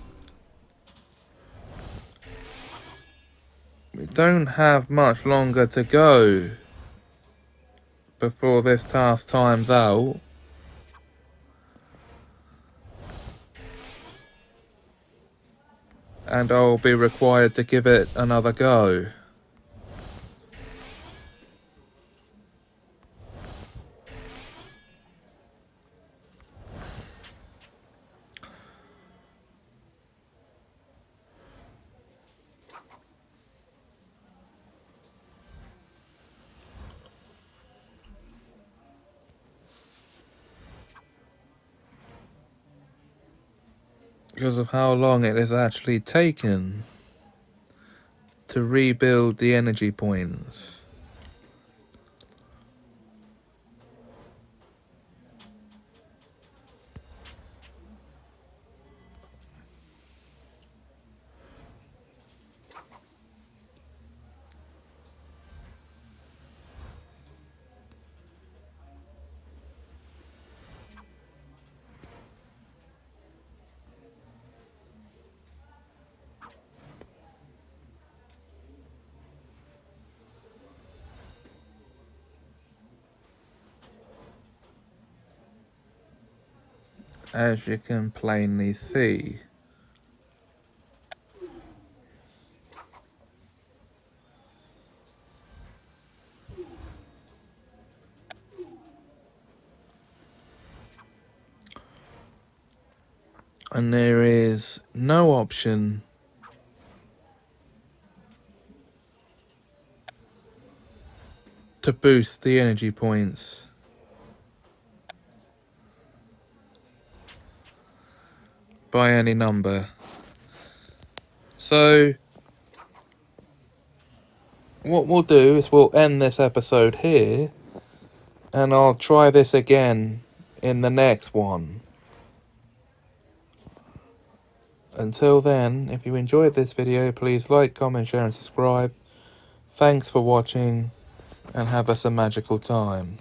We don't have much longer to go before this task time's out. And I'll be required to give it another go. Because of how long it has actually taken to rebuild the energy points. As you can plainly see. And there is no option to boost the energy points. By any number. So what we'll do is we'll end this episode here, and I'll try this again in the next one. Until then, if you enjoyed this video, please like, comment, share and subscribe. Thanks for watching, and have us a magical time.